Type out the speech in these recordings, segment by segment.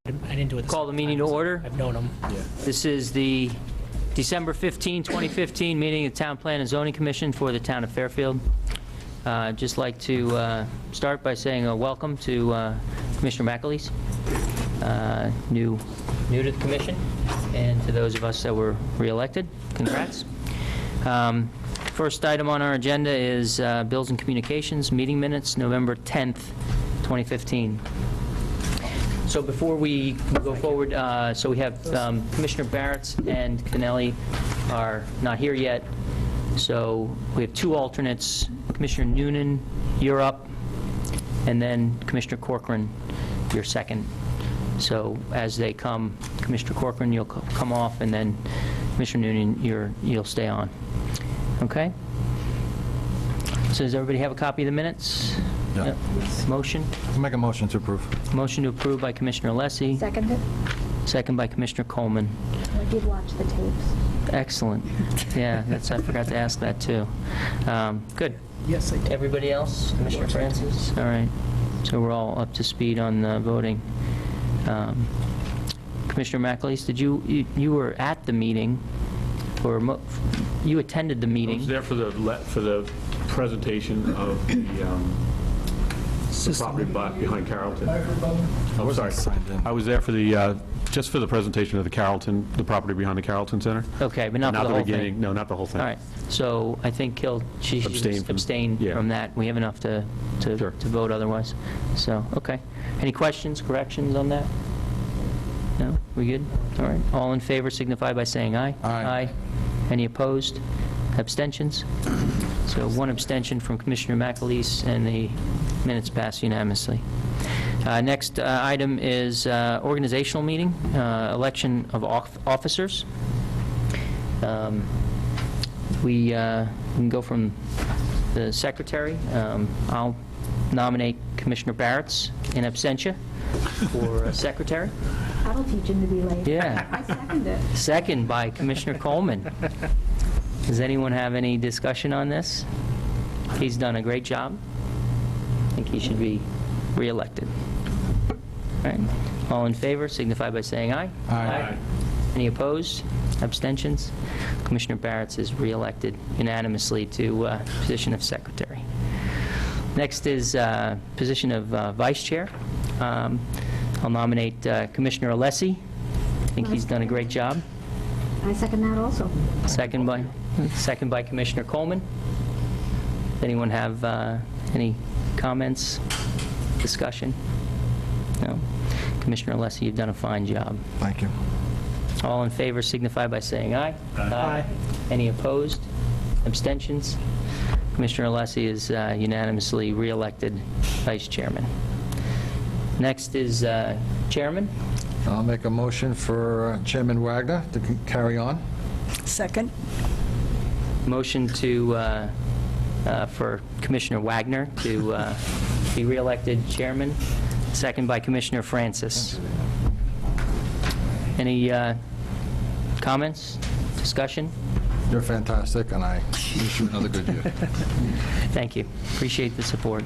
I didn't do it. Call the meeting to order. I've known him. This is the December 15, 2015 meeting of Town Plan and Zoning Commission for the Town of Fairfield. I'd just like to start by saying a welcome to Commissioner McAleese, new to the commission, and to those of us that were re-elected. Congrats. First item on our agenda is Bills and Communications, meeting minutes, November 10th, 2015. So before we go forward, so we have Commissioner Barrett and Kennelly are not here yet. So we have two alternates. Commissioner Noonan, you're up, and then Commissioner Corcoran, you're second. So as they come, Commissioner Corcoran, you'll come off, and then Commissioner Noonan, you'll stay on. Okay? So does everybody have a copy of the minutes? Yeah. Yep. Motion? I'll make a motion to approve. Motion to approve by Commissioner Alessi. Seconded. Second by Commissioner Coleman. I did watch the tapes. Excellent. Yeah, I forgot to ask that, too. Good. Yes, I did. Everybody else? Commissioner Francis? All right. So we're all up to speed on voting. Commissioner McAleese, did you were at the meeting, or you attended the I meeting? was there for the presentation of the property behind Carrollton. Oh, sorry. signed in. I was there for the, just for the presentation of the property behind the Carrollton Center. Okay, but not for the whole beginning. thing? No, not the whole thing. All right. So I think she abstained yeah. from that. We have enough to Sure. vote otherwise. So, okay. Any questions, corrections on that? No? We good? All right. All in favor signify by saying aye. Aye. Any opposed? Abstentions? So one abstention from Commissioner McAleese, and the minutes pass unanimously. Next item is organizational meeting, election of officers. We can go from the secretary. I'll nominate Commissioner Barrett in absentia for secretary. That'll teach him to be late. Yeah. I second it. Second by Commissioner Coleman. Does anyone have any discussion on this? He's done a great job. I think he should be re-elected. All right. All in favor signify by saying aye. Aye. Any opposed? Abstentions? Commissioner Barrett is re-elected unanimously to position of secretary. Next is position of vice chair. I'll nominate Commissioner Alessi. I think he's done a great job. I second that also. Second by Commissioner Coleman. Does anyone have any comments, discussion? No? Commissioner Alessi, you've done a fine job. Thank you. All in favor signify by saying aye. Aye. Any opposed? Abstentions? Commissioner Alessi is unanimously re-elected vice chairman. Next is chairman. I'll make a motion for Chairman Wagner to carry on. Second. Motion to, for Commissioner Wagner to be re-elected chairman. Second by Commissioner Francis. Any comments, discussion? You're fantastic, and I wish you another good year. Thank you. Appreciate the support.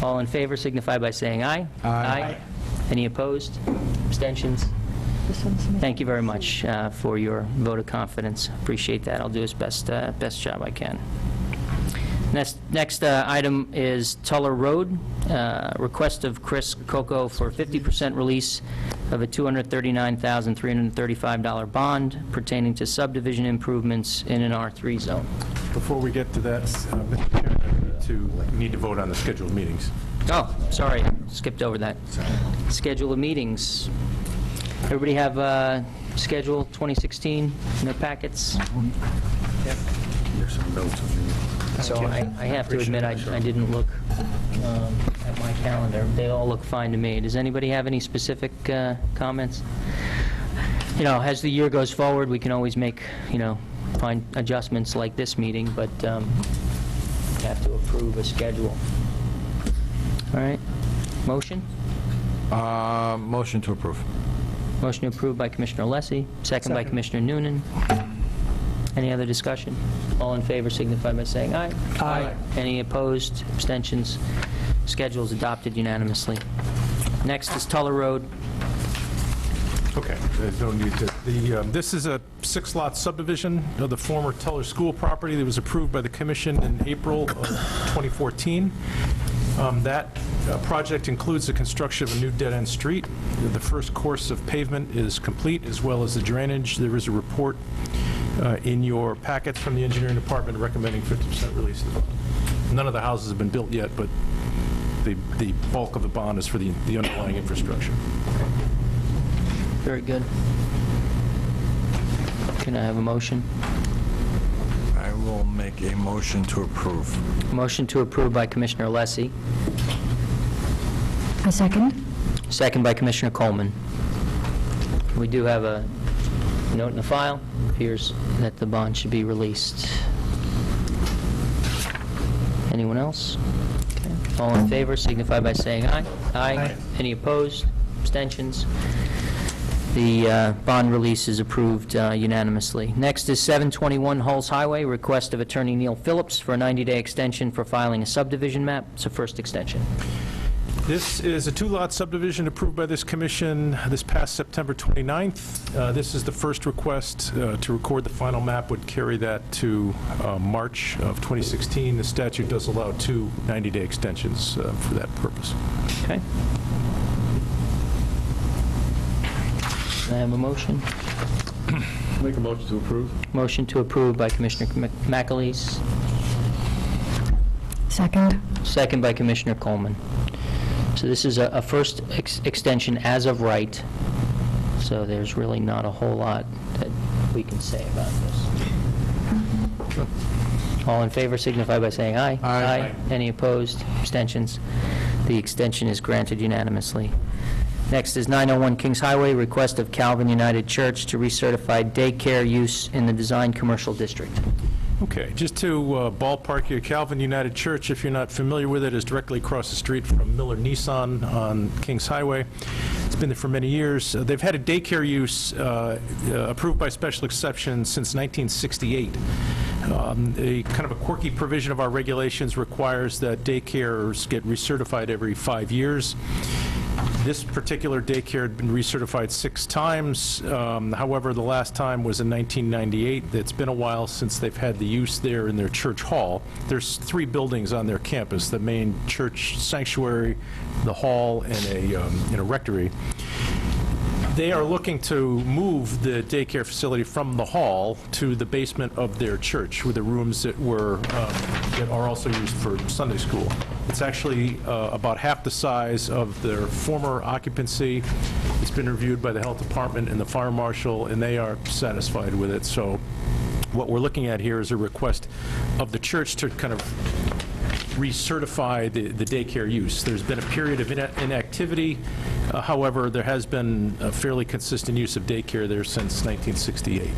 All in favor signify by saying aye. Aye. Any opposed? Abstentions? This one's me. Thank you very much for your vote of confidence. Appreciate that. I'll do as best job I can. Next item is Tuller Road. Request of Chris Coco for 50% release of a $239,335 bond pertaining to subdivision improvements in an R3 zone. Before we get to that, Mr. Chairman, we need to vote on the scheduled meetings. Oh, sorry, skipped over that. Schedule of meetings. Everybody have schedule 2016 in their packets? There's some notes on So I have to admit, I didn't look at my calendar. They all look fine to me. Does anybody have any specific comments? You know, as the year goes forward, we can always make, find adjustments like this meeting, but we have to approve a schedule. All right. Motion? Motion to approve. Motion approved by Commissioner Alessi, second by Commissioner Noonan. Any other discussion? All in favor signify by saying aye. Aye. Any opposed? Abstentions? Schedule is adopted unanimously. Next is Tuller Road. Okay, there's no need to. This is a 6-lot subdivision of the former Teller School property that was approved by the commission in April of 2014. That project includes the construction of a new dead-end street. The first course of pavement is complete, as well as the drainage. There is a report in your packets from the engineering department recommending 50% release of the bond. None of the houses have been built yet, but the bulk of the bond is for the underlying infrastructure. Very good. Can I have a motion? I will make a motion to approve. Motion to approve by Commissioner Alessi, I second. second by Commissioner Coleman. We do have a note in the file. Appears that the bond should be released. Anyone else? Okay. All in favor signify by saying aye. Aye. Any opposed? Abstentions? The bond release is approved unanimously. Next is 721 Hulls Highway, request of Attorney Neil Phillips for a 90-day extension for filing a subdivision map. It's a first extension. This is a 2-lot subdivision approved by this commission this past September 29th. This is the first request to record the final map, would carry that to March of 2016. The statute does allow 2 90-day extensions for that purpose. Okay. Can I have a motion? Make a motion to approve. Motion to approve by Commissioner McAleese, Second. second by Commissioner Coleman. So this is a first extension as of right, so there's really not a whole lot that we can say about this. All in favor signify by saying aye. Aye. Any opposed? Abstentions? The extension is granted unanimously. Next is 901 Kings Highway, request of Calvin United Church to recertify daycare use in the Design Commercial District. Okay, just to ballpark you, Calvin United Church, if you're not familiar with it, is directly across the street from Miller Nissan on Kings Highway. It's been there for many years. They've had a daycare use approved by special exception since 1968. A kind of a quirky provision of our regulations requires that daycares get recertified every 5 years. This particular daycare had been recertified 6 times. However, the last time was in 1998. It's been a while since they've had the use there in their church hall. There's 3 buildings on their campus, the main church sanctuary, the hall, and a rectory. They are looking to move the daycare facility from the hall to the basement of their church, with the rooms that are also used for Sunday school. It's actually about half the size of their former occupancy. It's been reviewed by the health department and the fire marshal, and they are satisfied with it. So what we're looking at here is a request of the church to kind of recertify the daycare use. There's been a period of inactivity. However, there has been a fairly consistent use of daycare there since 1968.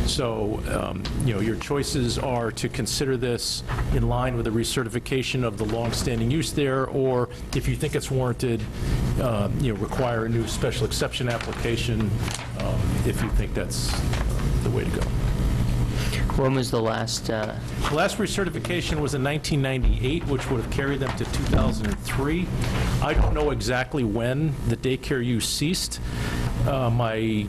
So, your choices are to consider this in line with the recertification of the long-standing use there, or if you think it's warranted, require a new special exception application if you think that's the way to go. When was the last? The last recertification was in 1998, which would have carried them to 2003. I don't know exactly when the daycare use ceased. My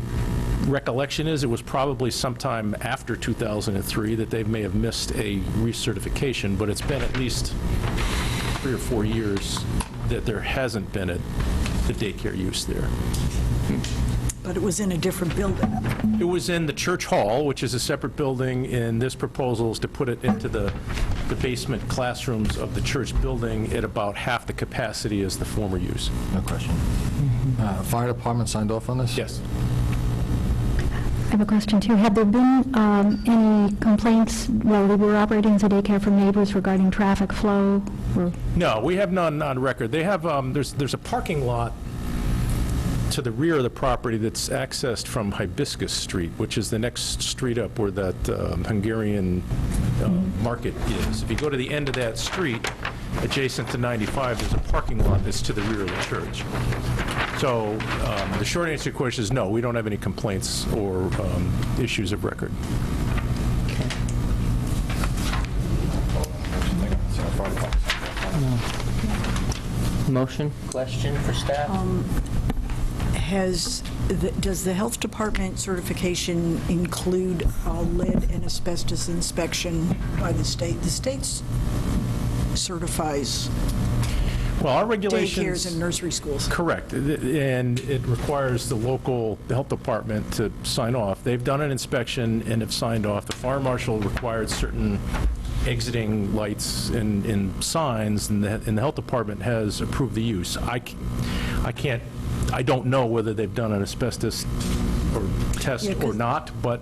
recollection is it was probably sometime after 2003 that they may have missed a recertification, but it's been at least 3 or 4 years that there hasn't been the daycare use there. But it was in a different building. It was in the church hall, which is a separate building, and this proposal is to put it into the basement classrooms of the church building at about half the capacity as the former use. No question. Fire department signed off on this? Yes. I have a question, too. Have there been any complaints while we were operating as a daycare from neighbors regarding traffic flow? Or No, we have none on record. They have, there's a parking lot to the rear of the property that's accessed from Hibiscus Street, which is the next street up where that Hungarian market is. If you go to the end of that street, adjacent to 95, there's a parking lot that's to the rear of the church. So the short answer to your question is no, we don't have any complaints or issues of record. Motion, question for staff? Does the health department certification include lead and asbestos inspection by the state? The state certifies Well, our regulations... daycares and nursery schools. Correct, and it requires the local health department to sign off. They've done an inspection and have signed off. The fire marshal required certain exiting lights and signs, and the health department has approved the use. I don't know whether they've done an asbestos or test Yeah, 'cause- or not, but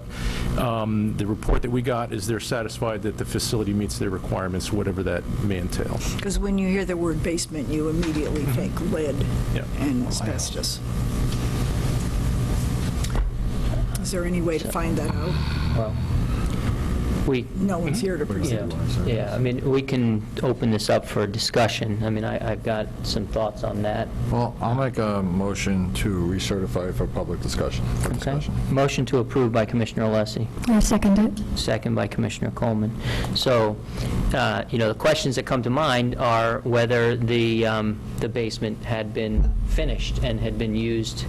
the report that we got is they're satisfied that the facility meets their requirements, whatever that may entail. Because when you hear the word basement, you immediately think lead Yeah. and asbestos. Is there any way to find that out? Well, we, No one's here to yeah, present. yeah, I mean, we can open this up for discussion. I mean, I've got some thoughts on that. Well, I'll make a motion to recertify for public discussion. For Okay. discussion. Motion to approve by Commissioner Alessi. I second it. Second by Commissioner Coleman. So, the questions that come to mind are whether the basement had been finished and had been used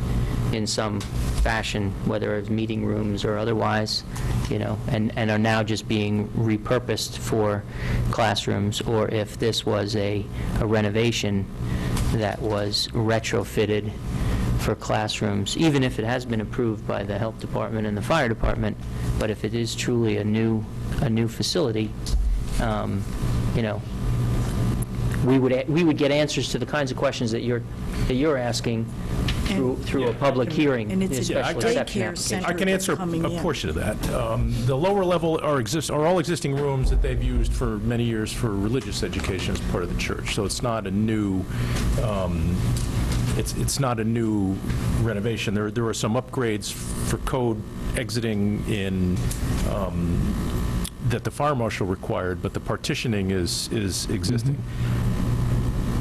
in some fashion, whether it's meeting rooms or otherwise, and are now just being repurposed for classrooms, or if this was a renovation that was retrofitted for classrooms, even if it has been approved by the health department and the fire department. But if it is truly a new facility, we would get answers to the kinds of questions that you're asking through a public hearing, And it's a special daycare exception application. center. I can answer coming a in. portion of that. The lower level are all existing rooms that they've used for many years for religious education as part of the church. So it's not a new, it's not a new renovation. There are some upgrades for code exiting in, that the fire marshal required, but the partitioning is existing.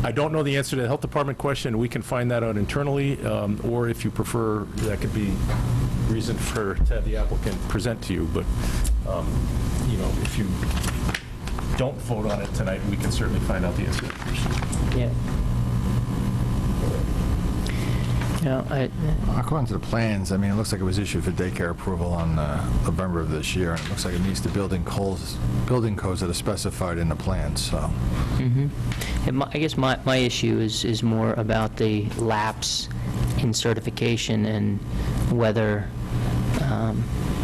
I don't know the answer to the health department question. We can find that out internally, or if you prefer, that could be reason to have the applicant present to you. But, if you don't vote on it tonight, we can certainly find out the answer to that question. Yeah. According to the plans, I mean, it looks like it was issued for daycare approval on November of this year, and it looks like it meets the building codes that are specified in the plans, so. I guess my issue is more about the lapse in certification and whether, Well,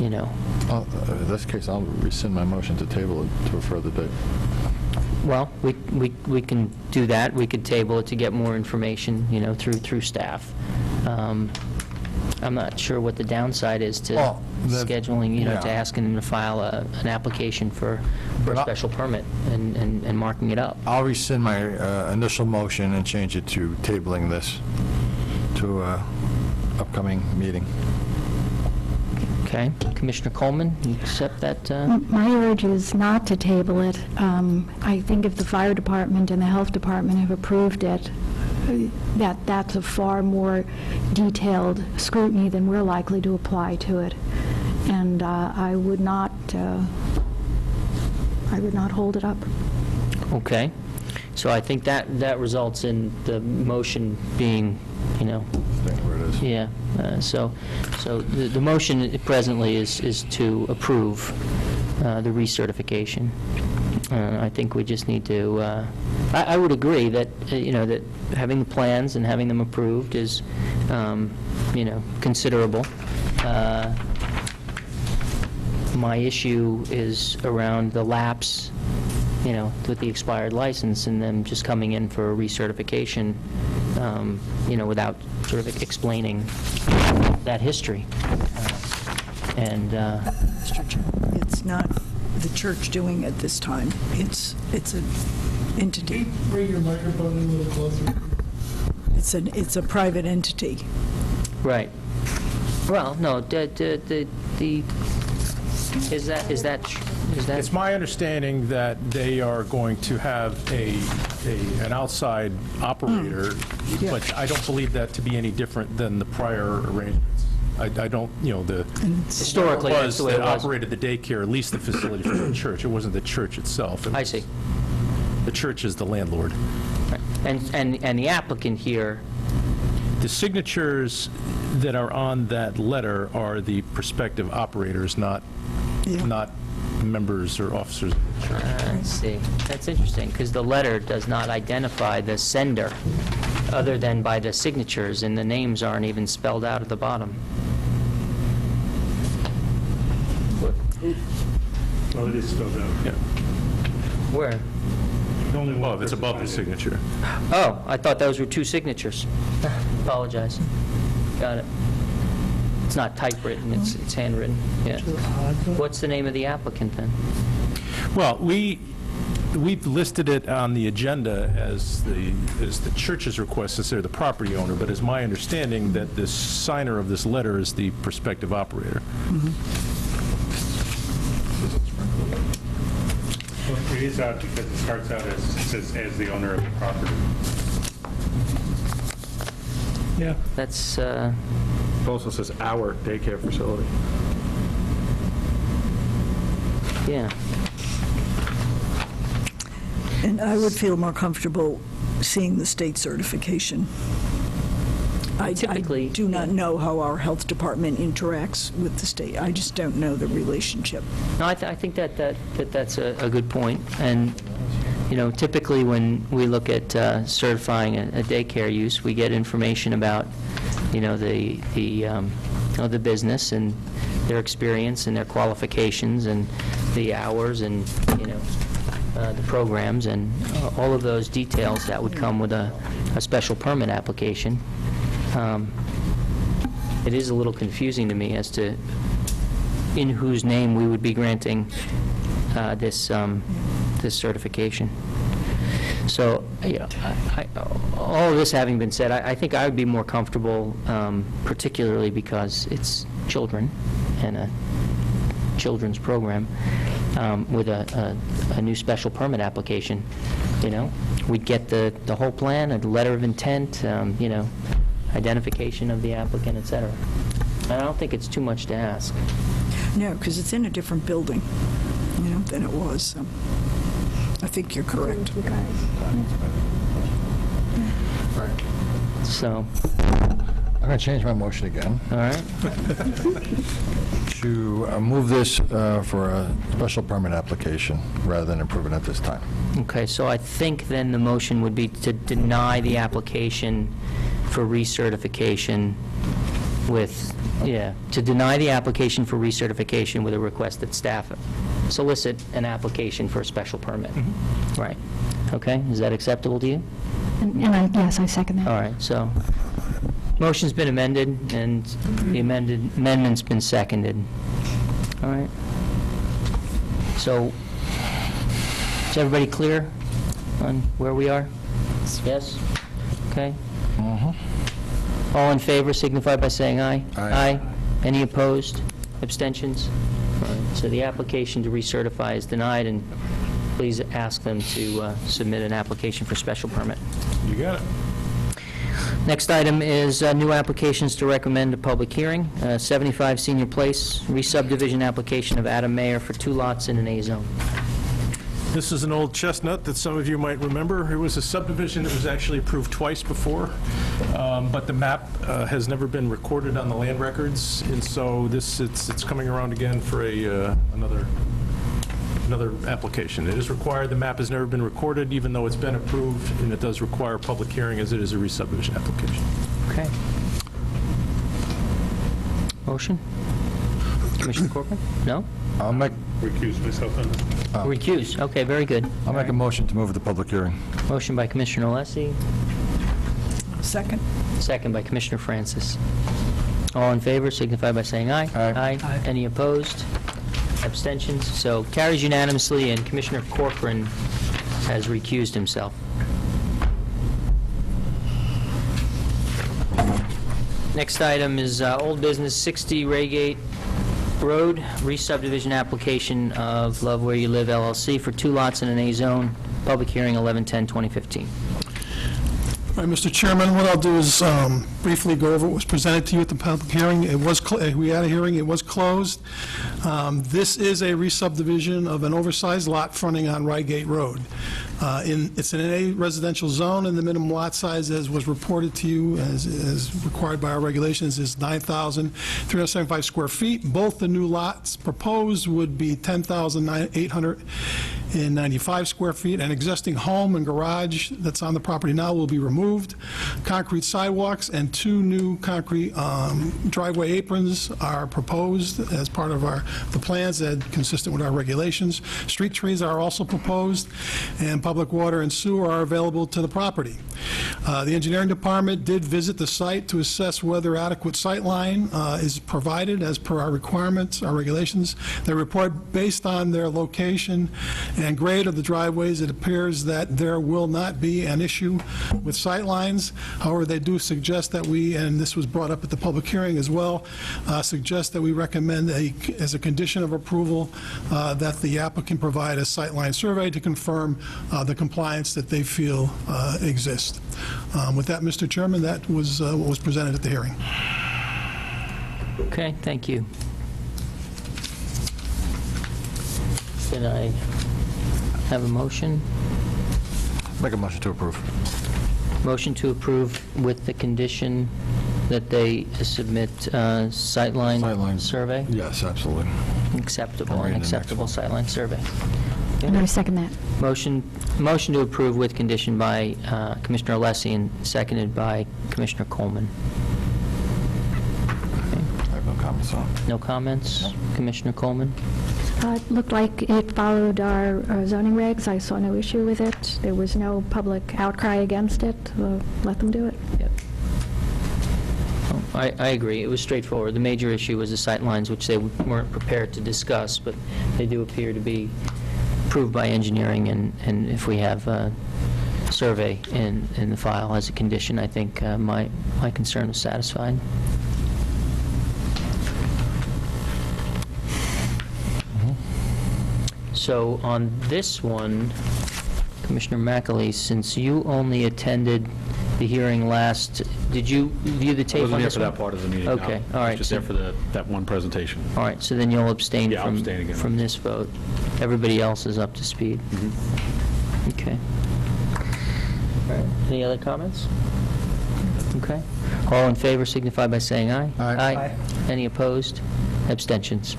in this case, I'll rescind my motion to table it to a further date. well, we can do that. We could table it to get more information, through staff. I'm not sure what the downside is to Well, scheduling, yeah. to asking them to file an application for a But I- special permit and marking it up. I'll rescind my initial motion and change it to tabling this to a upcoming meeting. Okay. Commissioner Coleman, you accept that? My urge is not to table it. I think if the fire department and the health department have approved it, that's a far more detailed scrutiny than we're likely to apply to it. And I would not hold it up. Okay. So I think that results in the motion being, Staying where it is. yeah. So the motion presently is to approve the recertification. I think we just need to, I would agree that, that having the plans and having them approved is, considerable. My issue is around the lapse, with the expired license and them just coming in for a recertification, without sort of explaining that history. Mr. Chairman, it's not the church doing it this time. It's an entity. Bring your microphone in a little closer. It's a private entity. Right. Well, no, is that It's my understanding that they are going to have an outside operator, but I don't believe that to be any different than the prior arrangements. I don't, historically, that's was the way it that was. operated the daycare, at least the facility for the church. It wasn't the church itself. It I was- see. The church is the landlord. And the applicant here, The signatures that are on that letter are the prospective operators, not members or officers. Let's see. That's interesting, because the letter does not identify the sender other than by the signatures, and the names aren't even spelled out at the bottom. Well, it is spelled out. Yeah. Where? Only one Above, it's person above the signed it. signature. Oh, I thought those were two signatures. Apologize. Got it. It's not typewritten, it's handwritten, yeah. What's the name of the applicant, then? Well, we've listed it on the agenda as the church's request, since they're the property owner, but it's my understanding that the signer of this letter is the prospective operator. Well, it is odd because it starts out as, it says, as the owner of the property. Yeah. That's, It also says our daycare facility. yeah. And I would feel more comfortable seeing the state certification. I Typically- do not know how our health department interacts with the state. I just don't know the relationship. No, I think that's a good point. And, you know, typically when we look at certifying a daycare use, we get information about, you know, the business and their experience and their qualifications and the hours and, you know, the programs and all of those details that would come with a special permit application. It is a little confusing to me as to in whose name we would be granting this certification. So, you know, all of this having been said, I think I would be more comfortable, particularly because it's children and a children's program, with a new special permit application. You know, we'd get the whole plan, a letter of intent, you know, identification of the applicant, et cetera. And I don't think it's too much to ask. No, because it's in a different building, you know, than it was. So I think you're correct. So, I'm going to change my motion again all right. to move this for a special permit application rather than approve it at this time. Okay, so I think then the motion would be to deny the application for recertification with, to deny the application for recertification with a request that staff solicit an application for a special permit. Right. Okay, is that acceptable to you? Yes, I second that. All right, so, motion's been amended, and the amendment's been seconded. All right. So, is everybody clear on where we are? Yes? Okay. All in favor signify by saying aye. Aye. Any opposed? Abstentions? All right, so the application to recertify is denied, and please ask them to submit an application for special permit. You got it. Next item is new applications to recommend a public hearing. 75 Senior Place, re-subdivision application of Adam Mayer for 2 lots in an A zone. This is an old chestnut that some of you might remember. It was a subdivision that was actually approved twice before, but the map has never been recorded on the land records, and so it's coming around again for another application. It is required, the map has never been recorded, even though it's been approved, and it does require a public hearing as it is a re-subdivision application. Okay. Motion? Commissioner Corcoran? No? I'll make Recuse myself on this. Recuse. Okay, very good. a motion to move the public hearing. Motion by Commissioner Alessi, Second? second by Commissioner Francis. All in favor signify by saying aye. Aye. Any opposed? Abstentions? So carries unanimously, and Commissioner Corcoran has recused himself. Next item is old business, 60 Raygate Road, re-subdivision application of Love Where You Live LLC for 2 lots in an A zone, public hearing 11/10/2015. All right, Mr. Chairman, what I'll do is briefly go over what was presented to you at the public hearing. It was, we had a hearing, it was closed. This is a re-subdivision of an oversized lot fronting on Rygate Road. It's in an A residential zone, and the minimum lot size, as was reported to you, as required by our regulations, is 9,375 square feet. Both the new lots proposed would be 10,895 square feet. An existing home and garage that's on the property now will be removed. Concrete sidewalks and 2 new concrete driveway aprons are proposed as part of the plans that consistent with our regulations. Street trees are also proposed, and public water and sewer are available to the property. The engineering department did visit the site to assess whether adequate sightline is provided as per our requirements, our regulations. They report, based on their location and grade of the driveways, it appears that there will not be an issue with sightlines. However, they do suggest that we, and this was brought up at the public hearing as well, suggest that we recommend as a condition of approval that the applicant provide a sightline survey to confirm the compliance that they feel exists. With that, Mr. Chairman, that was what was presented at the hearing. Okay, thank you. Can I have a motion? Make a motion to approve. Motion to approve with the condition that they submit sightline Sightline. survey? Yes, absolutely. Acceptable, I'll read an the next acceptable one. sightline survey. And I second that. Motion to approve with condition by Commissioner Alessi and seconded by Commissioner Coleman. I have no comments on it. No comments? Commissioner Coleman? It looked like it followed our zoning regs. I saw no issue with it. There was no public outcry against it. Let them do it. Yep. Oh, I agree. It was straightforward. The major issue was the sightlines, which they weren't prepared to discuss, but they do appear to be approved by engineering, and if we have a survey in the file as a condition, I think my concern is satisfied. So on this one, Commissioner McAleese, since you only attended the hearing last, did you view the I tape wasn't on here this for one? that part of the meeting. no. Okay, all I right, was just so- there for that one presentation. All right, so then you'll abstain Yeah, I'll abstain again. from this vote. Everybody else is up to speed. Okay. All right, any other comments? Okay. All in favor signify by saying aye. Aye. Any opposed? Abstentions?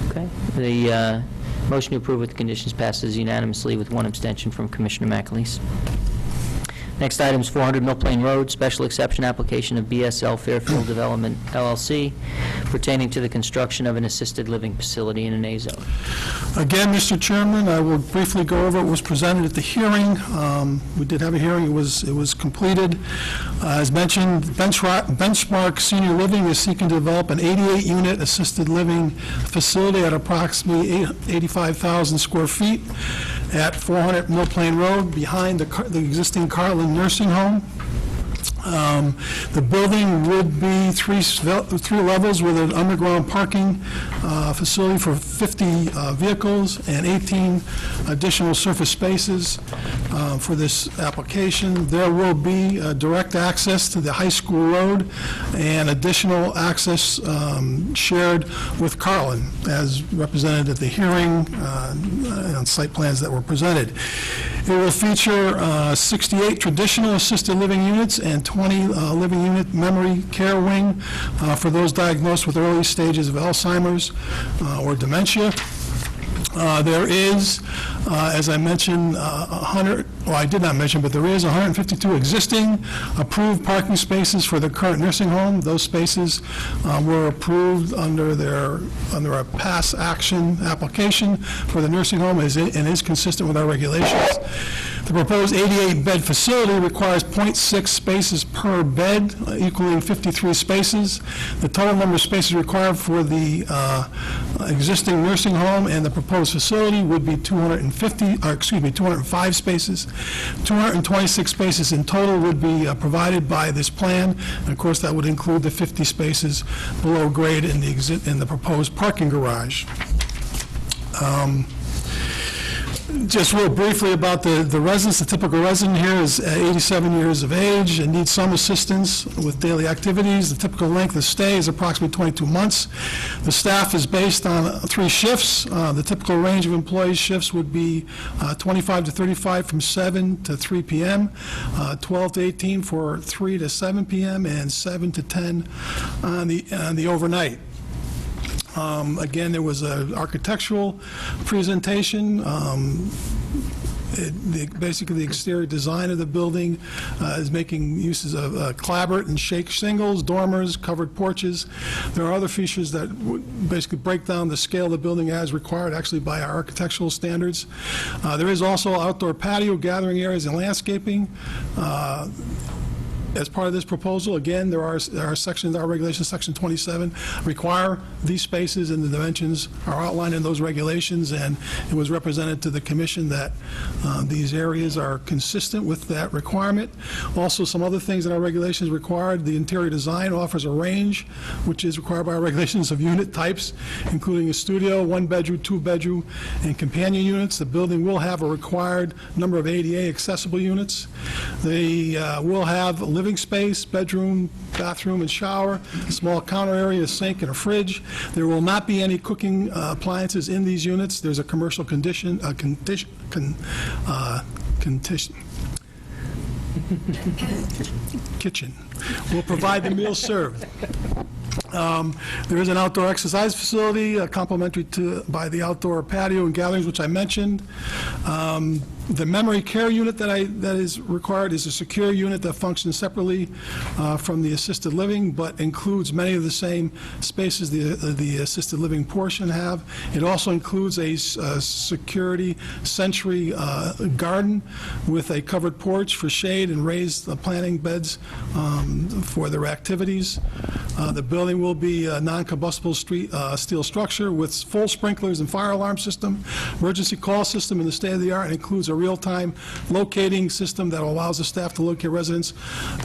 Okay. The motion to approve with conditions passes unanimously with 1 abstention from Commissioner McAleese. Next item is 400 Mill Plain Road, special exception application of BSL Fairfield Development LLC pertaining to the construction of an assisted living facility in an A zone. Again, Mr. Chairman, I will briefly go over what was presented at the hearing. We did have a hearing. It was completed. As mentioned, Benchmark Senior Living is seeking to develop an 88-unit assisted living facility at approximately 85,000 square feet at 400 Mill Plain Road, behind the existing Carlin Nursing Home. The building would be three levels with an underground parking facility for 50 vehicles and 18 additional surface spaces for this application. There will be direct access to the high school road and additional access shared with Carlin, as represented at the hearing on site plans that were presented. It will feature 68 traditional assisted living units and 20 living unit memory care wing for those diagnosed with early stages of Alzheimer's or dementia. There is, as I mentioned, I did not mention, but there is 152 existing approved parking spaces for the current nursing home. Those spaces were approved under a pass action application for the nursing home and is consistent with our regulations. The proposed 88-bed facility requires 0.6 spaces per bed, equaling 53 spaces. The total number of spaces required for the existing nursing home and the proposed facility would be 205 spaces. 226 spaces in total would be provided by this plan. And of course, that would include the 50 spaces below grade in the proposed parking garage. Just real briefly about the residents, the typical resident here is 87 years of age and needs some assistance with daily activities. The typical length of stay is approximately 22 months. The staff is based on 3 shifts. The typical range of employees' shifts would be 25 to 35 from 7 to 3 p.m., 12 to 18 for 3 to 7 p.m., and 7 to 10 on the overnight. Again, there was an architectural presentation. Basically, the exterior design of the building is making uses of clapboard and shake shingles, dormers, covered porches. There are other features that would basically break down the scale of the building as required, actually, by our architectural standards. There is also outdoor patio, gathering areas, and landscaping. As part of this proposal, again, there are sections, our regulations, Section 27, require these spaces, and the dimensions are outlined in those regulations, and it was represented to the commission that these areas are consistent with that requirement. Also, some other things that our regulations required, the interior design offers a range, which is required by our regulations, of unit types, including a studio, 1-bedroom, 2-bedroom, and companion units. The building will have a required number of ADA accessible units. They will have a living space, bedroom, bathroom, and shower, a small counter area, a sink, and a fridge. There will not be any cooking appliances in these units. There's a commercial kitchen. Will provide the meals served. There is an outdoor exercise facility, complementary by the outdoor patio and gatherings, which I mentioned. The memory care unit that is required is a secure unit that functions separately from the assisted living, but includes many of the same spaces the assisted living portion have. It also includes a security sentry garden with a covered porch for shade and raised planting beds for their activities. The building will be a non-combustible steel structure with full sprinklers and fire alarm system, emergency call system in the state-of-the-art, and includes a real-time locating system that allows the staff to locate residents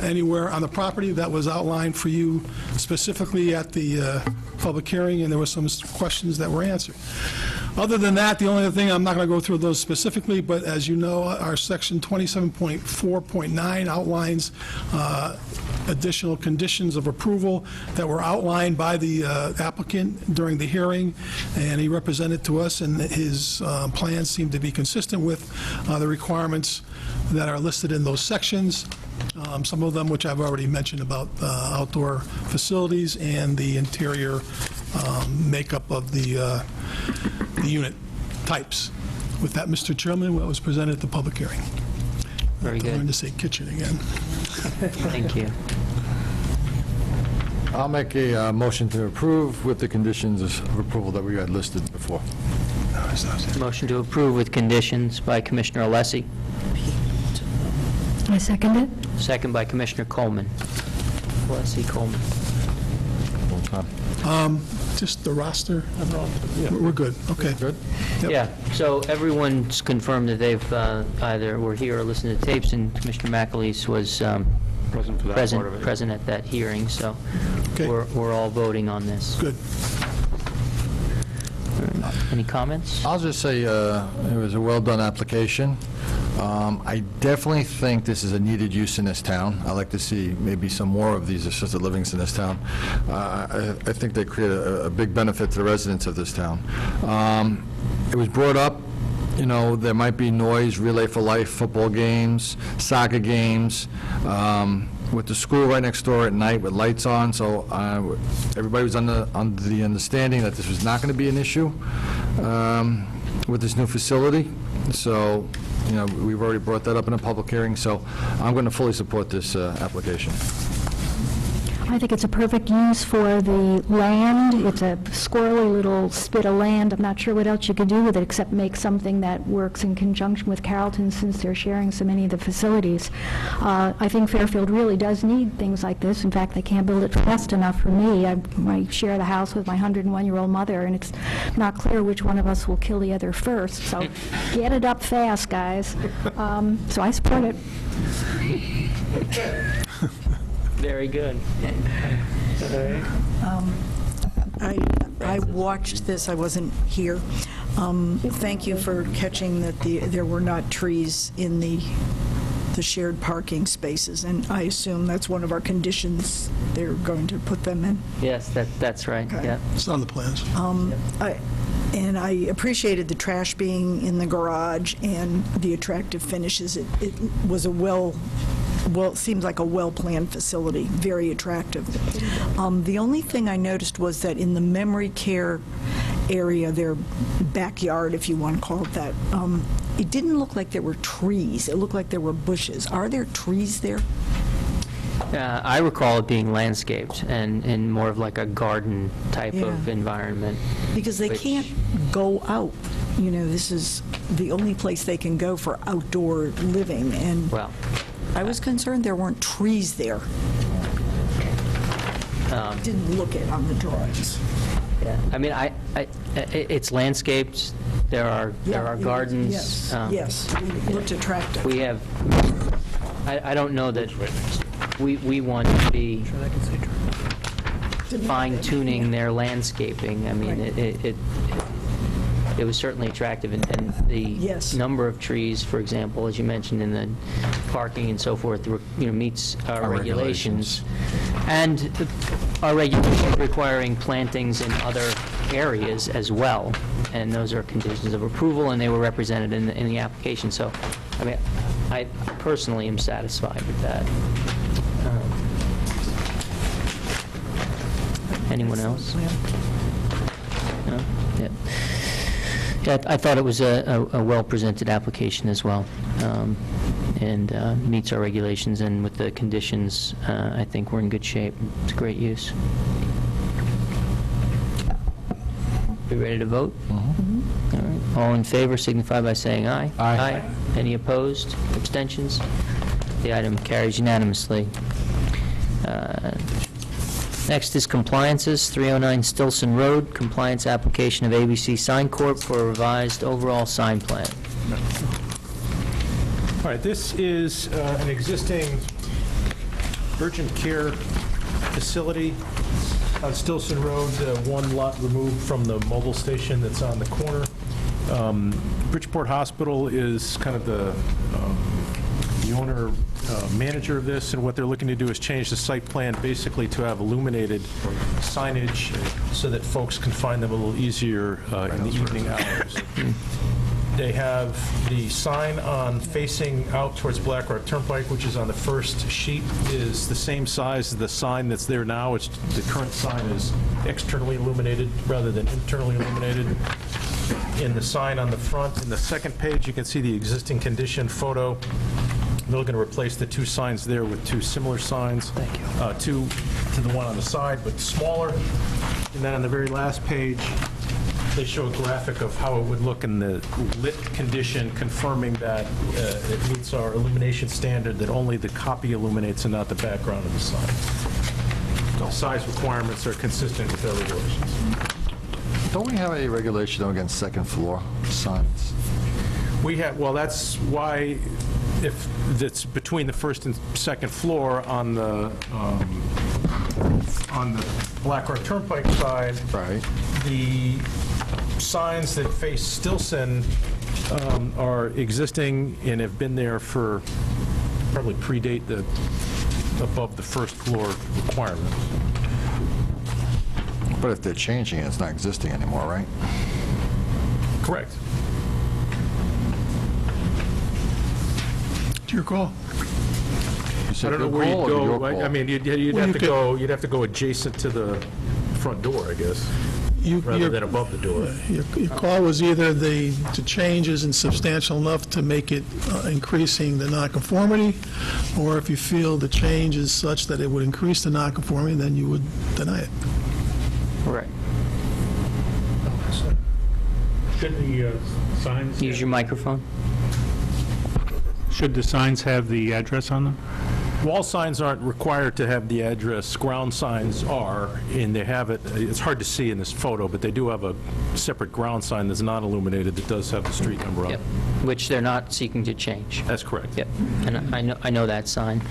anywhere on the property. That was outlined for you specifically at the public hearing, and there were some questions that were answered. Other than that, the only other thing, I'm not going to go through those specifically, but as you know, our section 27.4.9 outlines additional conditions of approval that were outlined by the applicant during the hearing, and he represented to us, and his plans seem to be consistent with the requirements that are listed in those sections. Some of them which I've already mentioned about outdoor facilities and the interior makeup of the unit types. With that, Mr. Chairman, what was presented at the public hearing. Very I'm going good. to say kitchen again. Thank you. I'll make a motion to approve with the conditions of approval that we had listed before. Motion to approve with conditions by Commissioner Alessi, I second it. second by Commissioner Coleman. Alessi, Coleman. Just the roster? We're good, okay. Good? Yep. Yeah, so everyone's confirmed that they've either were here or listened to tapes, and Commissioner McAleese was Present for that part of it. present at that hearing, so Okay. we're all voting on this. Good. Any comments? I'll just say it was a well-done application. I definitely think this is a needed use in this town. I'd like to see maybe some more of these assisted livings in this town. I think they create a big benefit to the residents of this town. It was brought up, you know, there might be noise, Relay for Life, football games, soccer games, with the school right next door at night with lights on, so everybody was under the understanding that this was not going to be an issue with this new facility. So, you know, we've already brought that up in a public hearing, so I'm going to fully support this application. I think it's a perfect use for the land. It's a squirrely little spit of land. I'm not sure what else you could do with it except make something that works in conjunction with Carrollton, since they're sharing so many of the facilities. I think Fairfield really does need things like this. In fact, they can't build it fast enough for me. I share the house with my 101-year-old mother, and it's not clear which one of us will kill the other first. So get it up fast, guys. So I support it. Very good. I watched this, I wasn't here. Thank you for catching that there were not trees in the shared parking spaces, and I assume that's one of our conditions they're going to put them in. Yes, that's right, Okay. yeah. It's on the plans. And I appreciated the trash being in the garage and the attractive finishes. It was it seems like a well-planned facility, very attractive. The only thing I noticed was that in the memory care area, their backyard, if you want to call it that, it didn't look like there were trees. It looked like there were bushes. Are there trees there? I recall it being landscaped and in more of like a garden type of Yeah. environment. Because they Which- can't go out. You know, this is the only place they can go for outdoor living, and Well, I was concerned there weren't trees there. Didn't look it on the drawings. yeah, I mean, it's landscaped, there are gardens. Yes, yes, it looked attractive. We have, I don't know that we want to be fine-tuning their landscaping. I mean, it was certainly attractive, and the Yes. number of trees, for example, as you mentioned, in the parking and so forth, meets our Our regulations. And our regulations requiring plantings in other areas as well, and those are conditions of approval, and they were represented in the application. So, I mean, I personally am satisfied with that. Anyone else? No? Yeah. Yeah, I thought it was a well-presented application as well, and meets our regulations, and with the conditions, I think we're in good shape. It's a great use. We ready to vote? All right. All in favor signify by saying aye. Aye. Any opposed? Abstentions? The item carries unanimously. Next is compliances, 309 Stilson Road, compliance application of ABC Sign Corp. for a revised overall sign plan. All right, this is an existing urgent care facility on Stilson Road, one lot removed from the mobile station that's on the corner. Bridgeport Hospital is kind of the owner, manager of this, and what they're looking to do is change the site plan basically to have illuminated signage so that folks can find them a little easier in the evening hours. They have the sign on facing out towards Black Rock Turnpike, which is on the first sheet, is the same size as the sign that's there now. The current sign is externally illuminated rather than internally illuminated. In the sign on the front, in the second page, you can see the existing condition photo. They're going to replace the two signs there with two similar signs. Thank you. Two to the one on the side, but smaller. And then on the very last page, they show a graphic of how it would look in the lit condition, confirming that it meets our illumination standard, that only the copy illuminates and not the background of the sign. The size requirements are consistent with our regulations. Don't we have a regulation though against second floor signs? We have, well, that's why, if it's between the first and second floor on the Black Rock Turnpike side, Right. the signs that face Stilson are existing and have been there for, probably predate the above the first floor requirement. But if they're changing it, it's not existing anymore, right? Correct. It's your call. You said I don't know good where call you'd or your go. I call? mean, you'd Well, have you to could- go, you'd have to go adjacent to the front door, I guess, rather than above the door. Your call was either the change isn't substantial enough to make it increasing the nonconformity, or if you feel the change is such that it would increase the nonconformity, then you would deny it. Right. Should the signs... Use your microphone. Should the signs have the address on them? Wall signs aren't required to have the address. Ground signs are, and they have it, it's hard to see in this photo, but they do have a separate ground sign that's not illuminated that does have the street number on Yep. it. Which they're not seeking to change. That's correct. Yep, and I know that sign.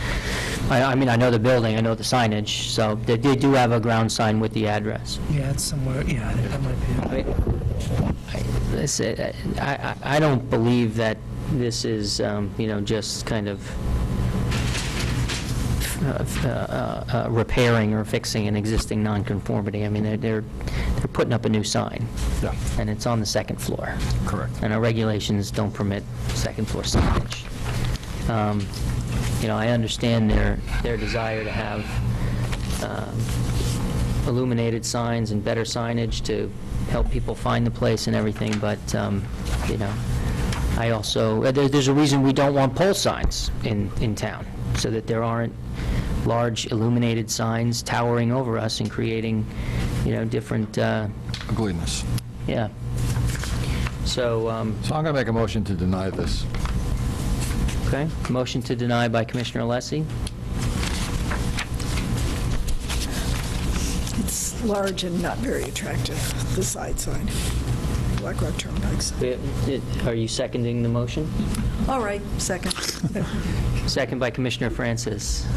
I mean, I know the building, I know the signage, so they do have a ground sign with the address. Yeah, it's somewhere, yeah, that might be it. I don't believe that this is, just kind of repairing or fixing an existing nonconformity. I mean, they're putting up a new sign, Yeah, and it's on the second floor. correct. And our regulations don't permit second-floor signage. I understand their desire to have illuminated signs and better signage to help people find the place and everything, but, I also, there's a reason we don't want pole signs in town, so that there aren't large illuminated signs towering over us and creating, different, Ugliness. yeah. So, So I'm going to make a motion to deny this. okay, motion to deny by Commissioner Alessi. It's large and not very attractive, the side sign, Black Rock Turnpike sign. Are you seconding the motion? All right, second. Second by Commissioner Francis.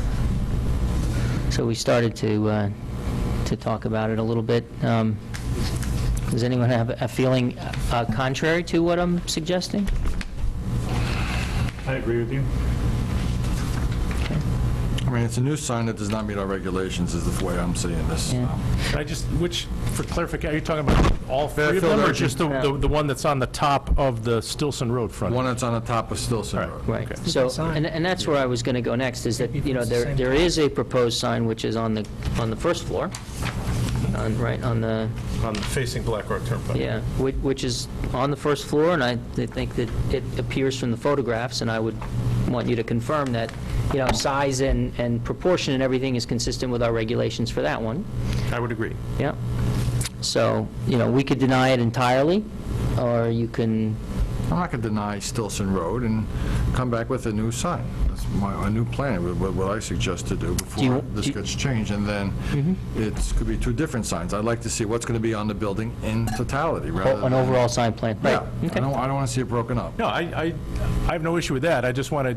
So we started to talk about it a little bit. Does anyone have a feeling contrary to what I'm suggesting? I agree with you. I mean, it's a new sign that does not meet our regulations, is the way I'm seeing this. Yeah. Can I just, for clarification, are you talking about all three of them, or just the one that's on the top of the Stilson Road front? One that's on the top of Stilson Road. Right. Okay. So, Sign. and that's where I was going to go next, is that, It's the same there is a proposed sign which is on the first floor, right on the, Facing Black Rock Turnpike. yeah, which is on the first floor, and I think that it appears from the photographs, and I would want you to confirm that, size and proportion and everything is consistent with our regulations for that one. I would agree. Yeah. So, we could deny it entirely, or you can, I'm not going to deny Stilson Road and come back with a new sign. That's a new plan, what I suggest to do before this gets changed, and then it could be two different signs. I'd like to see what's going to be on the building in totality, rather than... an overall sign plan. Right. Yeah, I Okay. don't want to see it broken up. No, I have no issue with that. I just want to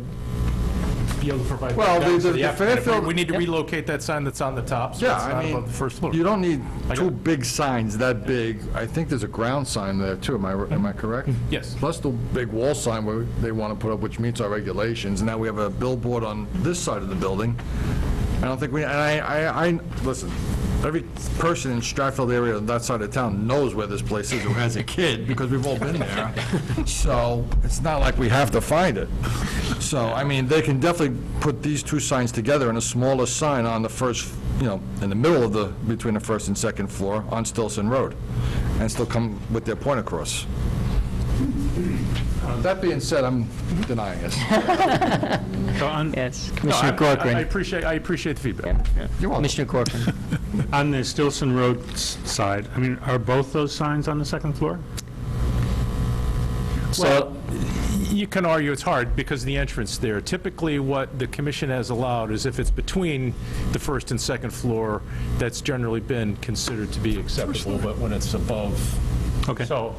be able to provide Well, guidance to the applicant. If Fairfield- We need to Yep. relocate that sign that's on the top, so Yeah, it's I not mean, above the first floor. you don't need got two it. big signs that big. I think there's a ground sign there, too. Am I correct? Yes. Plus the big wall sign where they want to put up, which meets our regulations. Now we have a billboard on this side of the building. I don't think we, and I listen, every person in Stratfield area, that side of town, knows where this place is who has a kid, because we've all been there. So it's not like we have to find it. So, I mean, they can definitely put these two signs together in a smaller sign on the first, in the middle of between the first and second floor on Stilson Road, and still come with their point across. That being said, I'm denying it. So on, Yes, No, Commissioner I Corcoran. appreciate the feedback. You're welcome. Commissioner Corcoran. on the Stilson Road side, I mean, are both those signs on the second floor? Well, you can argue it's hard because of the entrance there. Typically, what the commission has allowed is if it's between the first and second floor, that's generally been considered to be acceptable, but when it's above... Okay. So,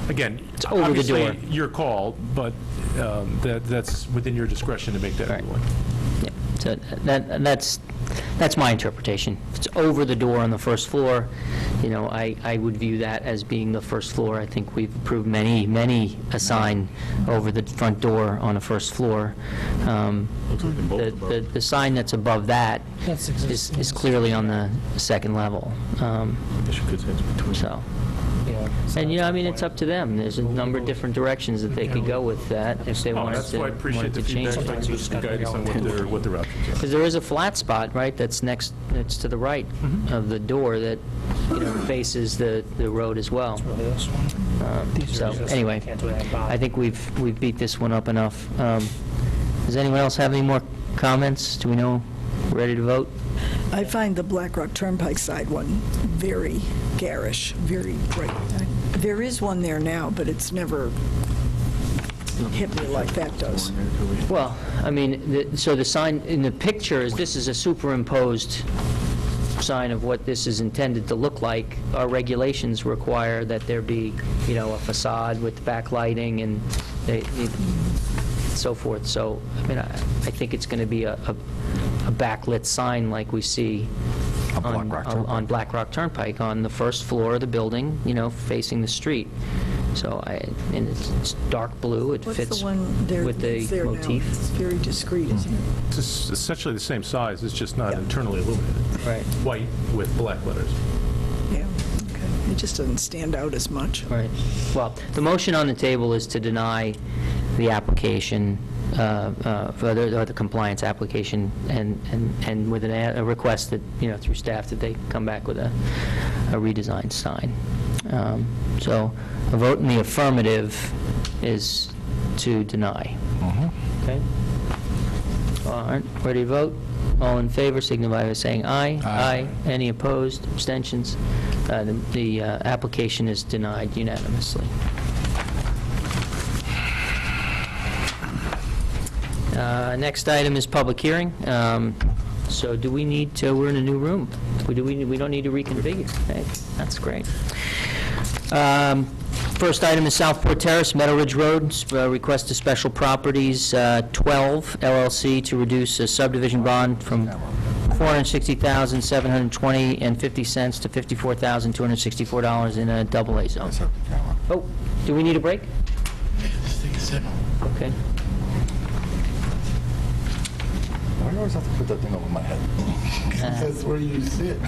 again, over the obviously, door. your call, but that's within your discretion to make that Right. ruling. Yeah, so that's my interpretation. If it's over the door on the first floor, I would view that as being the first floor. I think we've approved many a sign over the front door on a first floor. The sign that's above that That's existing. is clearly on the second level. So, and, I mean, it's up to them. There's a number of different directions that they could go with that if they Oh, wanted that's to why I appreciate the change feedback, it. and just the guidance on what their options are. Because there is a flat spot, right, that's it's to the right of the door that, faces the road as well. This one. So, anyway, I think we've beat this one up enough. Does anyone else have any more comments? Do we know, we're ready to vote? I find the Black Rock Turnpike side one very garish, very bright. There is one there now, but it's never hit me like that does. Well, I mean, so the sign in the picture is, this is a superimposed sign of what this is intended to look like. Our regulations require that there be, a facade with backlighting and so forth. So, I mean, I think it's going to be a a backlit sign like we see On Black Rock Turnpike. on Black Rock Turnpike, on the first floor of the building, facing the street. So, and it's dark blue, it What's fits the one there with that's the there now? motif. It's very discreet, isn't it? It's essentially the same size, it's just not internally illuminated. Right. White with black letters. Yeah, okay. It just doesn't stand out as much. Right. Well, the motion on the table is to deny the application, for the compliance application, and with a request that, through staff, that they come back with a redesigned sign. So a vote in the affirmative is to deny. Okay? All right, ready to vote? All in favor signify by saying aye. Aye. Any opposed? Abstentions? The application is denied unanimously. Next item is public hearing. So do we need to, we're in a new room. We don't need to reconfigure. Hey, that's great. First item is Southport Terrace, Meadow Ridge Road, request of Special Properties 12 LLC to reduce a subdivision bond from $460,720.50 to $54,264 in a double-A zone. Oh, do we need a break? Okay. Why do I always have to put that thing over my head? That's where you sit.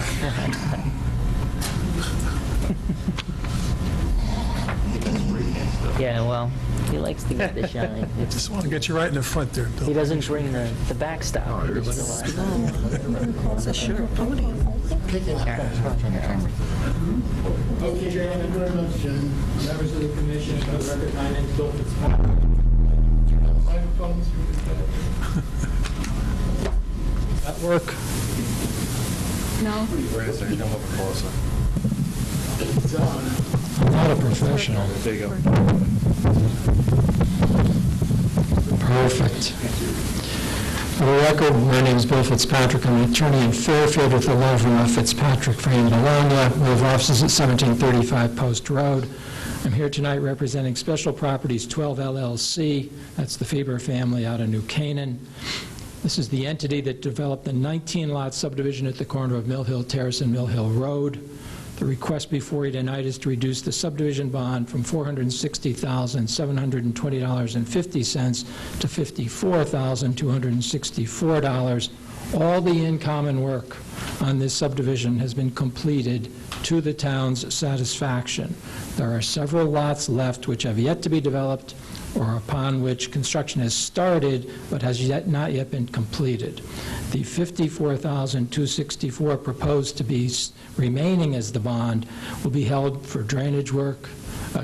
Yeah, well, he likes to get the shine. Just want to get you right in the front there, He Bill. doesn't bring the backstop. It's a short podium. Okay, thank you very much, members of the commission. For the record, my name is Bill Fitzpatrick. Microphones. That work? No? Wait a second, come up closer. I'm not a professional. There you go. Perfect. For the record, my name is Bill Fitzpatrick. I'm an attorney in Fairfield with the law firm of Fitzpatrick, Frame, and Bologna. We have offices at 1735 Post Road. I'm here tonight representing Special Properties 12 LLC. That's the Faber family out of New Canaan. This is the entity that developed the 19-lot subdivision at the corner of Mill Hill Terrace and Mill Hill Road. The request before you tonight is to reduce the subdivision bond from $460,720.50 to $54,264. All the in-common work on this subdivision has been completed to the town's satisfaction. There are several lots left which have yet to be developed or upon which construction has started but has not yet been completed. The $54,264 proposed to be remaining as the bond will be held for drainage work,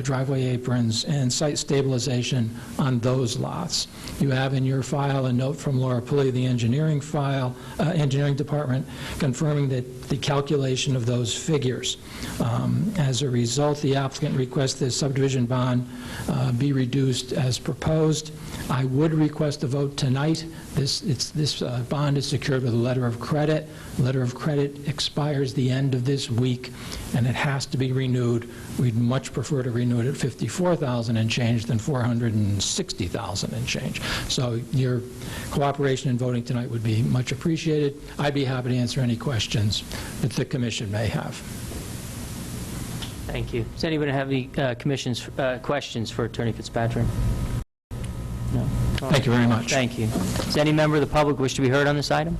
driveway aprons, and site stabilization on those lots. You have in your file a note from Laura Pulley, the engineering department, confirming that the calculation of those figures. As a result, the applicant requests the subdivision bond be reduced as proposed. I would request a vote tonight. This bond is secured with a letter of credit. Letter of credit expires the end of this week, and it has to be renewed. We'd much prefer to renew it at $54,000 and change than $460,000 and change. So your cooperation in voting tonight would be much appreciated. I'd be happy to answer any questions that the commission may have. Thank you. Does anybody have any commission's questions for Attorney Fitzpatrick? No. Thank you very much. Thank you. Does any member of the public wish to be heard on this item?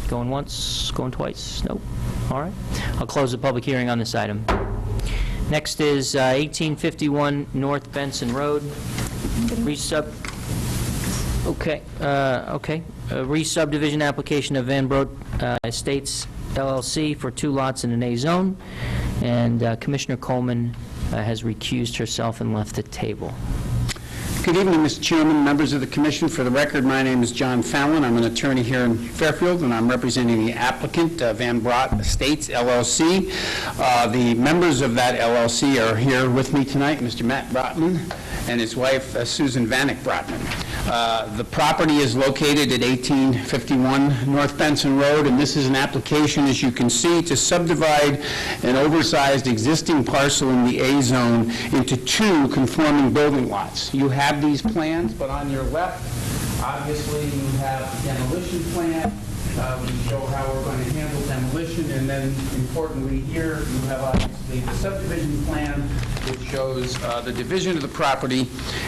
Going once, going twice? Nope. All right. I'll close the public hearing on this item. Next is 1851 North Benson Road. Re-subdivision application of Van Broek Estates LLC for 2 lots in an A zone, and Commissioner Coleman has recused herself and left the table. Good evening, Mr. Chairman, members of the Commission. For the record, my name is John Fallon. I'm an attorney here in Fairfield, and I'm representing the applicant, Van Broek Estates, LLC. The members of that LLC are here with me tonight, Mr. Matt Brotman and his wife, Susan Vanek Brotman. The property is located at 1851 North Benson Road, and this is an application, as you can see, to subdivide an oversized existing parcel in the A zone into 2 conforming building lots. You have these plans, but on your left, Obviously, you have the demolition plan. We show how we're going to handle demolition, and then importantly here, you have obviously the subdivision plan, which shows the division of the property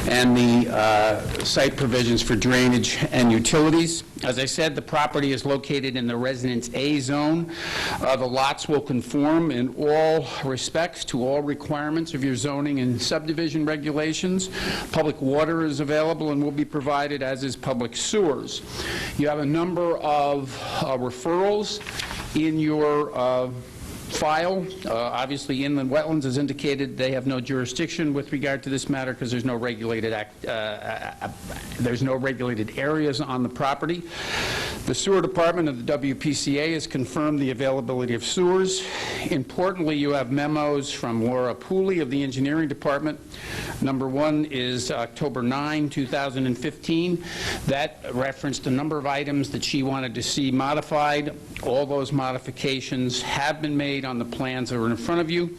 and the site provisions for drainage and utilities. As I said, the property is located in the Residence A zone. The lots will conform in all respects to all requirements of your zoning and subdivision regulations. Public water is available and will be provided, as is public sewers. You have a number of referrals in your file. Obviously, inland wetlands has indicated they have no jurisdiction with regard to this matter because there's no regulated areas on the property. The sewer department of the WPCA has confirmed the availability of sewers. Importantly, you have memos from Laura Pooley of the engineering department. Number one is October 9, 2015. That referenced a number of items that she wanted to see modified. All those modifications have been made on the plans that are in front of you,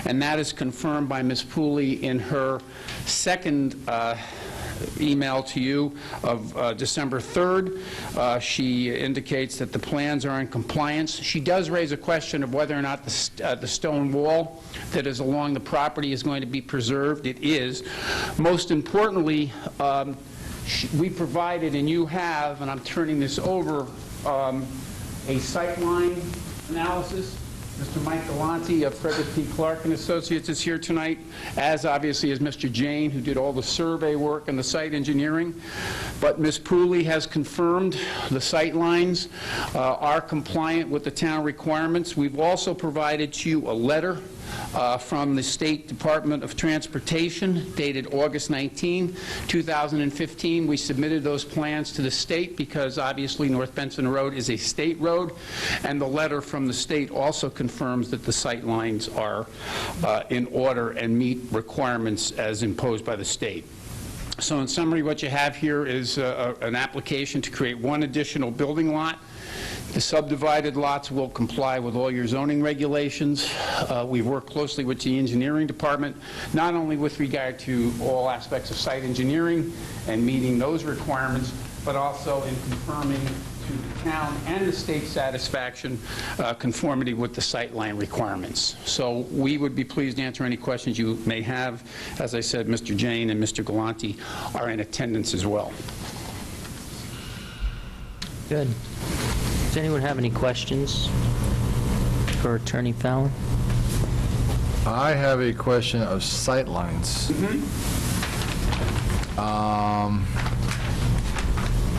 and that is confirmed by Ms. Pooley in her second email to you of December 3rd. She indicates that the plans are in compliance. She does raise a question of whether or not the stone wall that is along the property is going to be preserved. It is. Most importantly, we provided, and you have, and I'm turning this over, a sightline analysis. Mr. Mike Galante of Frederick P. Clark and Associates is here tonight, as obviously as Mr. Jane, who did all the survey work and the site engineering. But Ms. Pooley has confirmed the sight lines are compliant with the town requirements. We've also provided to you a letter from the State Department of Transportation dated August 19, 2015. We submitted those plans to the state because obviously North Benson Road is a state road, and the letter from the state also confirms that the sight lines are in order and meet requirements as imposed by the state. So in summary, what you have here is an application to create one additional building lot. The subdivided lots will comply with all your zoning regulations. We've worked closely with the engineering department, not only with regard to all aspects of site engineering and meeting those requirements, but also in confirming to the town and the state's satisfaction conformity with the sightline requirements. So we would be pleased to answer any questions you may have. As I said, Mr. Jane and Mr. Galante are in attendance as well. Good. Does anyone have any questions for Attorney Fallon? I have a question of sightlines.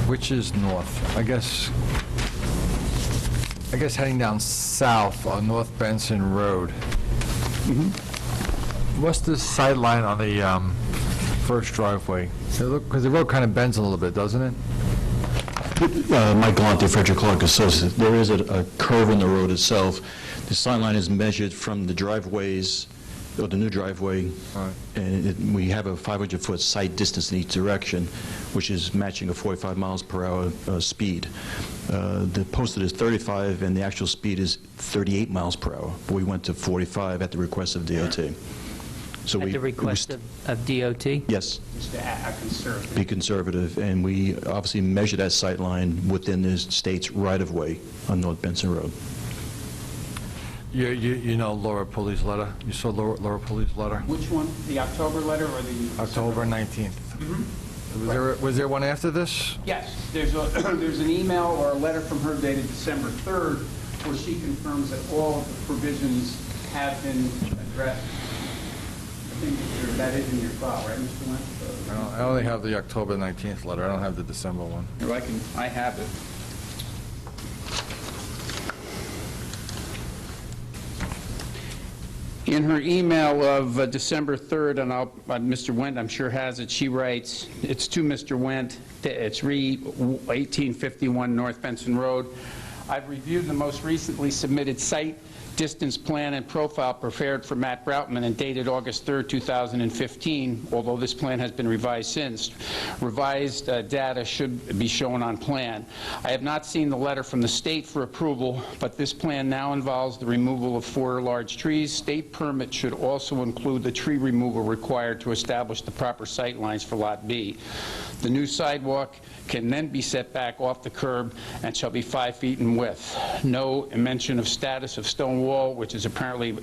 Which is north? I guess heading down south on North Benson Road. What's the sightline on the first driveway? Because the road kind of bends a little bit, doesn't it? Mike Galante, Frederick Clark Associates. There is a curve in the road itself. The sightline is measured from the driveways, or the new driveway, and we have a 500-foot sight distance in each direction, which is matching a 45 miles per hour speed. The posted is 35, and the actual speed is 38 miles per hour. We went to 45 at the request of DOT. So At the request of DOT? Yes. Just to be conservative, and we obviously measure that sight line within the state's right-of-way on North Benson Road. You know Laura Pulley's letter? You saw Laura Pulley's letter? Which one? The October letter or the... October 19th. Was there one after this? Yes. There's an email or a letter from her dated December 3rd where she confirms that all of the provisions have been addressed. I think that is in your file, right, Mr. Wentz? I only have the October 19th letter. I don't have the December one. I have it. In her email of December 3rd, and Mr. Wendt, I'm sure, has it, she writes, it's to Mr. Wendt, it's re 1851 North Benson Road. I've reviewed the most recently submitted site distance plan and profile prepared for Matt Broutman and dated August 3rd, 2015, although this plan has been revised since. Revised data should be shown on plan. I have not seen the letter from the state for approval, but this plan now involves the removal of 4 large trees. State permit should also include the tree removal required to establish the proper sight lines for Lot B. The new sidewalk can then be set back off the curb and shall be 5 feet in width. No mention of status of stone wall, which is apparently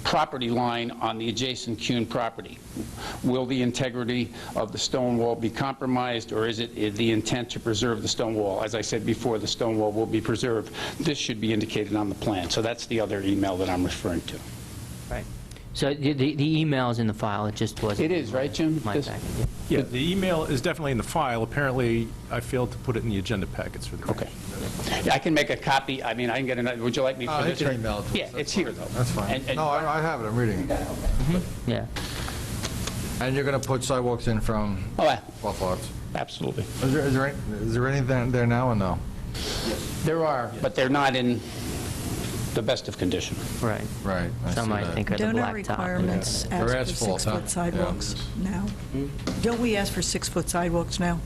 property line on the adjacent Kuhn property. Will the integrity of the stone wall be compromised, or is it the intent to preserve the stone wall? As I said before, the stone wall will be preserved. This should be indicated on the plan. So that's the other email that I'm referring to. Right. So the email is in the file, it just wasn't. It is, right, Jim? My packet, yeah. Yeah, the email is definitely in the file. Apparently, I failed to put it in the agenda packets for the... Okay. Yeah, I can make a copy. I mean, I can get another. Would you like me for I this? can email it to us. Yeah, it's here, though. That's fine. And- No, I have it, I'm reading it. Yeah. And you're going to put sidewalks in from Oh, yeah, both lots? absolutely. Is there anything there now or no? There are, but they're not in the best of condition. Right. Right. I Some see I that. think are the Don't our blacktop. requirements Or ask for asphalt, huh? 6-foot sidewalks now? Don't we ask for 6-foot sidewalks now?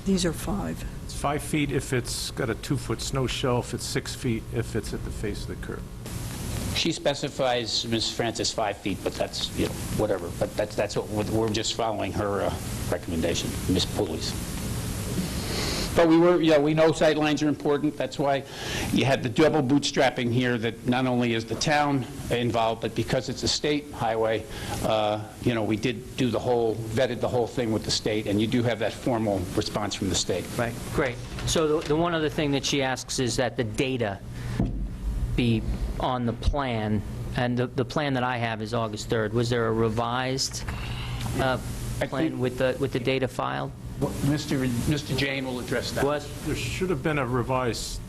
These are 5. It's 5 feet if it's got a 2-foot snow shelf, it's 6 feet if it's at the face of the curb. She specifies, Ms. Francis, 5 feet, but that's, you know, whatever. But that's what, we're just following her recommendation, Ms. Pulley's. But we know sight lines are important. That's why you had the double bootstrapping here, that not only is the town involved, but because it's a state highway, you know, we did do vetted the whole thing with the state, and you do have that formal response from the state. Right, great. So the one other thing that she asks is that the data be on the plan, and the plan that I have is August 3rd. Was there a revised plan with the data filed? Mr. Jane will address that. What? There should have been a revised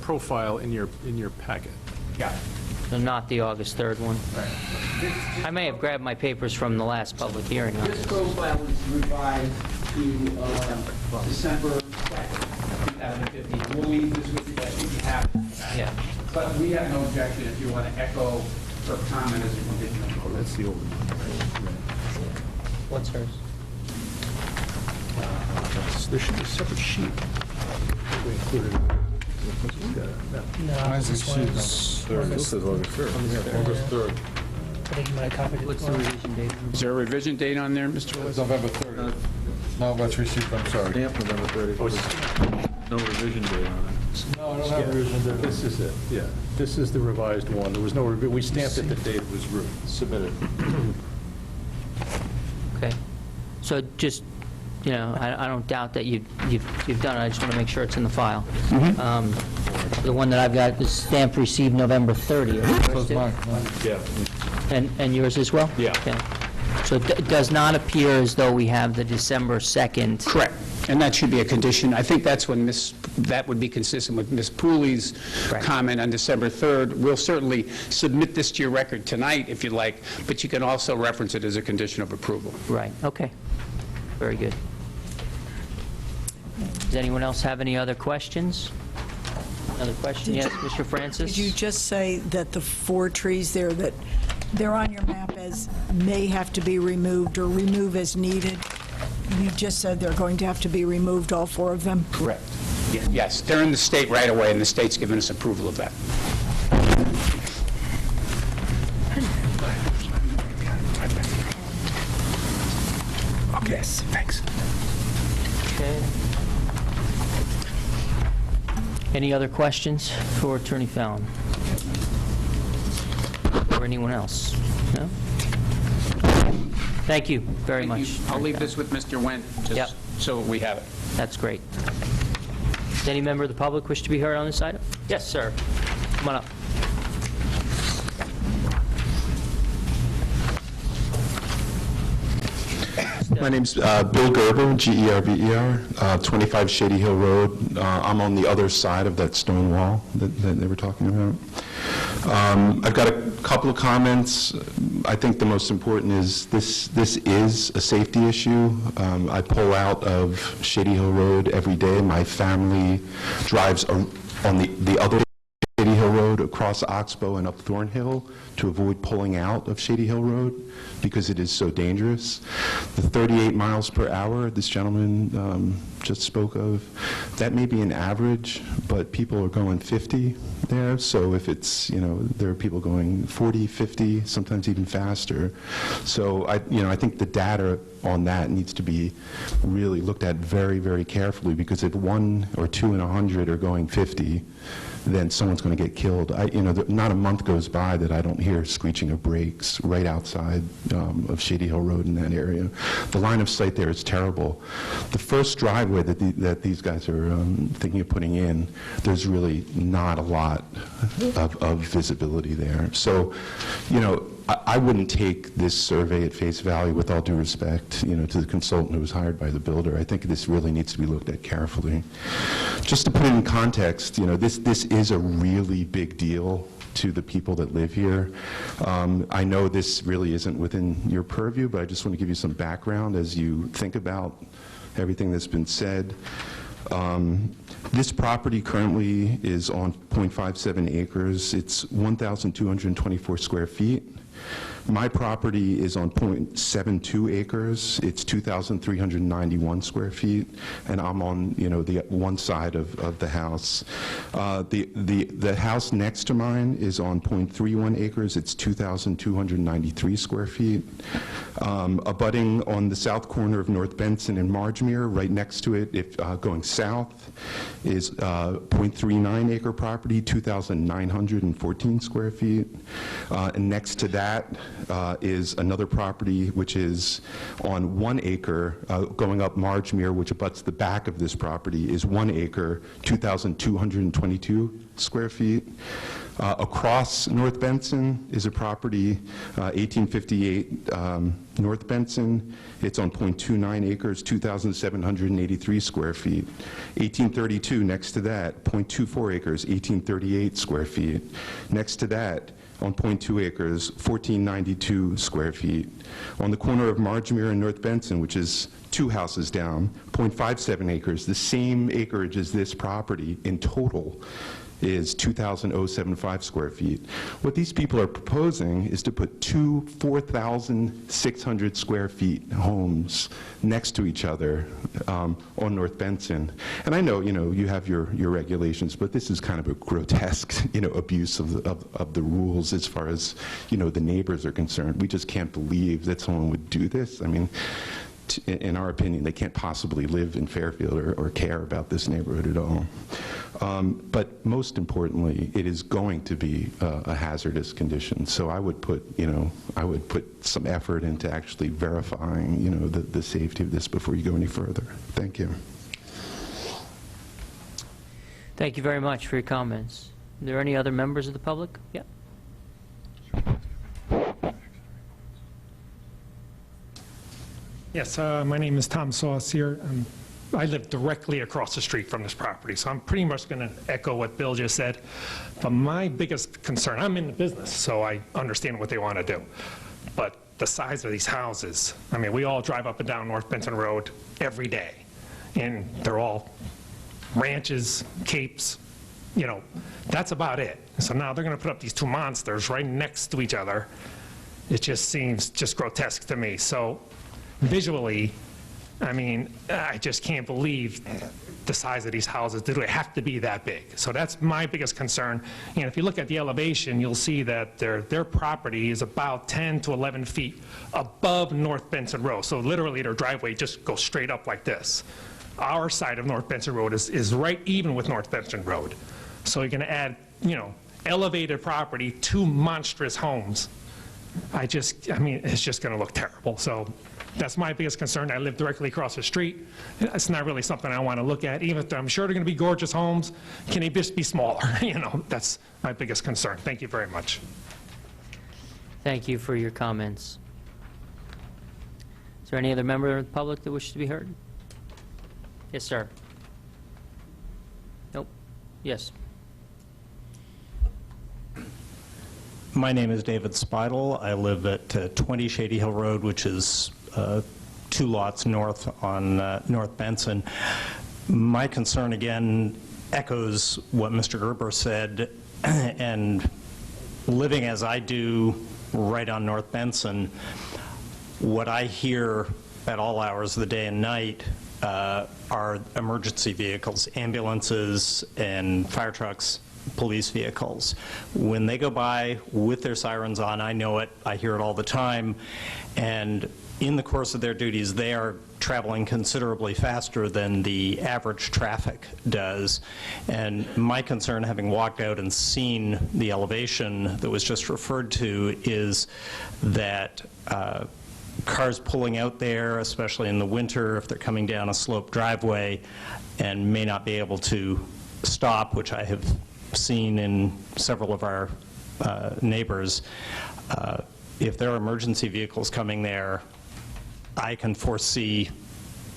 profile in your packet. Yeah. So not the August 3rd one? I may have grabbed my papers from the last public hearing on This it. profile is revised to December 2nd, 2015. We'll leave this with you, I think you have it. Yeah. But we have no objection if you want to echo her comment as a condition of approval. That's the old one. What's hers? There should be a separate sheet. We included it. This says August 3rd. August 3rd. What's the revision date? Is there a revision date on there, Mr. Willis? November 30th. No, that's received, I'm sorry. Stamp November 30th. No revision date on it. No, I don't have a revision there. This is it, yeah. This is the revised one. There was no, we stamped it the date it was submitted. Okay. So just, you know, I don't doubt that you've done it. I just want to make sure it's in the file. The one that I've got is stamped received November 30th. Yours too? Yeah. And yours as well? Yeah. Okay. So it does not appear as though we have the December 2nd. Correct. And that should be a condition. I think that's when that would be consistent with Ms. Pooley's Right. comment on December 3rd. We'll certainly submit this to your record tonight if you'd like, but you can also reference it as a condition of approval. Right, okay. Very good. Does anyone else have any other questions? Another question? Yes, Mr. Francis? Did you just say that the 4 trees there, that they're on your map as may have to be removed or remove as needed? You just said they're going to have to be removed, all 4 of them? Correct. Yes, they're in the state right away, and the state's given us approval of that. Okay. Yes, thanks. Okay. Any other questions for Attorney Fallon? Or anyone else? No? Thank you very much. I'll leave this with Mr. Wendt, Yep. just so we have it. That's great. Does any member of the public wish to be heard on this item? Yes, sir. Come on up. up. My name's Bill Gerber, G-E-R-B-E-R, 25 Shady Hill Road. I'm on the other side of that stone wall that they were talking about. I've got a couple of comments. I think the most important is this is a safety issue. I pull out of Shady Hill Road every day. My family drives on the other Shady Hill Road across Oxbow and up Thornhill to avoid pulling out of Shady Hill Road because it is so dangerous. The 38 miles per hour this gentleman just spoke of, that may be an average, but people are going 50 there. So if it's, there are people going 40, 50, sometimes even faster. So I think the data on that needs to be really looked at very, very carefully, because if 1 or 2 in 100 are going 50, then someone's going to get killed. Not a month goes by that I don't hear screeching of brakes right outside of Shady Hill Road in that area. The line of sight there is terrible. The first driveway that these guys are thinking of putting in, there's really not a lot of visibility there. So, I wouldn't take this survey at face value, with all due respect, to the consultant who was hired by the builder. I think this really needs to be looked at carefully. Just to put it in context, this is a really big deal to the people that live here. I know this really isn't within your purview, but I just want to give you some background as you think about everything that's been said. This property currently is on 0.57 acres. It's 1,224 square feet. My property is on 0.72 acres. It's 2,391 square feet, and I'm on, the one side of the house. The house next to mine is on 0.31 acres. It's 2,293 square feet. Abutting on the south corner of North Benson and Margemere, right next to it, if going south, is 0.39 acre property, 2,914 square feet. And next to that is another property which is on 1 acre, going up Margemere, which abuts the back of this property, is 1 acre, 2,222 square feet. Across North Benson is a property, 1858 North Benson. It's on 0.29 acres, 2,783 square feet. 1832 next to that, 0.24 acres, 1838 square feet. Next to that, on 0.2 acres, 1,492 square feet. On the corner of Margemere and North Benson, which is 2 houses down, 0.57 acres, the same acreage as this property in total, is 2,075 square feet. What these people are proposing is to put 2 4,600 square feet homes next to each other on North Benson. And I know, you have your regulations, but this is kind of a grotesque, abuse of the rules as far as, the neighbors are concerned. We just can't believe that someone would do this. I mean, in our opinion, they can't possibly live in Fairfield or care about this neighborhood at all. But most importantly, it is going to be a hazardous condition. So I would put, I would put some effort into actually verifying, the safety of this before you go any further. Thank you. Thank you very much for your comments. Are there any other members of the public? Yeah. Yes, my name is Tom Saucier. I live directly across the street from this property, so I'm pretty much going to echo what Bill just said. But my biggest concern, I'm in the business, so I understand what they want to do. But the size of these houses, I mean, we all drive up and down North Benson Road every day, and they're all ranches, capes, that's about it. So now they're going to put up these 2 monsters right next to each other. It just seems just grotesque to me. So visually, I mean, I just can't believe the size of these houses. Do they have to be that big? So that's my biggest concern. And if you look at the elevation, you'll see that their property is about 10 to 11 feet above North Benson Road. So literally their driveway just goes straight up like this. Our side of North Benson Road is right even with North Benson Road. So you're going to add, elevated property, 2 monstrous homes. I mean, it's just going to look terrible. So that's my biggest concern. I live directly across the street. It's not really something I want to look at. Even if I'm sure they're going to be gorgeous homes, can they just be smaller? That's my biggest concern. Thank you very much. Thank you for your comments. Is there any other member of the public that wishes to be heard? Yes, sir. Nope. Yes. My name is David Speidel. I live at 20 Shady Hill Road, which is 2 lots north on North Benson. My concern, again, echoes what Mr. Gerber said, and living as I do right on North Benson, what I hear at all hours of the day and night are emergency vehicles, ambulances and fire trucks, police vehicles. When they go by with their sirens on, I know it, I hear it all the time, and in the course of their duties, they are traveling considerably faster than the average traffic does. And my concern, having walked out and seen the elevation that was just referred to, is that cars pulling out there, especially in the winter, if they're coming down a sloped driveway and may not be able to stop, which I have seen in several of our neighbors, if there are emergency vehicles coming there, I can foresee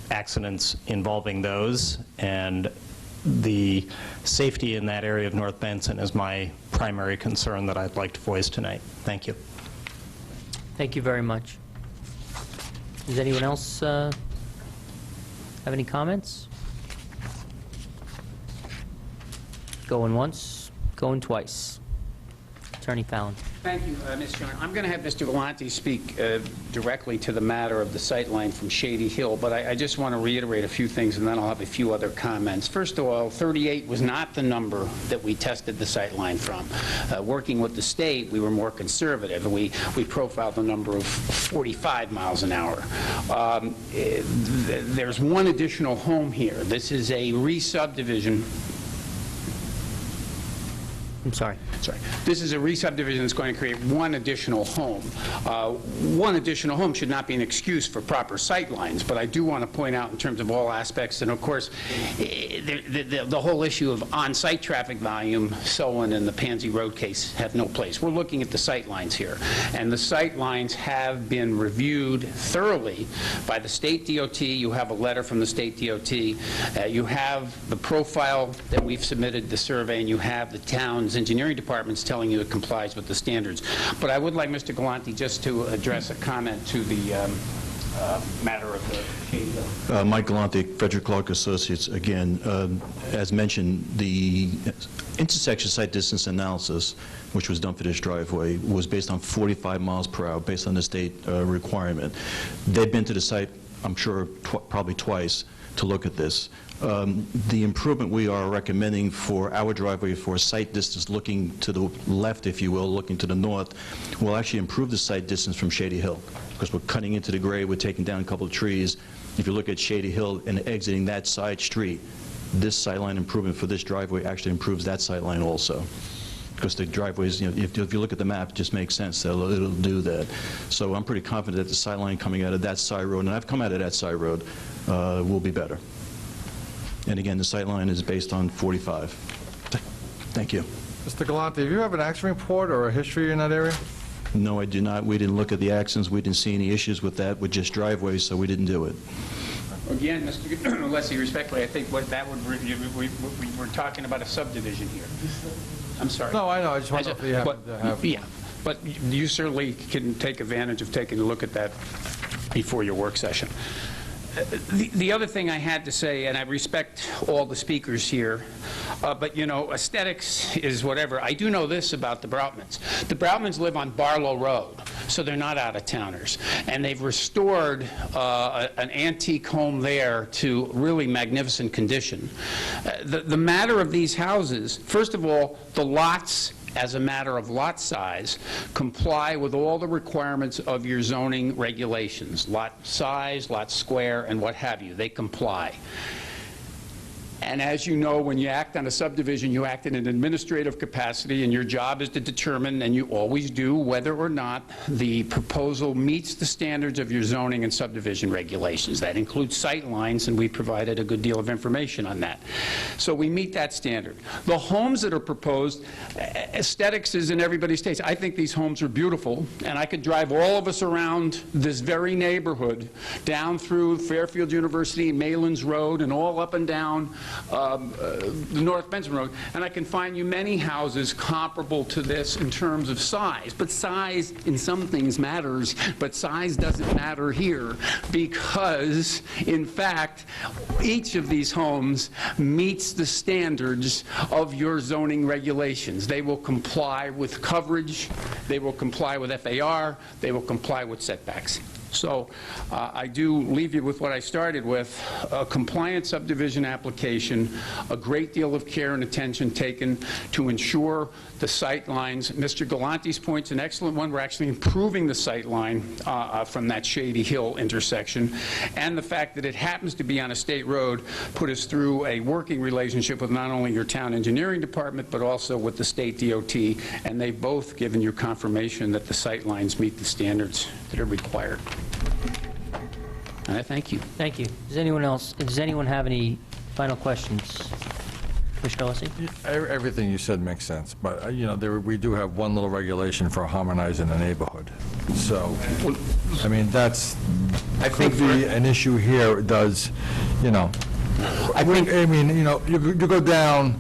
accidents involving those, and the safety in that area of North Benson is my primary concern that I'd like to voice tonight. Thank you. Thank you very much. Does anyone else have any comments? Going once, going twice. Attorney Fallon. Thank you, Mr. Chairman. I'm going to have Mr. Galante speak directly to the matter of the sightline from Shady Hill, but I just want to reiterate a few things, and then I'll have a few other comments. First of all, 38 was not the number that we tested the sightline from. Working with the state, we were more conservative, and we profiled the number of 45 miles an hour. There's one additional home here. This is a re-subdivision. I'm sorry. This is a re-subdivision that's going to create one additional home. One additional home should not be an excuse for proper sight lines, but I do want to point out in terms of all aspects, and of course, the whole issue of on-site traffic volume, Selwyn and the Pansy Road case have no place. We're looking at the sight lines here, and the sight lines have been reviewed thoroughly by the state DOT. You have a letter from the state DOT. You have the profile that we've submitted, the survey, and you have the town's engineering departments telling you it complies with the standards. But I would like Mr. Galante just to address a comment to the matter of the Shady Hill. Mike Galante, Frederick Clark Associates. Again, as mentioned, the intersection site distance analysis, which was done for this driveway, was based on 45 miles per hour, based on the state requirement. They've been to the site, I'm sure, probably twice to look at this. The improvement we are recommending for our driveway for sight distance looking to the left, if you will, looking to the north, will actually improve the sight distance from Shady Hill, because we're cutting into the grade, we're taking down a couple of trees. If you look at Shady Hill and exiting that side street, this sightline improvement for this driveway actually improves that sightline also. Because the driveways, you know, if you look at the map, it just makes sense that it'll do that. So I'm pretty confident that the sightline coming out of that side road, and I've come out of that side road, will be better. And again, the sightline is based on 45. Thank you. Mr. Galante, do you have an accident report or a history in that area? No, I do not. We didn't look at the accidents. We didn't see any issues with that, with just driveways, so we didn't do it. Again, Mr. Leslie, respectfully, I think what that would, we're talking about a subdivision here. I'm sorry. No, I know. I just want to know if you happen to have... Yeah, but you certainly can take advantage of taking a look at that before your work session. The other thing I had to say, and I respect all the speakers here, but, you know, aesthetics is whatever. I do know this about the Broutmans. The Broutmans live on Barlow Road, so they're not out-of-towners. And they've restored an antique home there to really magnificent condition. The matter of these houses, first of all, the lots, as a matter of lot size, comply with all the requirements of your zoning regulations. Lot size, lot square, and what have you. They comply. And as you know, when you act on a subdivision, you act in an administrative capacity, and your job is to determine, and you always do, whether or not the proposal meets the standards of your zoning and subdivision regulations. That includes sight lines, and we provided a good deal of information on that. So we meet that standard. The homes that are proposed, aesthetics is in everybody's taste. I think these homes are beautiful, and I could drive all of us around this very neighborhood, down through Fairfield University, Maylands Road, and all up and down the North Benson Road, and I can find you many houses comparable to this in terms of size. But size in some things matters, but size doesn't matter here, because, in fact, each of these homes meets the standards of your zoning regulations. They will comply with coverage, they will comply with FAR, they will comply with setbacks. So I do leave you with what I started with, a compliant subdivision application, a great deal of care and attention taken to ensure the sight lines. Mr. Galante's point's an excellent one. We're actually improving the sight line from that Shady Hill intersection. And the fact that it happens to be on a state road put us through a working relationship with not only your town engineering department, but also with the state DOT. And they've both given you confirmation that the sight lines meet the standards that are required. And I thank you. Thank you. Does anyone have any final questions? Commissioner Lessing? Everything you said makes sense, but, you know, we do have one little regulation for harmonizing the neighborhood. So, I mean, could be an issue here. It does, you know, I mean, you know, you go down,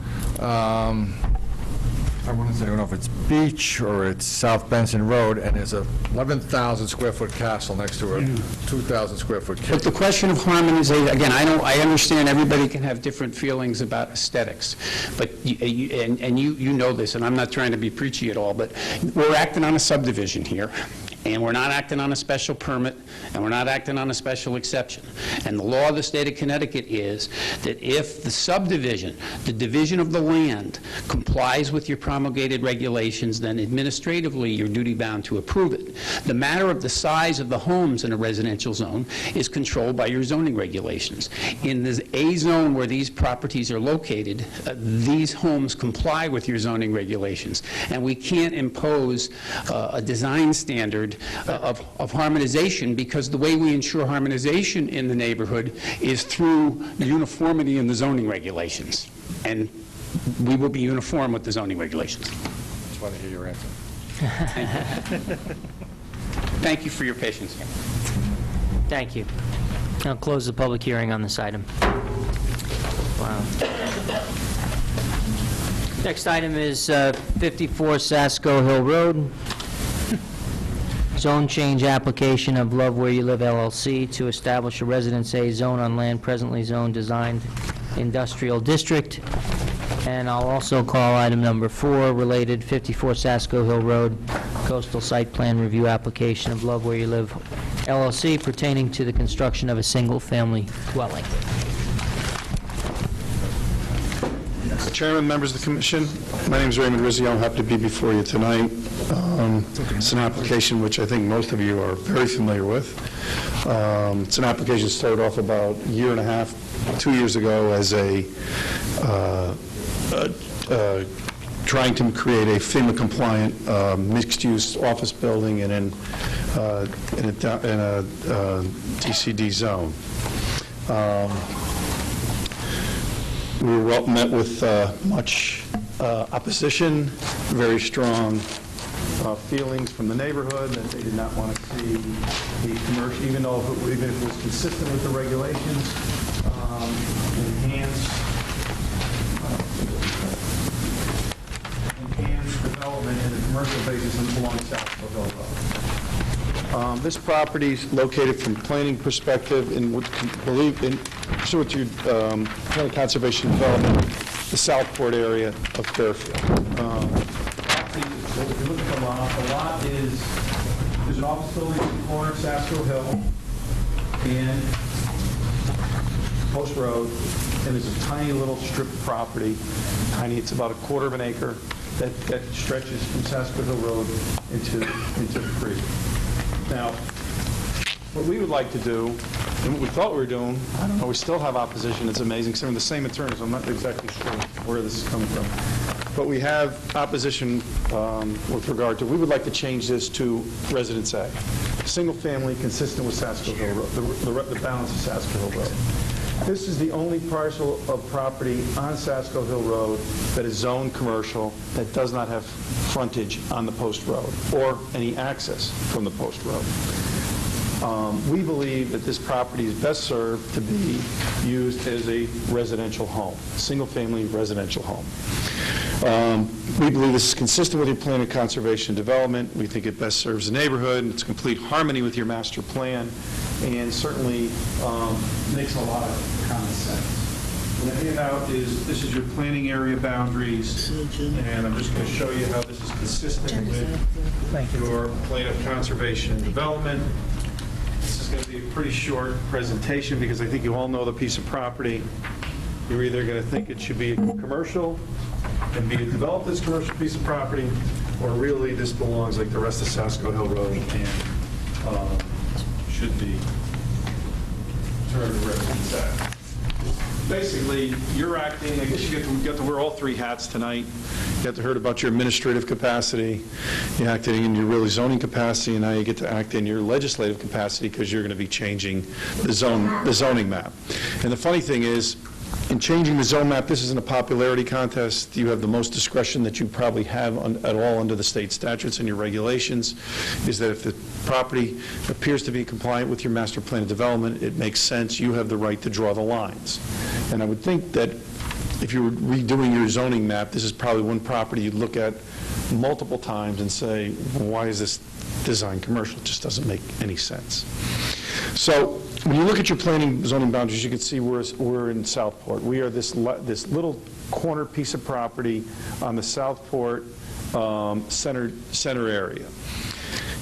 I don't know if it's Beach or it's South Benson Road, and there's a 11,000 square foot castle next to a 2,000 square foot kid. But the question of harmonization, again, I understand everybody can have different feelings about aesthetics, but you know this, and I'm not trying to be preachy at all, but we're acting on a subdivision here. And we're not acting on a special permit, and we're not acting on a special exception. And the law of the state of Connecticut is that if the subdivision, the division of the land, complies with your promulgated regulations, then administratively you're duty-bound to approve it. The matter of the size of the homes in a residential zone is controlled by your zoning regulations. In the A zone where these properties are located, these homes comply with your zoning regulations. And we can't impose a design standard of harmonization, because the way we ensure harmonization in the neighborhood is through uniformity in the zoning regulations. And we will be uniform with the zoning regulations. Just want to hear your answer. Thank you. Thank you for your patience. Thank you. I'll close the public hearing on this item. Wow. Next item is 54 Sasko Hill Road. Zone change application of Love Where You Live LLC to establish a Residence A zone on land presently zoned designed industrial district. And I'll also call item number 4, related 54 Sasko Hill Road, coastal site plan review application of Love Where You Live LLC pertaining to the construction of a single-family dwelling. Mr. Chairman, members of the commission, my name is Raymond Rizzi. I'm happy to be before you tonight. It's an application which I think most of you are very familiar with. It's an application that started off about a year and a half, 2 years ago as trying to create a FEMA-compliant mixed-use office building in a DCD zone. We were well met with much opposition, very strong feelings from the neighborhood that they did not want to see the commercial, even if it was consistent with the regulations, enhanced development in a commercial basis along South Hill Road. This property is located from planning perspective and would believe in pursuant to planning conservation development, the Southport area of Fairfield. If you look at the lot is, there's an office building at the corner of Sasko Hill and Post Road, and there's a tiny little strip of property, tiny, it's about 1/4 of an acre, that stretches from Sasko Hill Road into the creek. Now, what we would like to do, and what we thought we were doing, I don't know, we still have opposition, it's amazing, because they're the same attorneys, I'm not exactly sure where this is coming from. But we have opposition with regard to, we would like to change this to Residence A. Single family consistent with Sasko Hill Road, the balance of Sasko Hill Road. This is the only parcel of property on Sasko Hill Road that is zoned commercial that does not have frontage on the post road or any access from the post road. We believe that this property is best served to be used as a residential home, single-family residential home. We believe this is consistent with your plan of conservation and development. We think it best serves the neighborhood. It's complete harmony with your master plan, and certainly makes a lot of common sense. What I hand out is, this is your planning area boundaries, and I'm just going to show you how this is consistent with your plan of conservation and development. This is going to be a pretty short presentation because I think you all know the piece of property. You're either going to think it should be commercial and be developed as a commercial piece of property, or really this belongs like the rest of Sasko Hill Road and should be turned to Residence A. Basically, you're acting, I guess you get to wear all three hats tonight. You have to heard about your administrative capacity, you're acting in your really zoning capacity, and now you get to act in your legislative capacity because you're going to be changing the zoning map. And the funny thing is, in changing the zone map, this isn't a popularity contest. You have the most discretion that you probably have at all under the state statutes and your regulations, is that if the property appears to be compliant with your master plan of development, it makes sense, you have the right to draw the lines. And I would think that if you were redoing your zoning map, this is probably one property you'd look at multiple times and say, well, why is this designed commercial? It just doesn't make any sense. So when you look at your planning zoning boundaries, you can see we're in Southport. We are this little corner piece of property on the Southport center area.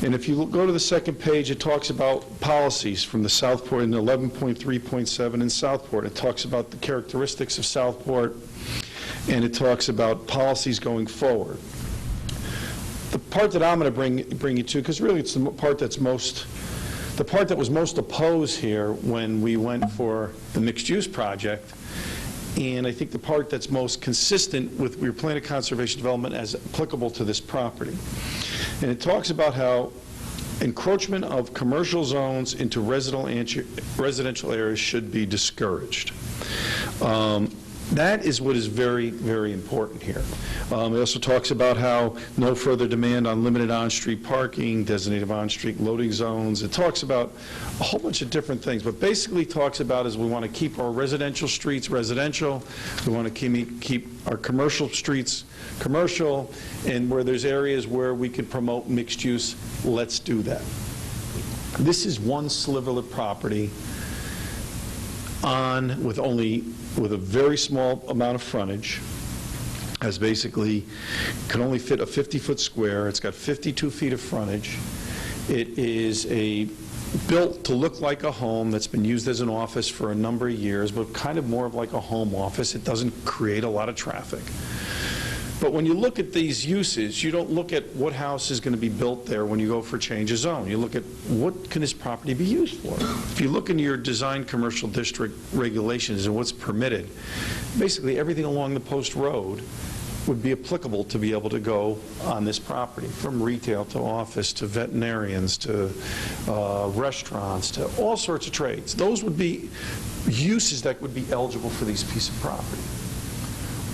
And if you go to the second page, it talks about policies from the Southport in 11.3.7 in Southport. It talks about the characteristics of Southport, and it talks about policies going forward. The part that I'm going to bring you to, because really it's the part that was most opposed here when we went for the mixed-use project, and I think the part that's most consistent with your plan of conservation development as applicable to this property. And it talks about how encroachment of commercial zones into residential areas should be discouraged. That is what is very, very important here. It also talks about how no further demand on limited on-street parking, designated on-street loading zones. It talks about a whole bunch of different things, but basically talks about is we want to keep our residential streets residential, we want to keep our commercial streets commercial, and where there's areas where we could promote mixed use, let's do that. This is one sliver of property with a very small amount of frontage, has basically, can only fit a 50-foot square. It's got 52 feet of frontage. It is built to look like a home that's been used as an office for a number of years, but kind of more of like a home office. It doesn't create a lot of traffic. But when you look at these uses, you don't look at what house is going to be built there when you go for change of zone. You look at what can this property be used for. If you look into your design commercial district regulations and what's permitted, basically everything along the post road would be applicable to be able to go on this property, from retail to office to veterinarians to restaurants to all sorts of trades. Those would be uses that would be eligible for these pieces of property.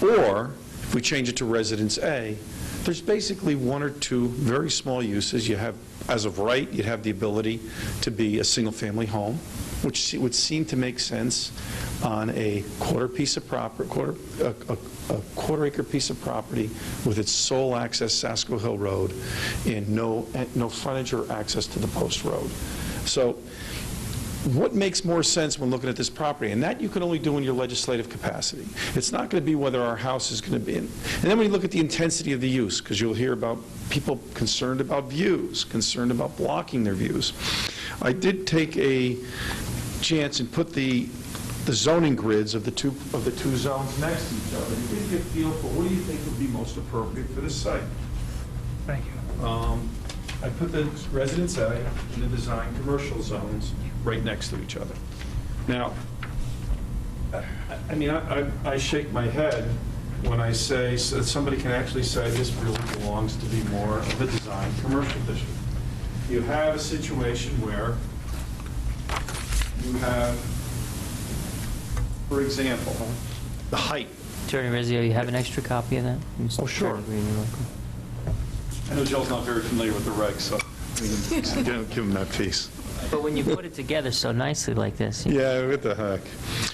Or if we change it to Residence A, there's basically one or two very small uses. You have, as of right, you'd have the ability to be a single-family home, which would seem to make sense on a quarter acre piece of property with its sole access Sasko Hill Road and no frontage or access to the post road. So what makes more sense when looking at this property? And that you can only do in your legislative capacity. It's not going to be whether our house is going to be in. And then when you look at the intensity of the use, because you'll hear about people concerned about views, concerned about blocking their views. I did take a chance and put the zoning grids of the two zones next to each other and give you a feel for what do you think would be most appropriate for this site. Thank you. I put the Residence A and the design commercial zones right next to each other. Now, I mean, I shake my head when I say, so somebody can actually say this really belongs to be more of a design commercial district. You have a situation where you have, for example, the height. Attorney Rizzio, you have an extra copy of that? Oh, sure. I know Joe's not very familiar with the regs, so we can give him that piece. But when you put it together so nicely like this. Yeah, what the heck?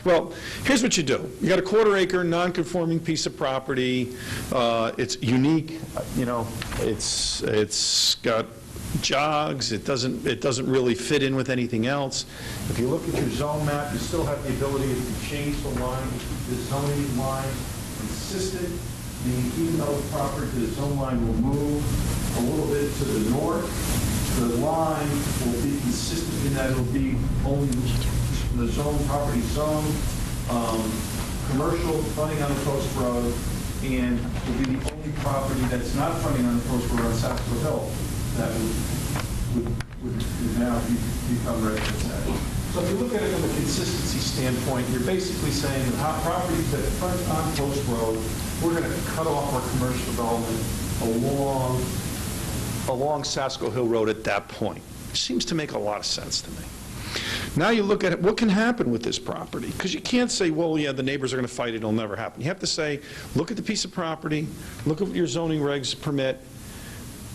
Well, here's what you do. You got a quarter-acre, non-conforming piece of property. It's unique. You know, it's got jogs. It doesn't really fit in with anything else. If you look at your zone map, you still have the ability to change the line, the zoning line consistent. Meaning, even though the property, the zone line will move a little bit to the north, the line will be consistent in that it'll be only the zone, property zone, commercial, fronting on the post road, and will be the only property that's not fronting on the post road on Southfield Hill that would now become Residence A. So if you look at it from a consistency standpoint, you're basically saying that properties that front on post road, we're going to cut off our commercial development along Sasko Hill Road at that point. It seems to make a lot of sense to me. Now you look at it, what can happen with this property? Because you can't say, well, yeah, the neighbors are going to fight it, it'll never happen. You have to say, look at the piece of property, look at what your zoning regs permit.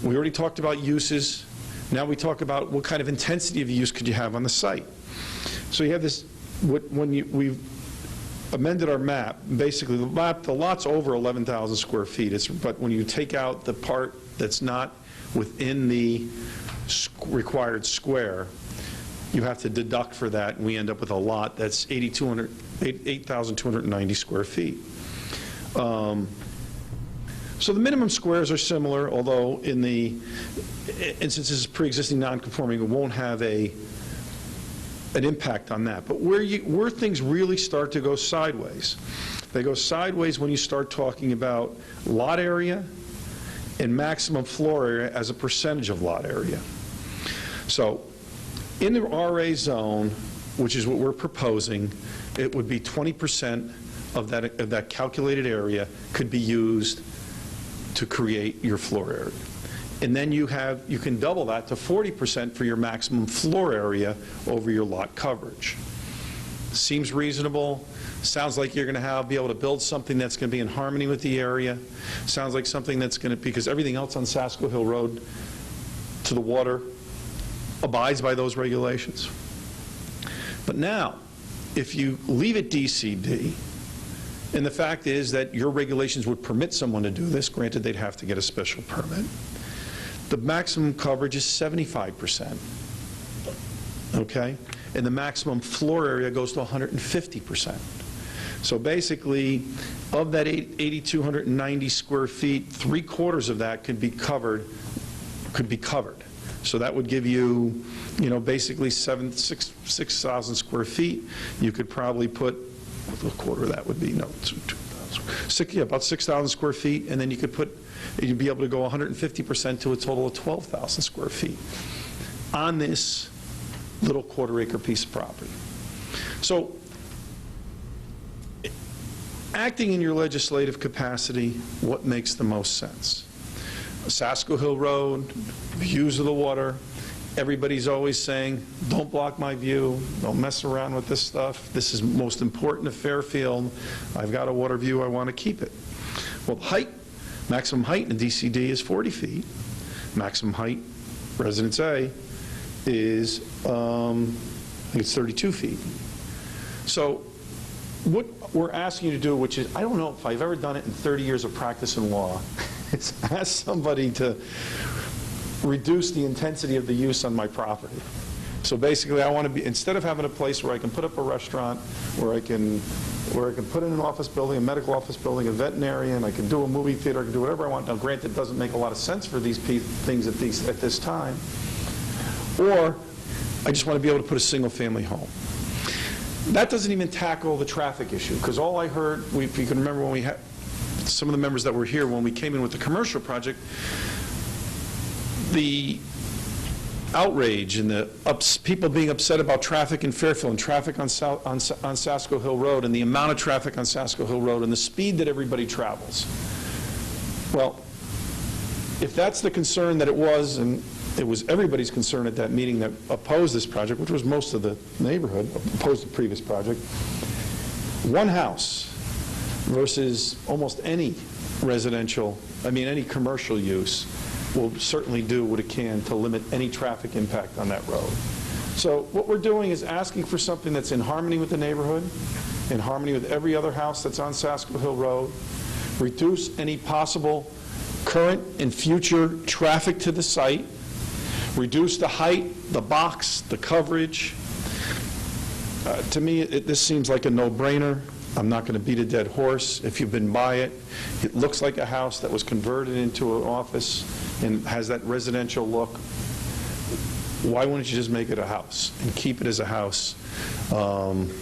We already talked about uses. Now we talk about what kind of intensity of use could you have on the site. So you have this, we've amended our map, basically the lot's over 11,000 square feet, but when you take out the part that's not within the required square, you have to deduct for that, and we end up with a lot that's 8,290 square feet. So the minimum squares are similar, although in the instances of pre-existing non-conforming, it won't have an impact on that. But where things really start to go sideways, they go sideways when you start talking about lot area and maximum floor area as a percentage of lot area. So in the RA zone, which is what we're proposing, it would be 20% of that calculated area could be used to create your floor area. And then you can double that to 40% for your maximum floor area over your lot coverage. Seems reasonable. Sounds like you're going to be able to build something that's going to be in harmony with the area. Sounds like something that's going to, because everything else on Sasko Hill Road to the water abides by those regulations. But now, if you leave it DCD, and the fact is that your regulations would permit someone to do this, granted they'd have to get a special permit, the maximum coverage is 75%, okay? And the maximum floor area goes to 150%. So basically, of that 8,290 square feet, 3/4 of that could be covered. So that would give you, basically 6,000 square feet. You could probably put, a quarter of that would be, about 6,000 square feet, and then you'd be able to go 150% to a total of 12,000 square feet on this little quarter-acre piece of property. So, acting in your legislative capacity, what makes the most sense? Sasko Hill Road, views of the water. Everybody's always saying, don't block my view, don't mess around with this stuff. This is most important to Fairfield. I've got a water view, I want to keep it. Well, height, maximum height in the DCD is 40 feet. Maximum height, Residence A, is, I think it's 32 feet. So what we're asking you to do, which is, I don't know if I've ever done it in 30 years of practice in law, is ask somebody to reduce the intensity of the use on my property. So basically, I want to be, instead of having a place where I can put up a restaurant, where I can put in an office building, a medical office building, a veterinarian, I can do a movie theater, I can do whatever I want. Now, granted, it doesn't make a lot of sense for these things at this time. Or I just want to be able to put a single-family home. That doesn't even tackle the traffic issue, because all I heard, if you can remember when we had some of the members that were here when we came in with the commercial project, the outrage and the people being upset about traffic in Fairfield and traffic on Sasko Hill Road and the amount of traffic on Sasko Hill Road and the speed that everybody travels. Well, if that's the concern that it was, and it was everybody's concern at that meeting that opposed this project, which was most of the neighborhood, opposed the previous project, one house versus almost any any commercial use will certainly do what it can to limit any traffic impact on that road. So what we're doing is asking for something that's in harmony with the neighborhood, in harmony with every other house that's on Sasko Hill Road, reduce any possible current and future traffic to the site, reduce the height, the box, the coverage. To me, this seems like a no-brainer. I'm not going to beat a dead horse. If you've been by it, it looks like a house that was converted into an office and has that residential look. Why wouldn't you just make it a house and keep it as a house and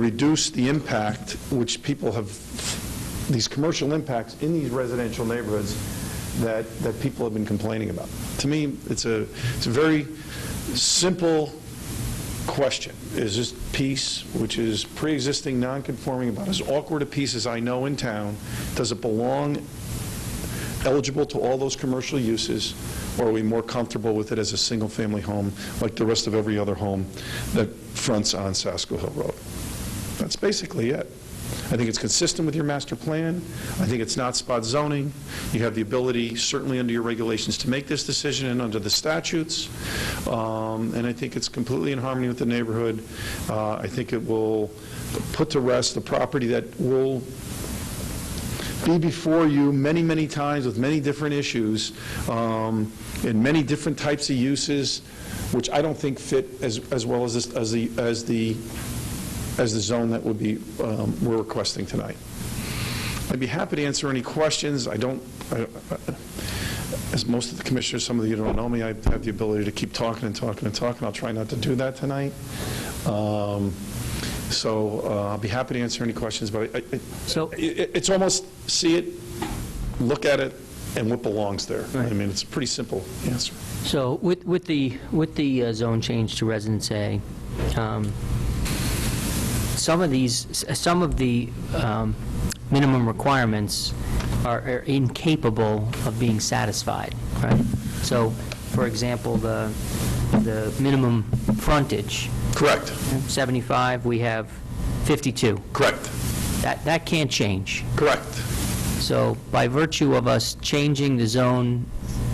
reduce the impact which people have, these commercial impacts in these residential neighborhoods that people have been complaining about? To me, it's a very simple question. Is this piece, which is pre-existing, non-conforming, about as awkward a piece as I know in town, does it belong eligible to all those commercial uses, or are we more comfortable with it as a single-family home like the rest of every other home that fronts on Sasko Hill Road? That's basically it. I think it's consistent with your master plan. I think it's not spot zoning. You have the ability, certainly under your regulations, to make this decision and under the statutes. And I think it's completely in harmony with the neighborhood. I think it will put to rest the property that will be before you many, many times with many different issues and many different types of uses, which I don't think fit as well as the zone that would be we're requesting tonight. I'd be happy to answer any questions. As most of the commissioners, some of you don't know me, I have the ability to keep talking and talking and talking. I'll try not to do that tonight. So I'll be happy to answer any questions, but it's almost see it, look at it, and what belongs there. Right. I mean, it's a pretty simple answer. So with the zone change to Residence A, some of the minimum requirements are incapable of being satisfied, right? So, for example, the minimum frontage. Correct. 75, we have 52. Correct. That can't change. Correct. So, by virtue of us changing the zone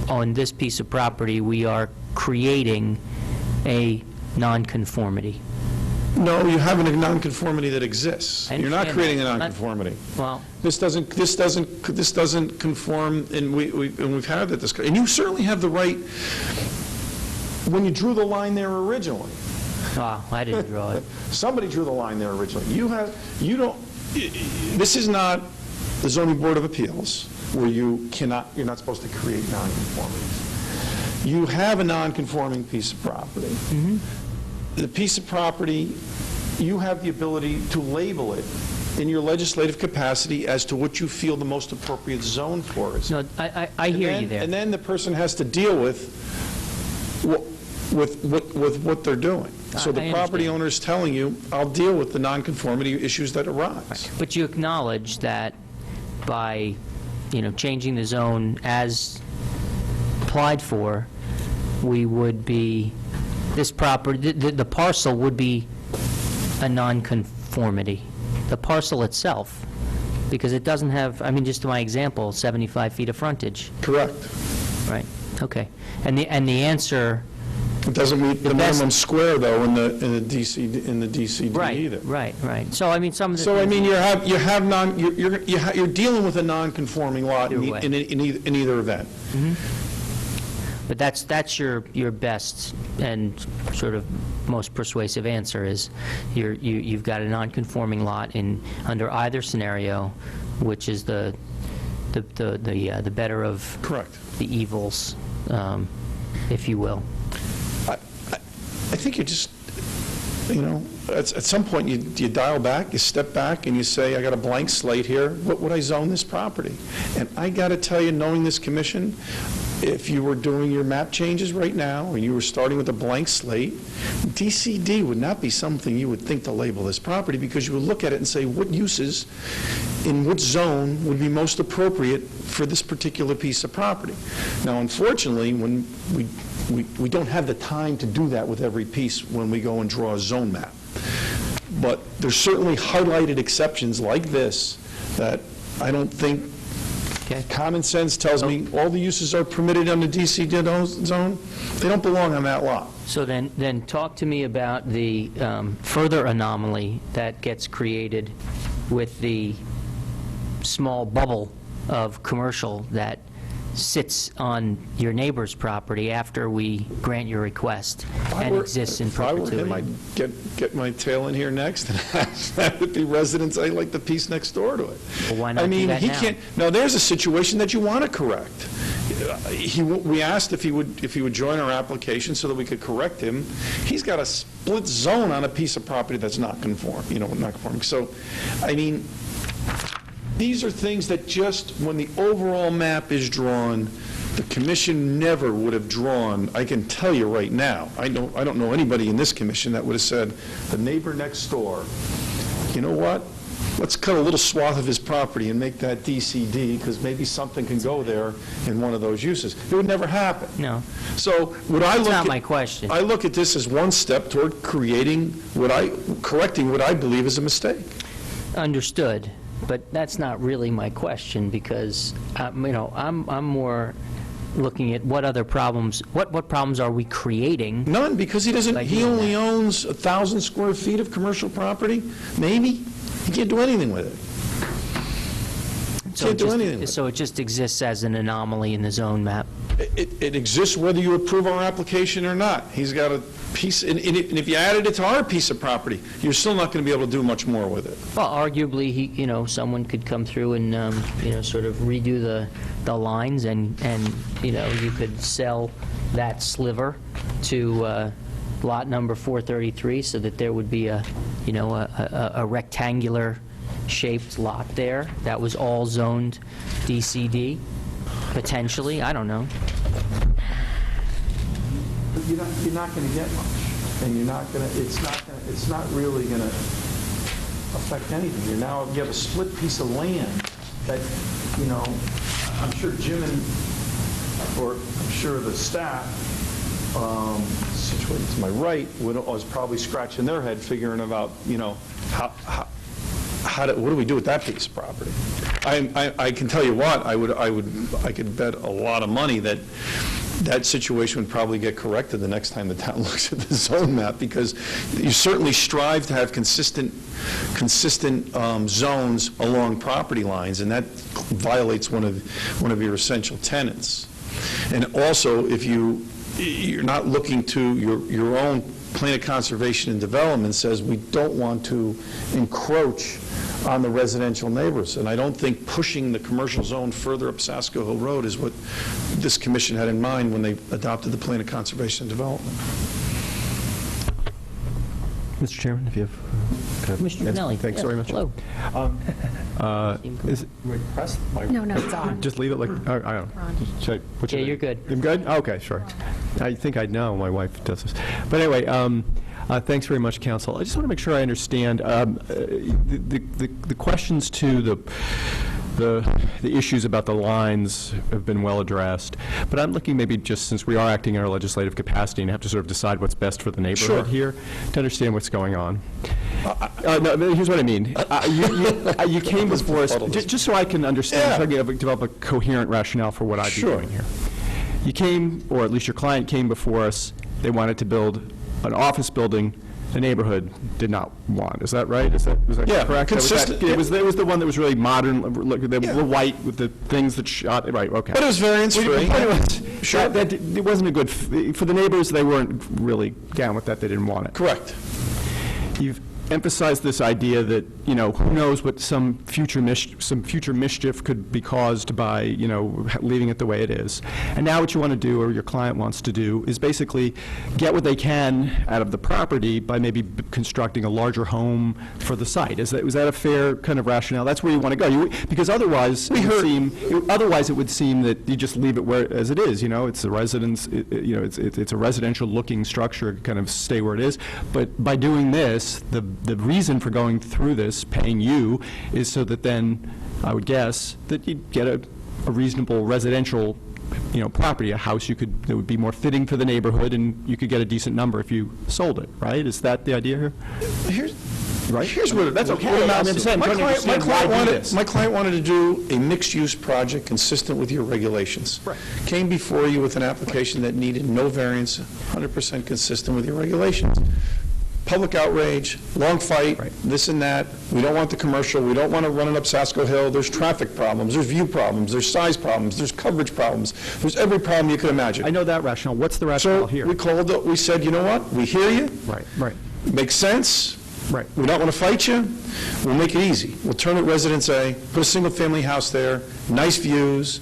on this piece of property, we are creating a nonconformity. No, you have a nonconformity that exists. I You're not understand creating that. a nonconformity. Well, This doesn't conform, and we've had that discussion. And you certainly have the right, when you drew the line there originally. I didn't draw it. Somebody drew the line there originally. This is not the Zoning Board of Appeals, where you're not supposed to create nonconformities. You have a nonconforming piece of property. Mm-hmm. The piece of property, you have the ability to label it in your legislative capacity as to what you feel the most appropriate zone for is. No, I hear you there. And then the person has to deal with what they're doing. So the property owner is telling you, I'll deal with the nonconformity issues that arise. But you acknowledge that by, changing the zone as applied for, we would be, this property, the parcel would be a nonconformity. The parcel itself, because it doesn't have, just to my example, 75 feet of frontage. Correct. Right, okay. And the answer... It doesn't meet the minimum square, though, in the DCD either. Right. So, some of the... So, you're dealing with a non-conforming lot in either event. Mm-hmm. But that's your best and sort of most persuasive answer is you've got a non-conforming lot under either scenario, which is the better of correct the evils, if you will. I think you're just, at some point, you dial back, you step back, and you say, I got a blank slate here, what would I zone this property? And I got to tell you, knowing this commission, if you were doing your map changes right now, and you were starting with a blank slate, DCD would not be something you would think to label this property, because you would look at it and say, what uses in which zone would be most appropriate for this particular piece of property? Now, unfortunately, when we don't have the time to do that with every piece when we go and draw a zone map. But there's certainly highlighted exceptions like this that I don't think common sense tells me all the uses are permitted on the DCD zone. They don't belong on that lot. So then talk to me about the further anomaly that gets created with the small bubble of commercial that sits on your neighbor's property after we grant your request and exists in perpetuity. If I were him, I'd get my tail in here next and have it be residents, I like the piece next door to it. Well, why not I mean, do that he now? can't, now there's a situation that you want to correct. We asked if he would join our application so that we could correct him. He's got a split zone on a piece of property that's not conforming. So, I mean, these are things that just, when the overall map is drawn, the commission never would have drawn. I can tell you right now, I don't know anybody in this commission that would have said, the neighbor next door, you know what? Let's cut a little swath of his property and make that DCD, because maybe something can go there in one of those uses. It would never happen. No. So would I That's look not at... my question. I look at this as one step toward correcting what I believe is a mistake. Understood, but that's not really my question, because I'm more looking at what other problems, what problems are we creating? None, because he only owns 1,000 square feet of commercial property, maybe. He can't do anything with it. So it just exists as an anomaly in the zone map. It exists whether you approve our application or not. He's got a piece, and if you added it to our piece of property, you're still not going to be able to do much more with it. Well, arguably, someone could come through and, sort of redo the lines, and you could sell that sliver to lot number 433, so that there would be a rectangular shaped lot there that was all zoned DCD, potentially. I don't know. You're not going to get much, and it's not really going to affect anything. You have a split piece of land that, I'm sure Jim or I'm sure the staff, situated to my right, was probably scratching their head figuring about, what do we do with that piece of property? I can tell you what, I could bet a lot of money that that situation would probably get corrected the next time the town looks at the zone map, because you certainly strive to have consistent zones along property lines, and that violates one of your essential tenets. And also, if you're not looking to your own plan of conservation and development says we don't want to encroach on the residential neighbors. And I don't think pushing the commercial zone further up Sasko Hill Road is what this commission had in mind when they adopted the plan of conservation and development. Mr. Chairman, if you have... Commissioner Pinelli. Thanks very much. Hello. Is No, it's on. just leave it like... I don't know. Should I put you Yeah, in? you're good. I'm good? Okay, sure. I think I know. My wife does this. But anyway, thanks very much, Council. I just want to make sure I understand the questions to the issues about the lines have been well addressed, but I'm looking maybe just since we are acting in our legislative capacity and have to sort of decide what's best for the neighborhood here to understand what's going on. No, here's what I mean. You came before us, just so I can understand, so I can develop a coherent rationale for what I'd be doing here. You came, or at least your client came before us, they wanted to build an office building the neighborhood did not want. Is that right? Was that correct? Consistent. It was the one that was really modern, the white with the things that shot, right, okay. But it was variance-free. Sure. It wasn't a good, for the neighbors, they weren't really down with that, they didn't want it. Correct. emphasize this idea that, you know, who knows what some future mischief could be caused by, you know, leaving it the way it is. And now what you want to do, or your client wants to do, is basically get what they can out of the property by maybe constructing a larger home for the site. Was that a fair kind of rationale? That's where you want to go. Because otherwise, it would seem that you just leave it where as it is. You know, it's a residence. You know, it's a residential-looking structure. Kind of stay where it is. But by doing this, the reason for going through this, paying you, is so that then I would guess that you'd get a reasonable residential, you know, property, a house that would be more fitting for the neighborhood, and you could get a decent number if you sold it, right? Is that the idea here? Here's what, that's okay. My client wanted to do a mixed-use project consistent with your regulations. Right. Came before you with an application that needed no variance, 100% consistent with your regulations. Public outrage, long fight, this and that. We don't want the commercial. We don't want to run it up Sasko Hill. There's traffic problems. There's view problems. There's size problems. There's coverage problems. There's every problem you could imagine. I know that rationale. What's the rationale here? So we said, you know what? We hear you. Right. Makes sense. Right. We don't want to fight you. We'll make it easy. We'll turn it Residence A, put a single-family house there, nice views.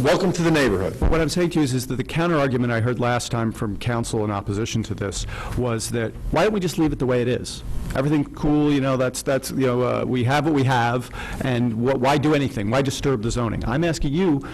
Welcome to the neighborhood. What I'm saying to you is that the counter-argument I heard last time from counsel in opposition to this was that, why don't we just leave it the way it is? Everything cool, you know, that's you know, we have what we have, and why do anything? Why disturb the zoning? I'm asking you,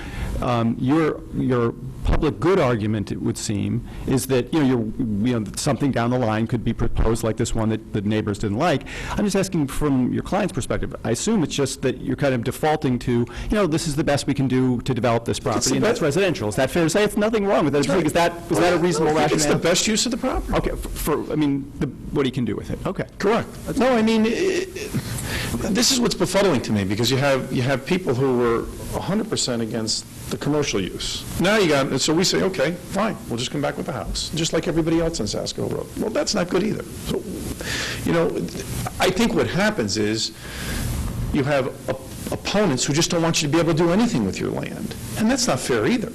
your public good argument, it would seem, is that, you know, something down the line could be proposed like this one that the neighbors didn't like. I'm just asking from your client's perspective. I assume it's just that you're kind of defaulting to, you know, this is the best we can do to develop this property, and that's residential. Is that fair to say? It's nothing wrong with that. Right. Is that a reasonable rationale? It's the best use of the property. Okay, I mean, what he can do with it. Okay. Correct. No, I mean, this is what's befuddling to me, because you have people who were 100% against the commercial use. Now so we say, okay, fine, we'll just come back with the house, just like everybody else on Sasko Road. Well, that's not good either. So, you know, I think what happens is you have opponents who just don't want you to be able to do anything with your land, and that's not fair either.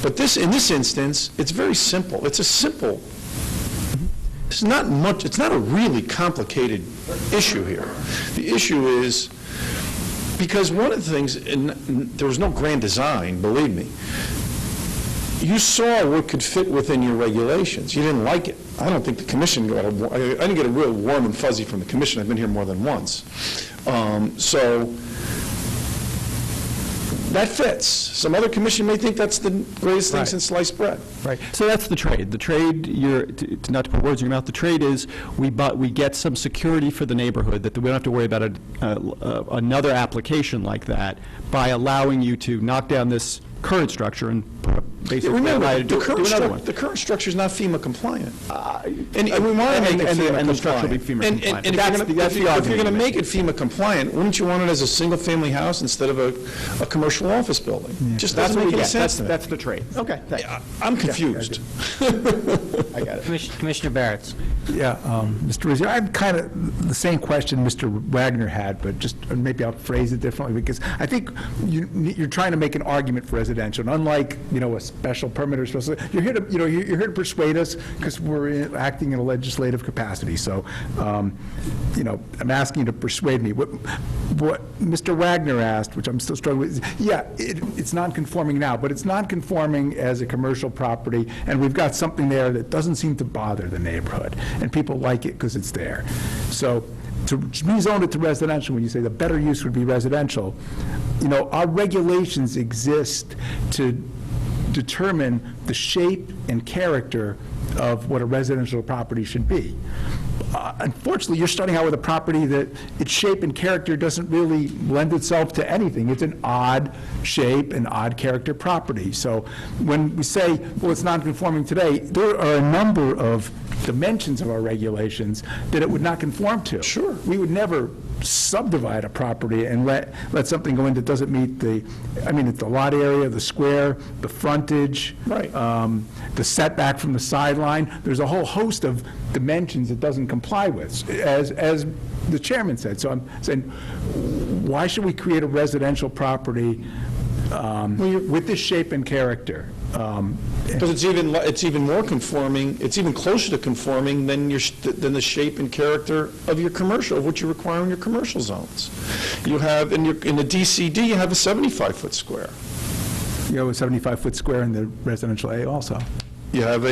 But in this instance, it's very simple. It's not much, it's not a really complicated issue here. The issue is, because one of the things, and there was no grand design, believe me, you saw what could fit within your regulations. You didn't like it. I don't think the commission I didn't get a real warm and fuzzy from the commission. I've been here more than once. So that fits. Some other commission may think that's the greatest thing since sliced bread. Right. So that's the trade. The trade, not to put words in your mouth, the trade is we get some security for the neighborhood, that we don't have to worry about another application like that, by allowing you to knock down this current structure and basically the current structure is not FEMA compliant. And we want to make it FEMA compliant. The structure will be FEMA compliant. If you're going to make it FEMA compliant, wouldn't you want it as a single-family house instead of a commercial office building? Yeah. Just doesn't make any sense to me. That's the trade. Okay, thanks. I'm confused. I got it. Commissioner Barrett. Yeah, Mr. Rizzi, I have kind of the same question Mr. Wagner had, but just maybe I'll phrase it differently, because I think you're trying to make an argument for residential, and unlike, you know, a special permit or special, you're here to, you know, you're here to persuade us because we're acting in a legislative capacity. So, you know, I'm asking you to persuade me. What Mr. Wagner asked, which I'm still struggling with, yeah, it's non-conforming now, but it's non-conforming as a commercial property, and we've got something there that doesn't seem to bother the neighborhood, and people like it because it's there. So to rezone it to residential, when you say the better use would be residential, you know, our regulations exist to determine the shape and character of what a residential property should be. Unfortunately, you're starting out with a property that its shape and character doesn't really lend itself to anything. It's an odd shape and odd character property. So when we say, well, it's non-conforming today, there are a number of dimensions of our regulations that it would not conform to. Sure. We would never subdivide a property and let something go in that doesn't meet it's the lot area, the square, the frontage, the setback from the sideline. There's a whole host of dimensions it doesn't comply with, as the chairman said. So I'm saying, why should we create a residential property with this shape and character? Because it's even more conforming, it's even closer to conforming than the shape and character of your commercial, of what you require in your commercial zones. You have, in the DCD, you have a 75-foot square. You have a 75-foot square in the residential A also. You have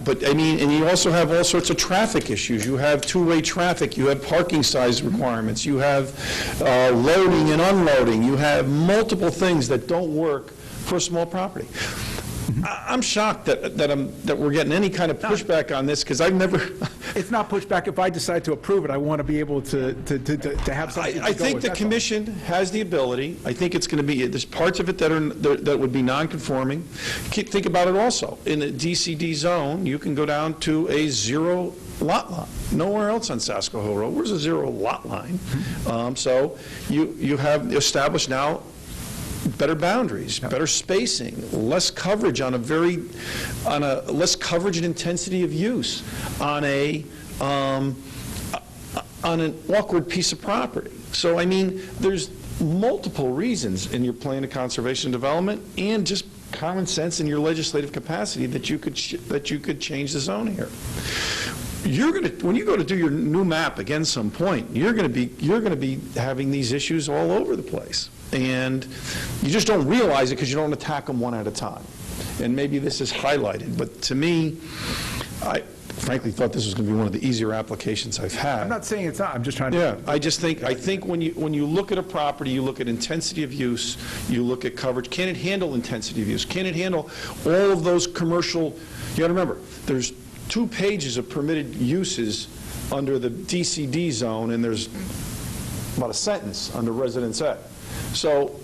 but I mean, and you also have all sorts of traffic issues. You have two-way traffic, you have parking size requirements, you have loading and unloading, you have multiple things that don't work for a small property. I'm shocked that we're getting any kind of pushback on this, because I've never... It's not pushback. If I decide to approve it, I want to be able to have something to go I think with, the that's all. commission has the ability. I think it's going to be, there's parts of it that would be non-conforming. Think about it also. In the DCD zone, you can go down to a 0 lot line. Nowhere else on Sasko Hill Road. Where's a 0 lot line? So you have established now better boundaries, better spacing, less coverage less coverage and intensity of use on an awkward piece of property. So, I mean, there's multiple reasons in your plan of conservation and development and just common sense in your legislative capacity that you could change the zone here. When you go to do your new map again some point, you're going to be having these issues all over the place. And you just don't realize it because you don't attack them one at a time. And maybe this is highlighted, but to me, I frankly thought this was going to be one of the easier applications I've had. I'm not saying it's not. I'm just trying to... Yeah, I think when you look at a property, you look at intensity of use, you look at coverage. Can it handle intensity of use? Can it handle all of those commercial... You got to remember, there's 2 pages of permitted uses under the DCD zone, and there's about a sentence under Residence A. So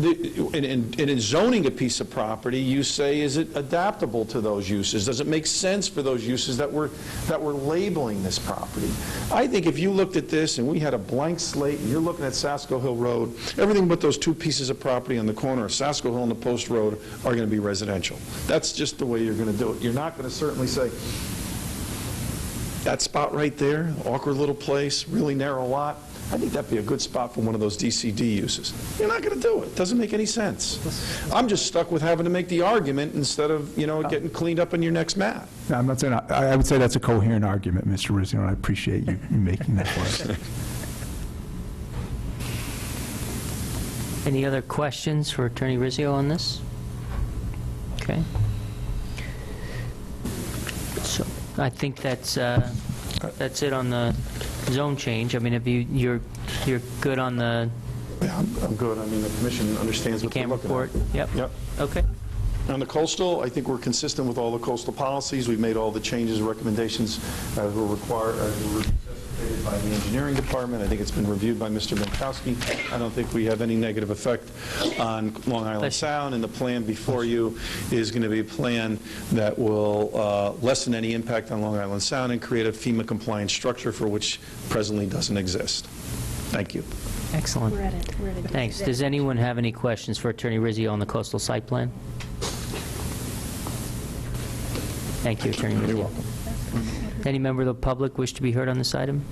in zoning a piece of property, you say, is it adaptable to those uses? Does it make sense for those uses that we're labeling this property? I think if you looked at this and we had a blank slate and you're looking at Sasko Hill Road, everything but those 2 pieces of property on the corner of Sasko Hill and the Post Road are going to be residential. That's just the way you're going to do it. You're not going to certainly say, that spot right there, awkward little place, really narrow lot, I think that'd be a good spot for one of those DCD uses. You're not going to do it. It doesn't make any sense. I'm just stuck with having to make the argument instead of, getting cleaned up in your next map. No, I'm not saying... I would say that's a coherent argument, Mr. Rizzo, and I appreciate you making that for us. Any other questions for Attorney Rizzio on this? Okay. So I think that's it on the zone change. I mean, you're good on the... Yeah, I'm good. I mean, the commission understands what they're looking report. at. Yep. Okay. On the coastal, I think we're consistent with all the coastal policies. We've made all the changes, recommendations as were required, as were necessitated by the engineering department. I think it's been reviewed by Mr. Minkowski. I don't think we have any negative effect on Long Island Sound, and the plan before you is going to be a plan that will lessen any impact on Long Island Sound and create a FEMA-compliant structure for which presently doesn't exist. Thank you. Excellent. We're at it. Thanks. Does anyone have any questions for Attorney Rizzio on the coastal site plan? Thank you, Attorney Rizzio. You're welcome. Any member of the public wish to be heard on this item?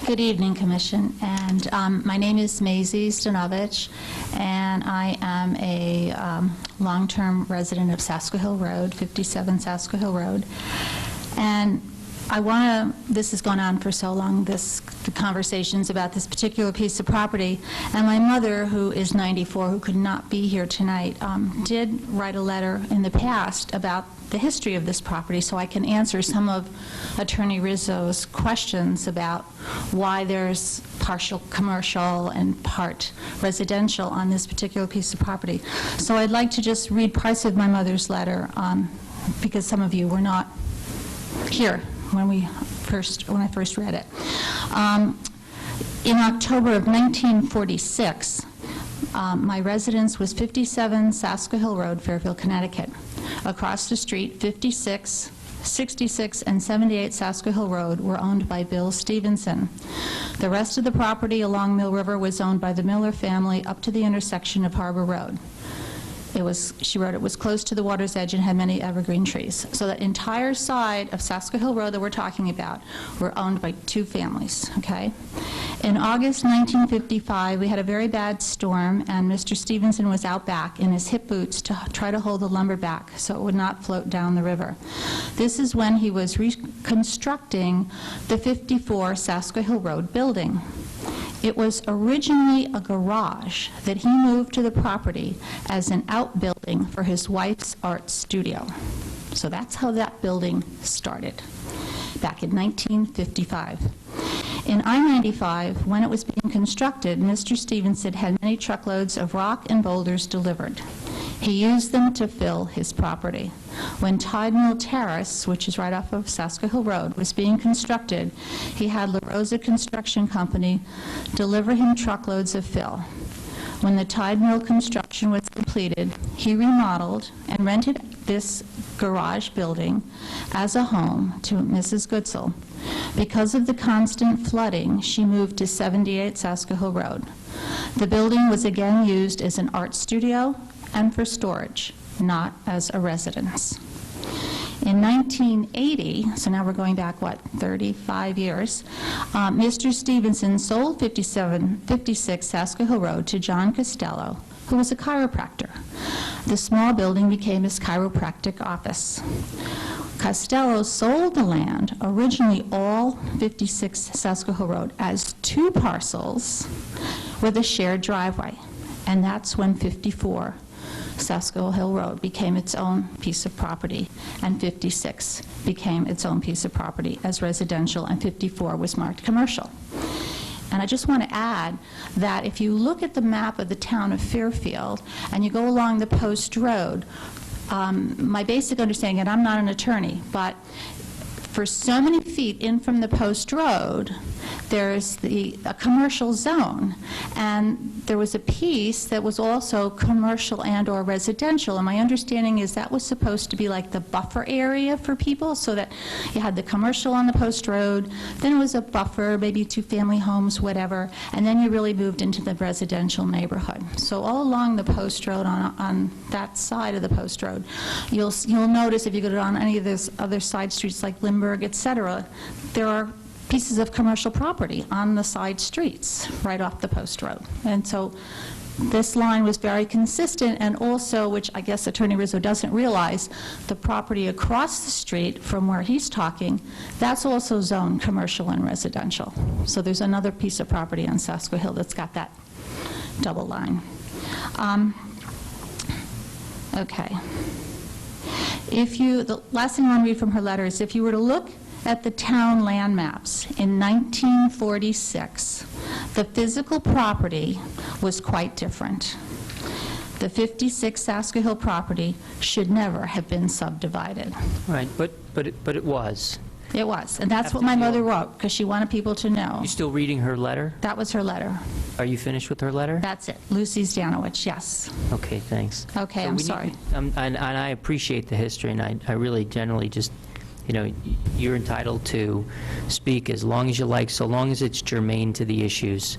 Good evening, Commission. And my name is Maisie Stanovich, and I am a long-term resident of Sasko Hill Road, 57 Sasko Hill Road. And I want to, this has gone on for so long, the conversations about this particular piece of property. And my mother, who is 94, who could not be here tonight, did write a letter in the past about the history of this property, so I can answer some of Attorney Rizzo's questions about why there's partial commercial and part residential on this particular piece of property. So I'd like to just read parts of my mother's letter, because some of you were not here when I first read it. In October of 1946, my residence was 57 Sasko Hill Road, Fairfield, Connecticut. Across the street, 56, 66, and 78 Sasko Hill Road were owned by Bill Stevenson. The rest of the property along Mill River was owned by the Miller family up to the intersection of Harbor Road. She wrote, it was close to the water's edge and had many evergreen trees. So that entire side of Sasko Hill Road that we're talking about were owned by two families, okay? In August 1955, we had a very bad storm, and Mr. Stevenson was out back in his hip boots to try to hold the lumber back so it would not float down the river. This is when he was reconstructing the 54 Sasko Hill Road building. It was originally a garage that he moved to the property as an outbuilding for his wife's art studio. So that's how that building started, back in 1955. In I-95, when it was being constructed, Mr. Stevenson had many truckloads of rock and boulders delivered. He used them to fill his property. When Tide Mill Terrace, which is right off of Sasko Hill Road, was being constructed, he had La Rosa Construction Company deliver him truckloads of fill. When the Tide Mill construction was completed, he remodeled and rented this garage building as a home to Mrs. Goodsell. Because of the constant flooding, she moved to 78 Sasko Hill Road. The building was again used as an art studio and for storage, not as a residence. In 1980, so now we're going back, 35 years, Mr. Stevenson sold 56 Sasko Hill Road to John Costello, who was a chiropractor. The small building became his chiropractic office. Costello sold the land, originally all 56 Sasko Hill Road, as 2 parcels with a shared driveway, and that's when 54 Sasko Hill Road became its own piece of property, and 56 became its own piece of property as residential, and 54 was marked commercial. And I just want to add that if you look at the map of the town of Fairfield and you go along the Post Road, my basic understanding, and I'm not an attorney, but for so many feet in from the Post Road, there's a commercial zone, and there was a piece that was also commercial and or residential, and my understanding is that was supposed to be like the buffer area for people, so that you had the commercial on the Post Road, then it was a buffer, maybe 2 family homes, whatever, and then you really moved into the residential neighborhood. So all along the Post Road, on that side of the Post Road, you'll notice if you go on any of those other side streets like Lindbergh, et cetera, there are pieces of commercial property on the side streets right off the Post Road. And so this line was very consistent, and also, which I guess Attorney Rizzo doesn't realize, the property across the street from where he's talking, that's also zoned commercial and residential. So there's another piece of property on Sasko Hill that's got that double line. Okay. The last thing I want to read from her letter is, if you were to look at the town land maps in 1946, the physical property was quite different. The 56 Sasko Hill property should never have been subdivided. Right, but it was. It was, and that's what my mother wrote, because she wanted people to know. You still reading her letter? That was her letter. Are you finished with her letter? That's it. Lucy Zdanowicz, yes. Okay, thanks. Okay, So I'm we need- sorry. And I appreciate the history, and I really generally just, you're entitled to speak as long as you like, so long as it's germane to the issues.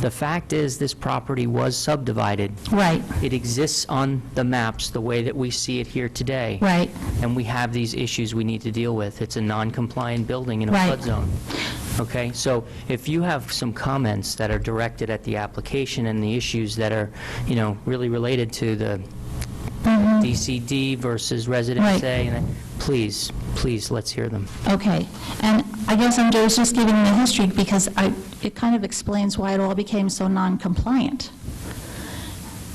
The fact is, this property was subdivided. Right. It exists on the maps the way that we see it here today. Right. And we have these issues we need to deal with. It's a non-compliant building in a Right. flood zone. Okay, so if you have some comments that are directed at the application and the issues that are, really related to the DCD versus Residence Right. A, please, let's hear them. Okay, and I guess I'm just giving the history because it kind of explains why it all became so non-compliant.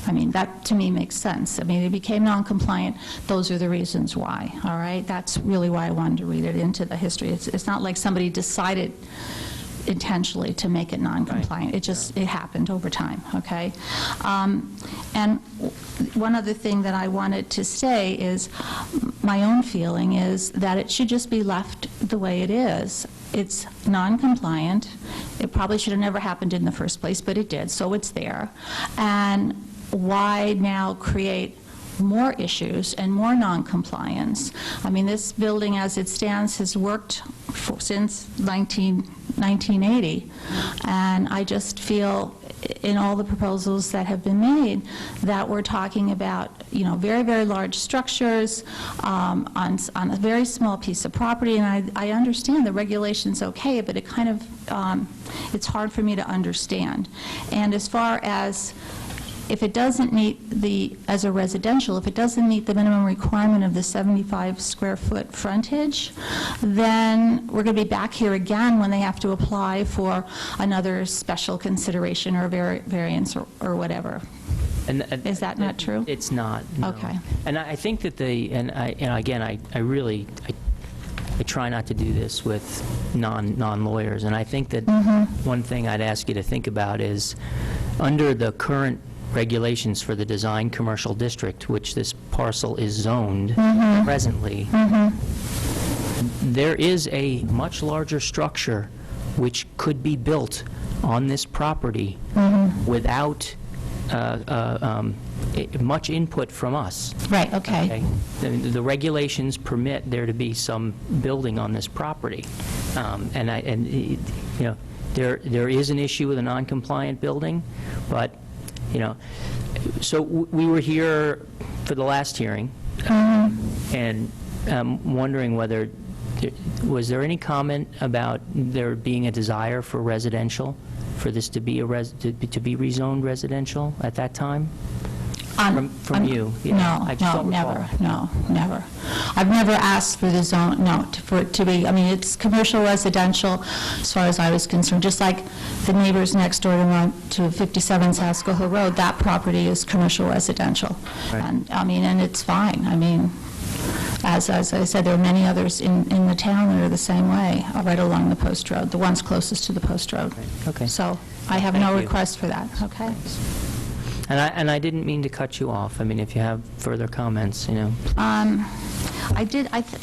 I mean, that to me makes sense. I mean, it became non-compliant, those are the reasons why, all right? That's really why I wanted to read it into the history. It's not like somebody decided intentionally to make it non-compliant. It happened over time, okay? And one other thing that I wanted to say is, my own feeling is that it should just be left the way it is. It's non-compliant. It probably should have never happened in the first place, but it did, so it's there. And why now create more issues and more non-compliance? I mean, this building as it stands has worked since 1980, and I just feel in all the proposals that have been made, that we're talking about, very, very large structures on a very small piece of property, and I understand the regulation's okay, but it kind of, it's hard for me to understand. And as far as if it doesn't meet as a residential, if it doesn't meet the minimum requirement of the 75 square foot frontage, then we're going to be back here again when they have to apply for another special consideration or variance or whatever. Is that not true? It's not, no. Okay. And I think that again, I really try not to do this with non-lawyers, and I think that one thing I'd ask you to think about is, under the current regulations for the design commercial district, which this parcel is zoned presently, there is a much larger structure which could be built on this property without much input from us. Right, okay. The regulations permit there to be some building on this property. There is an issue with a non-compliant building, but, so we were here for the last hearing, and wondering whether, was there any comment about there being a desire for residential, for this to be to be rezoned residential at that time? From you? No, never. No, never. I've never asked for the zone, for it to be, it's commercial residential as far as I was concerned, just like the neighbors next door to 57 Sasko Hill Road, that property is commercial residential. Right. And it's fine. As I said, there are many others in the town that are the same way, right along the post road, the ones closest to the post road. Okay. So I have no request for that, okay? And I didn't mean to cut you off. If you have further comments,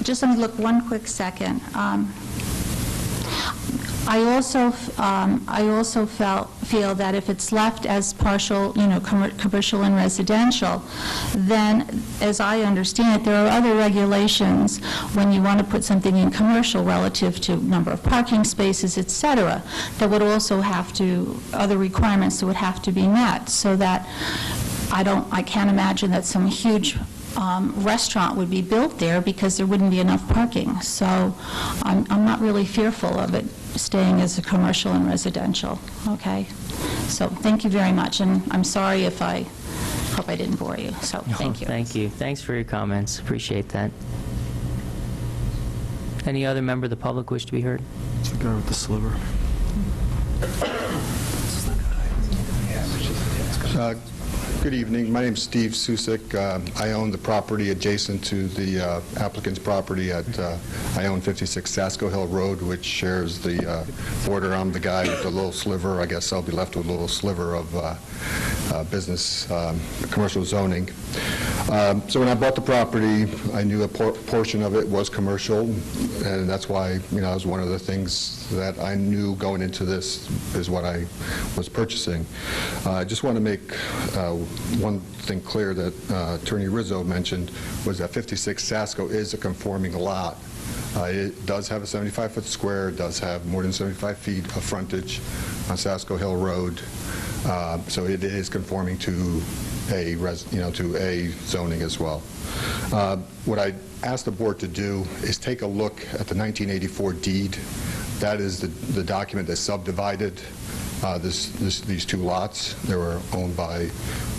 Just let me look one quick second. I also feel that if it's left as partial, commercial and residential, then, as I understand it, there are other regulations when you want to put something in commercial relative to number of parking spaces, et cetera, that would also have to, other requirements that would have to be met, so that I can't imagine that some huge restaurant would be built there because there wouldn't be enough parking. So I'm not really fearful of it staying as a commercial and residential, okay? So thank you very much, and I'm sorry if I hope I didn't bore you, so thank you. Thank you. Thanks for your comments. Appreciate that. Any other member of the public wish to be heard? It's the guy with the sliver. Good evening. My name's Steve Susik. I own the property adjacent to the applicant's property at, I own 56 Sasko Hill Road, which shares the border. I'm the guy with the little sliver. I guess I'll be left with a little sliver of business, commercial zoning. So when I bought the property, I knew a portion of it was commercial, and that's why, it was one of the things that I knew going into this is what I was purchasing. I just want to make one thing clear that Attorney Rizzo mentioned, was that 56 Sasko is a conforming lot. It does have a 75-foot square, it does have more than 75 feet of frontage on Sasko Hill Road, so it is conforming to a zoning as well. What I asked the board to do is take a look at the 1984 deed. That is the document that subdivided these two lots. They were owned by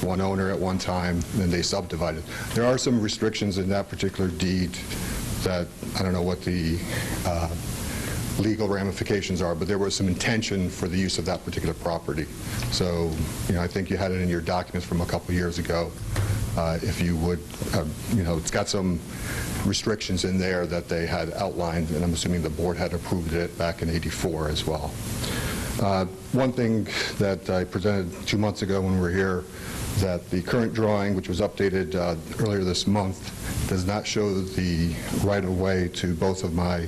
one owner at one time, and they subdivided. There are some restrictions in that particular deed that I don't know what the legal ramifications are, but there was some intention for the use of that particular property. So, I think you had it in your documents from a couple years ago. If you would, it's got some restrictions in there that they had outlined, and I'm assuming the board had approved it back in '84 as well. One thing that I presented 2 months ago when we were here, that the current drawing, which was updated earlier this month, does not show the right-of-way to both of my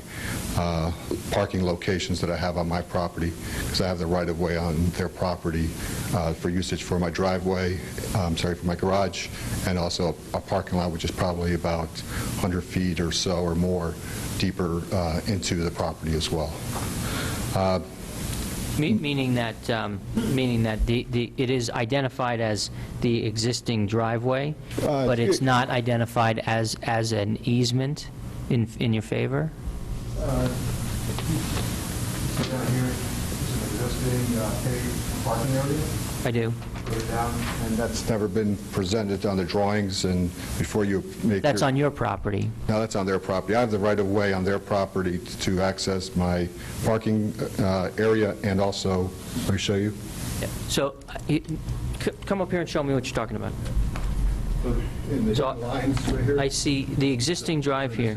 parking locations that I have on my property, because I have the right-of-way on their property for usage for my driveway, for my garage, and also a parking lot, which is probably about 100 feet or so or more deeper into the property as well. Meaning that, it is identified as the existing driveway, but it's not identified as an easement in your favor? Down here, this is an existing paved parking area. I do. Go down, and that's never been presented on the drawings, and before you make That's on your property. No, that's on their property. I have the right-of-way on their property to access my parking area, and also, let me show you. So, come up here and show me what you're talking about. In the So, lines right here. I see the existing drive here,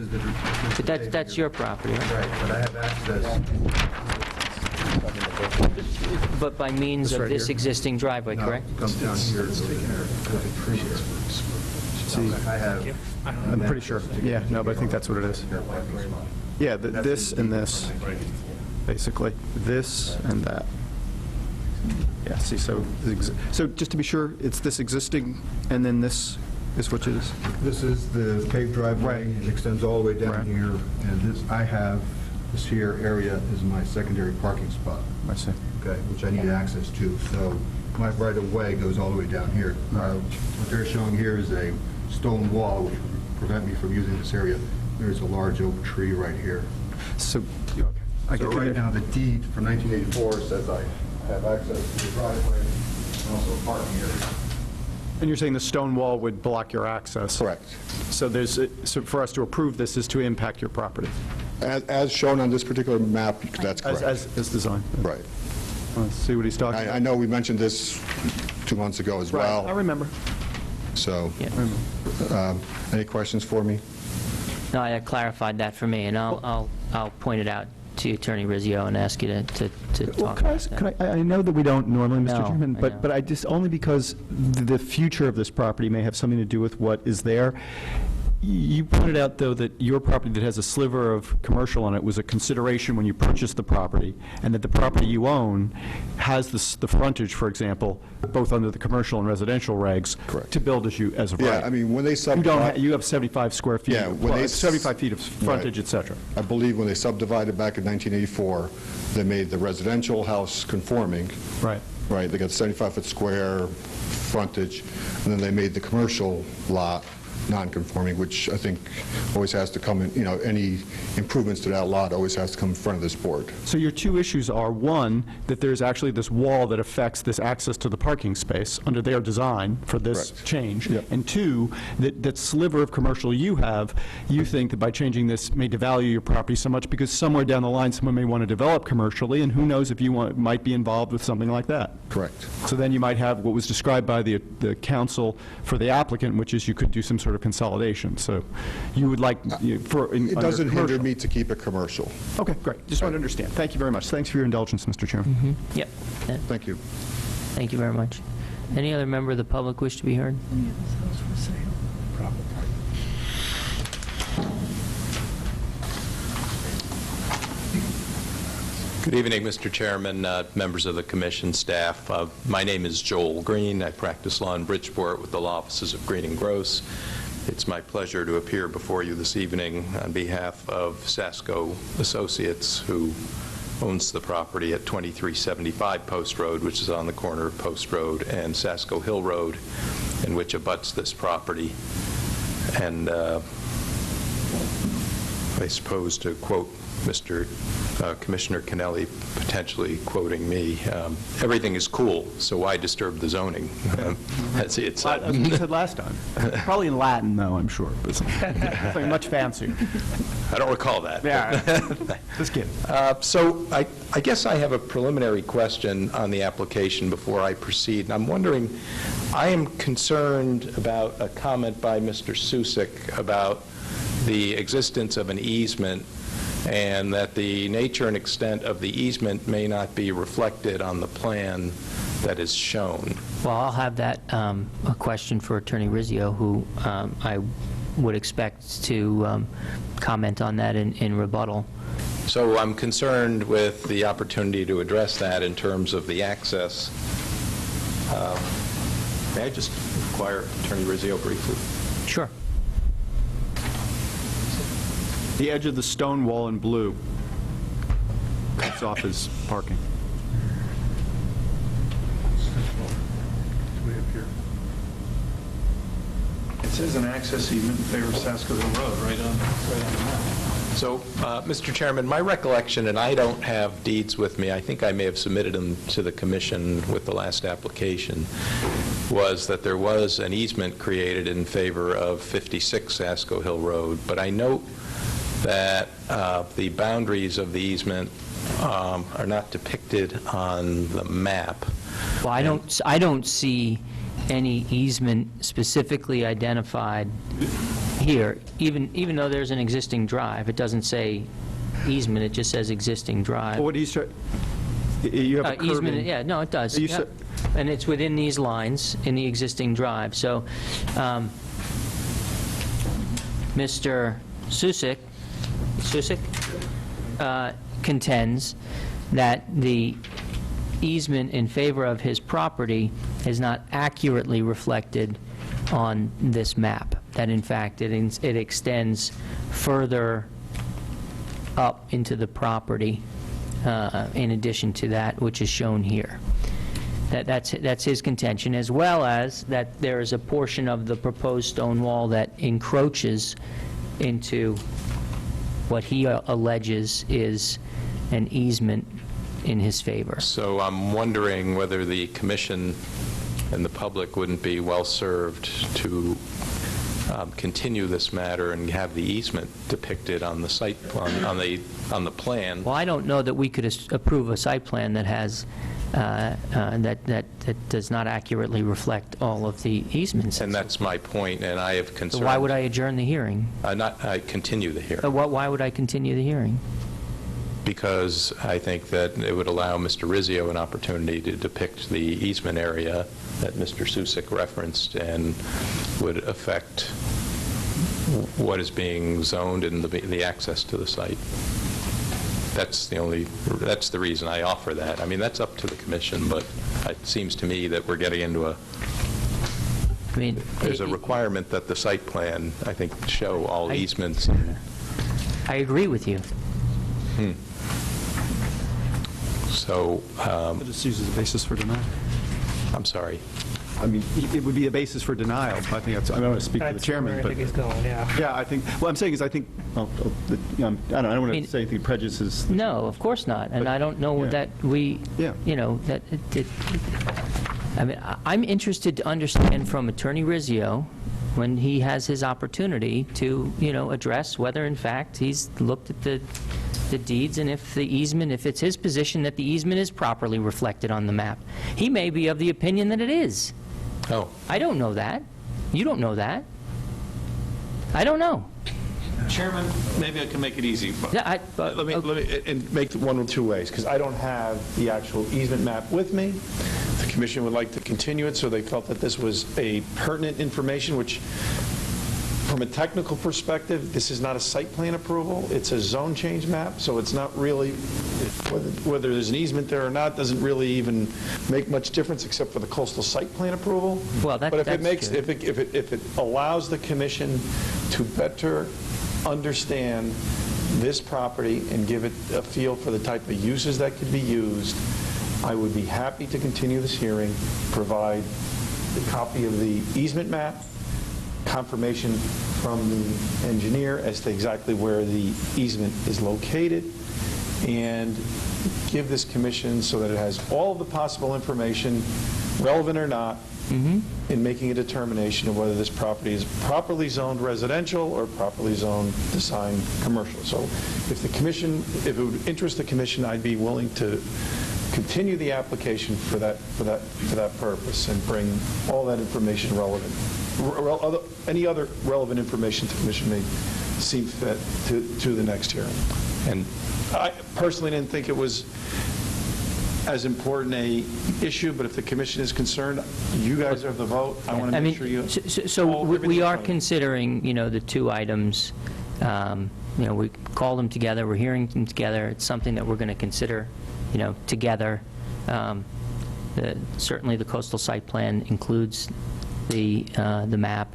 but that's your property, right? Right, but I have access. But by means This of right this here. existing driveway, correct? No, comes down here. See, I have. I'm pretty sure. Yeah, no, but I think that's what it is. Yeah, this and this, basically. This and that. Yeah, see, so just to be sure, it's this existing, and then this is what it is? This is the paved driveway. It extends all the way down here, and this, I have, this here area is my secondary parking spot. I see. Okay, which I need access to, so my right-of-way goes all the way down here. What they're showing here is a stone wall, which would prevent me from using this area. There's a large oak tree right here. So, So right now, the deed from 1984 says I have access to the driveway and also a parking area. And you're saying the stone wall would block your access? Correct. So so for us to approve this is to impact your property? As shown on this particular map, that's correct. As designed? Right. Let's see what he's talking about. I know we mentioned this 2 months ago as well. Right, I remember. So, any questions for me? No, I clarified that for me, and I'll point it out to Attorney Rizzio and ask you to talk about that. I know that we don't normally, Mr. No, Chairman, I know. but I just, only because the future of this property may have something to do with what is there. You pointed out, though, that your property that has a sliver of commercial on it was a consideration when you purchased the property, and that the property you own has the frontage, for example, both under the commercial and residential regs, to build as of right. Yeah, I mean, when they You have 75 square feet, Yeah, when they 75 feet of frontage, et cetera. I believe when they subdivided back in 1984, they made the residential house conforming. Right. Right, they got 75-foot square frontage, and then they made the commercial lot non-conforming, which I think always has to come in, any improvements to that lot always has to come in front of this board. So your two issues are, one, that there's actually this wall that affects this access to the parking space under their design for this change, and two, that sliver of commercial you have, you think that by changing this may devalue your property so much because somewhere down the line someone may want to develop commercially, and who knows if you might be involved with something like that. Correct. So then you might have what was described by the counsel for the applicant, which is you could do some sort of consolidation. So you would like, It doesn't hinder me to keep it commercial. Okay, great. Just want to understand. Thank you very much. Thanks for your indulgence, Mr. Chairman. Yep. Thank you. Thank you very much. Any other member of the public wish to be heard? Good evening, Mr. Chairman, members of the commission, staff. My name is Joel Green. I practice law in Bridgeport with the law offices of Green and Gross. It's my pleasure to appear before you this evening on behalf of Sasco Associates, who owns the property at 2375 Post Road, which is on the corner of Post Road and Sasco Hill Road, and which abuts this property. And I suppose, to quote Mr. Commissioner Kennelly, potentially quoting me, everything is cool, so why disturb the zoning? As he had said. As you said last time. Probably in Latin, though, I'm sure, but something much fancier. I don't recall that. Yeah, just kidding. So I guess I have a preliminary question on the application before I proceed. I'm wondering, I am concerned about a comment by Mr. Susick about the existence of an easement, and that the nature and extent of the easement may not be reflected on the plan that is shown. Well, I'll have that a question for Attorney Rizzio, who I would expect to comment on that in rebuttal. So I'm concerned with the opportunity to address that in terms of the access. May I just inquire Attorney Rizzio briefly? Sure. The edge of the stone wall in blue cuts off his parking. way up here. It says an access easement in favor of Sasko Hill Road, right on the map. So, Mr. Chairman, my recollection, and I don't have deeds with me, I think I may have submitted them to the commission with the last application, was that there was an easement created in favor of 56 Sasko Hill Road, but I note that the boundaries of the easement are not depicted on the map. Well, I don't see any easement specifically identified here, even though there's an existing drive. It doesn't say easement, it just says existing drive. Well, what he's trying, you have a curve Easement, in- yeah, no, it does. You yeah. said- And it's within these lines in the existing drive. So, Mr. Susik contends that the easement in favor of his property is not accurately reflected on this map, that in fact it extends further up into the property in addition to that which is shown here. That's his contention, as well as that there is a portion of the proposed stone wall that encroaches into what he alleges is an easement in his favor. So I'm wondering whether the commission and the public wouldn't be well-served to continue this matter and have the easement depicted on the site, on the plan. Well, I don't know that we could approve a site plan that has, that does not accurately reflect all of the easements. And that's my point, and I have concern. So why would I adjourn the hearing? I continue the hearing. Why would I continue the hearing? Because I think that it would allow Mr. Rizzio an opportunity to depict the easement area that Mr. Susik referenced and would affect what is being zoned and the access to the site. That's the reason I offer that. I mean, that's up to the commission, but it seems to me that we're getting into there's a requirement that the site plan, I think, show all easements. I agree with you. So, Just use as a basis for denial. I'm sorry. I mean, it would be a basis for denial. I think that's, I don't want to speak to the chairman, but... I think he's going, yeah. Yeah, I think, what I'm saying is I think, I don't want to say anything prejudices. No, of course not. And I don't know that we, you know, that I mean, I'm interested to understand from Attorney Rizzio, when he has his opportunity to, you know, address whether in fact he's looked at the deeds and if the easement, if it's his position that the easement is properly reflected on the map. He may be of the opinion that it is. Oh. I don't know that. You don't know that. I don't know. Chairman, maybe I can make it easy. Yeah, let me and make one of two ways, because I don't have the actual easement map with me. The commission would like to continue it, so they felt that this was a pertinent information, which, from a technical perspective, this is not a site plan approval. It's a zone change map, so it's not really, whether there's an easement there or not, doesn't really even make much difference except for the coastal site plan approval. Well, but if it makes, if it allows the commission to better understand this property and give it a feel for the type of uses that could be used, I would be happy to continue this hearing, provide the copy of the easement map, confirmation from the engineer as to exactly where the easement is located, and give this commission so that it has all of the possible information, relevant or not, in making a determination of whether this property is properly zoned residential or properly zoned design commercial. So if the commission, if it would interest the commission, I'd be willing to continue the application for that purpose and bring all that information relevant. Any other relevant information the commission may seem fit to the next hearing. And I personally didn't think it was as important a issue, but if the commission is concerned, you guys have the vote. I want to make sure you... So we are considering, you know, the two items. You know, we call them together, we're hearing them together. It's something that we're going to consider, you know, together. Certainly the coastal site plan includes the map.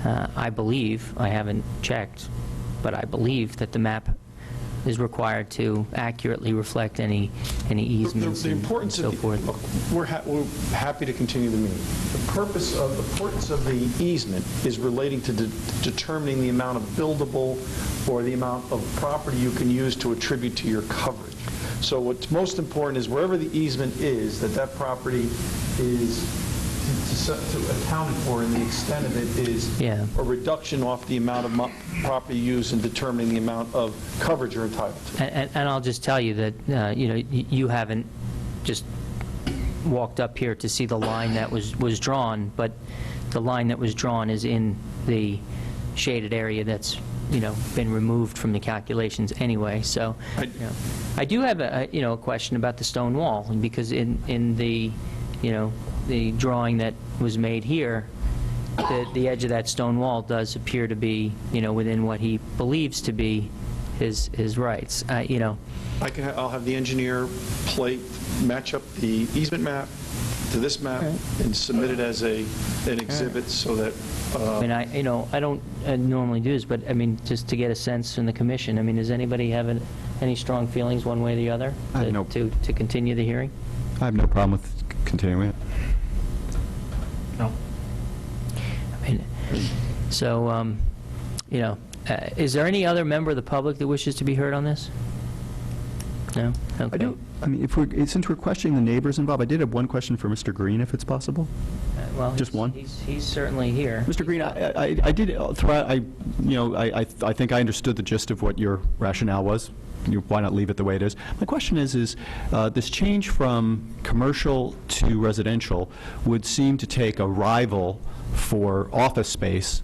I believe, I haven't checked, but I believe that the map is required to accurately reflect any easements The and importance so of forth. we're happy to continue the meeting. The importance of the easement is relating to determining the amount of buildable or the amount of property you can use to attribute to your coverage. So what's most important is wherever the easement is, that property is to accounted for, and the extent of it is a reduction off the amount of property used in determining the amount of coverage you're entitled to. And I'll just tell you that, you haven't just walked up here to see the line that was drawn, but the line that was drawn is in the shaded area that's, been removed from the calculations anyway. So, I do have a question about the stone wall, because in the, the drawing that was made here, the edge of that stone wall does appear to be, within what he believes to be his rights. I'll have the engineer match up the easement map to this map and submit it as an exhibit so that... I don't normally do this, but, just to get a sense from the commission, does anybody have any strong feelings one way or the other to continue the hearing? I have no problem with continuing it. No. So, is there any other member of the public that wishes to be heard on this? No? Okay. I do. Since we're questioning the neighbors involved, I did have one question for Mr. Green, if it's possible. Well, just one. He's certainly here. Mr. Green, I did throughout. I think I understood the gist of what your rationale was. Why not leave it the way it is? My question is this change from commercial to residential would seem to take a rival for office space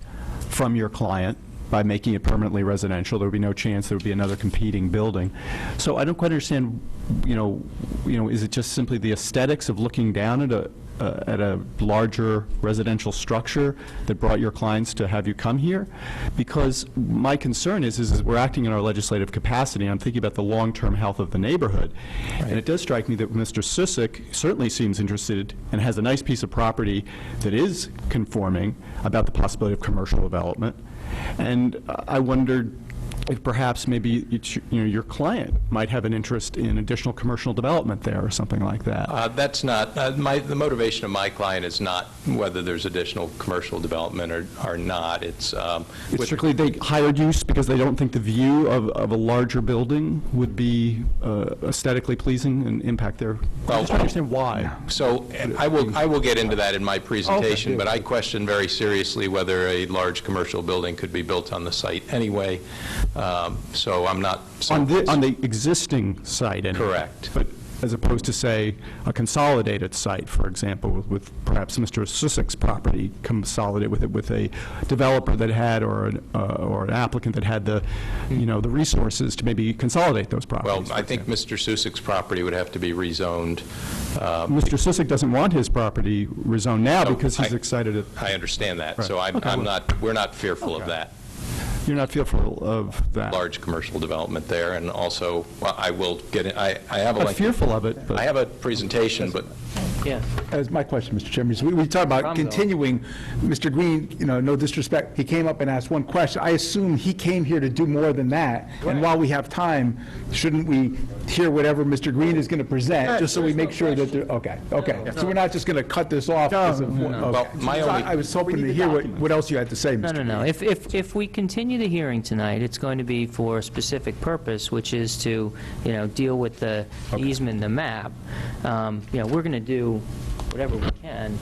from your client by making it permanently residential. There would be no chance there would be another competing building. So I don't quite understand, is it just simply the aesthetics of looking down at a larger residential structure that brought your clients to have you come here? Because my concern is we're acting in our legislative capacity. I'm thinking about the long-term health of the neighborhood. Right. And it does strike me that Mr. Susick certainly seems interested and has a nice piece of property that is conforming about the possibility of commercial development. And I wondered if perhaps maybe your client might have an interest in additional commercial development there or something like that. That's not, the motivation of my client is not whether there's additional commercial development or not. It's strictly they hired you because they don't think the view of a larger building would be aesthetically pleasing and impact their, I just want to understand why. So I will get into that in my presentation, but I question very seriously whether a large commercial building could be built on the site anyway. So I'm not... On the existing site, anyway. Correct. But as opposed to, say, a consolidated site, for example, with perhaps Mr. Susick's property, consolidate with it with a developer that had, or an applicant that had the, the resources to maybe consolidate those properties. Well, I think Mr. Susick's property would have to be rezoned. Mr. Susick doesn't want his property rezoned now because he's excited. I understand that. Right. So we're not fearful of that. You're not fearful of that? Large commercial development there, and also, well, I will get it, I have a... I'm fearful of it, but... I have a presentation, but... Yeah. As my question, Mr. Chairman, is we talked about continuing. Mr. Green, no disrespect, he came up and asked one question. I assume he came here to do more than that. Right. And while we have time, shouldn't we hear whatever Mr. Green is going to present, just so we make sure that they're... Okay. So we're not just going to cut this off. Well, I was hoping to hear what else you had to say, Mr. Green. No. If we continue the hearing tonight, it's going to be for a specific purpose, which is to, deal with the easement and the map. We're going to do whatever we can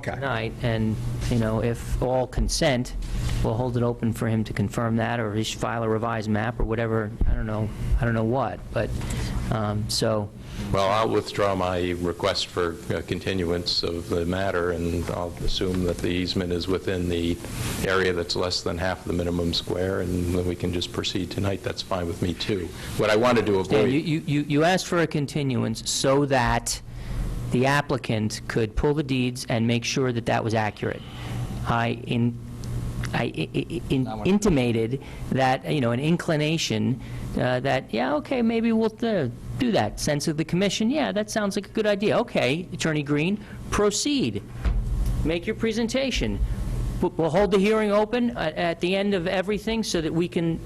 tonight, and, if all consent, we'll hold it open for him to confirm that, or he should file a revised map, or whatever, I don't know what, but, so... Well, I'll withdraw my request for continuance of the matter, and I'll assume that the easement is within the area that's less than half the minimum square, and then we can just proceed tonight. That's fine with me, too. What I wanted to avoid... Yeah, you asked for a continuance so that the applicant could pull the deeds and make sure that that was accurate. I intimated that, an inclination that, maybe we'll do that. Sense of the commission, that sounds like a good idea. Okay, Attorney Green, proceed. Make your presentation. we'll hold the hearing open at the end of everything so that we can,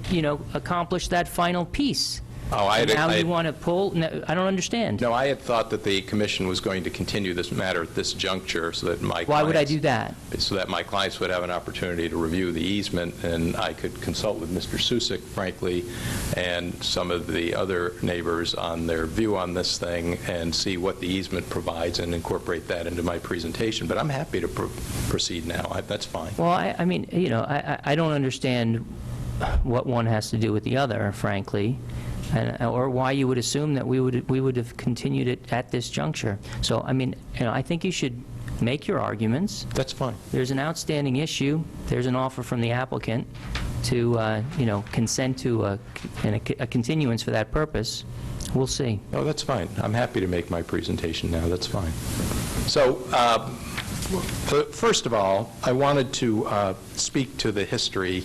accomplish that final piece. Oh, Now you want to pull, no, I don't understand. No, I had thought that the commission was going to continue this matter at this juncture so that my clients... Why would I do that? So that my clients would have an opportunity to review the easement, and I could consult with Mr. Susick, frankly, and some of the other neighbors on their view on this thing and see what the easement provides and incorporate that into my presentation. But I'm happy to proceed now. That's fine. Well, I mean, I don't understand what one has to do with the other, frankly. Or why you would assume that we would have continued it at this juncture. So, I mean, I think you should make your arguments. That's fine. There's an outstanding issue. There's an offer from the applicant to, consent to a continuance for that purpose. We'll see. Oh, that's fine. I'm happy to make my presentation now. That's fine. So, first of all, I wanted to speak to the history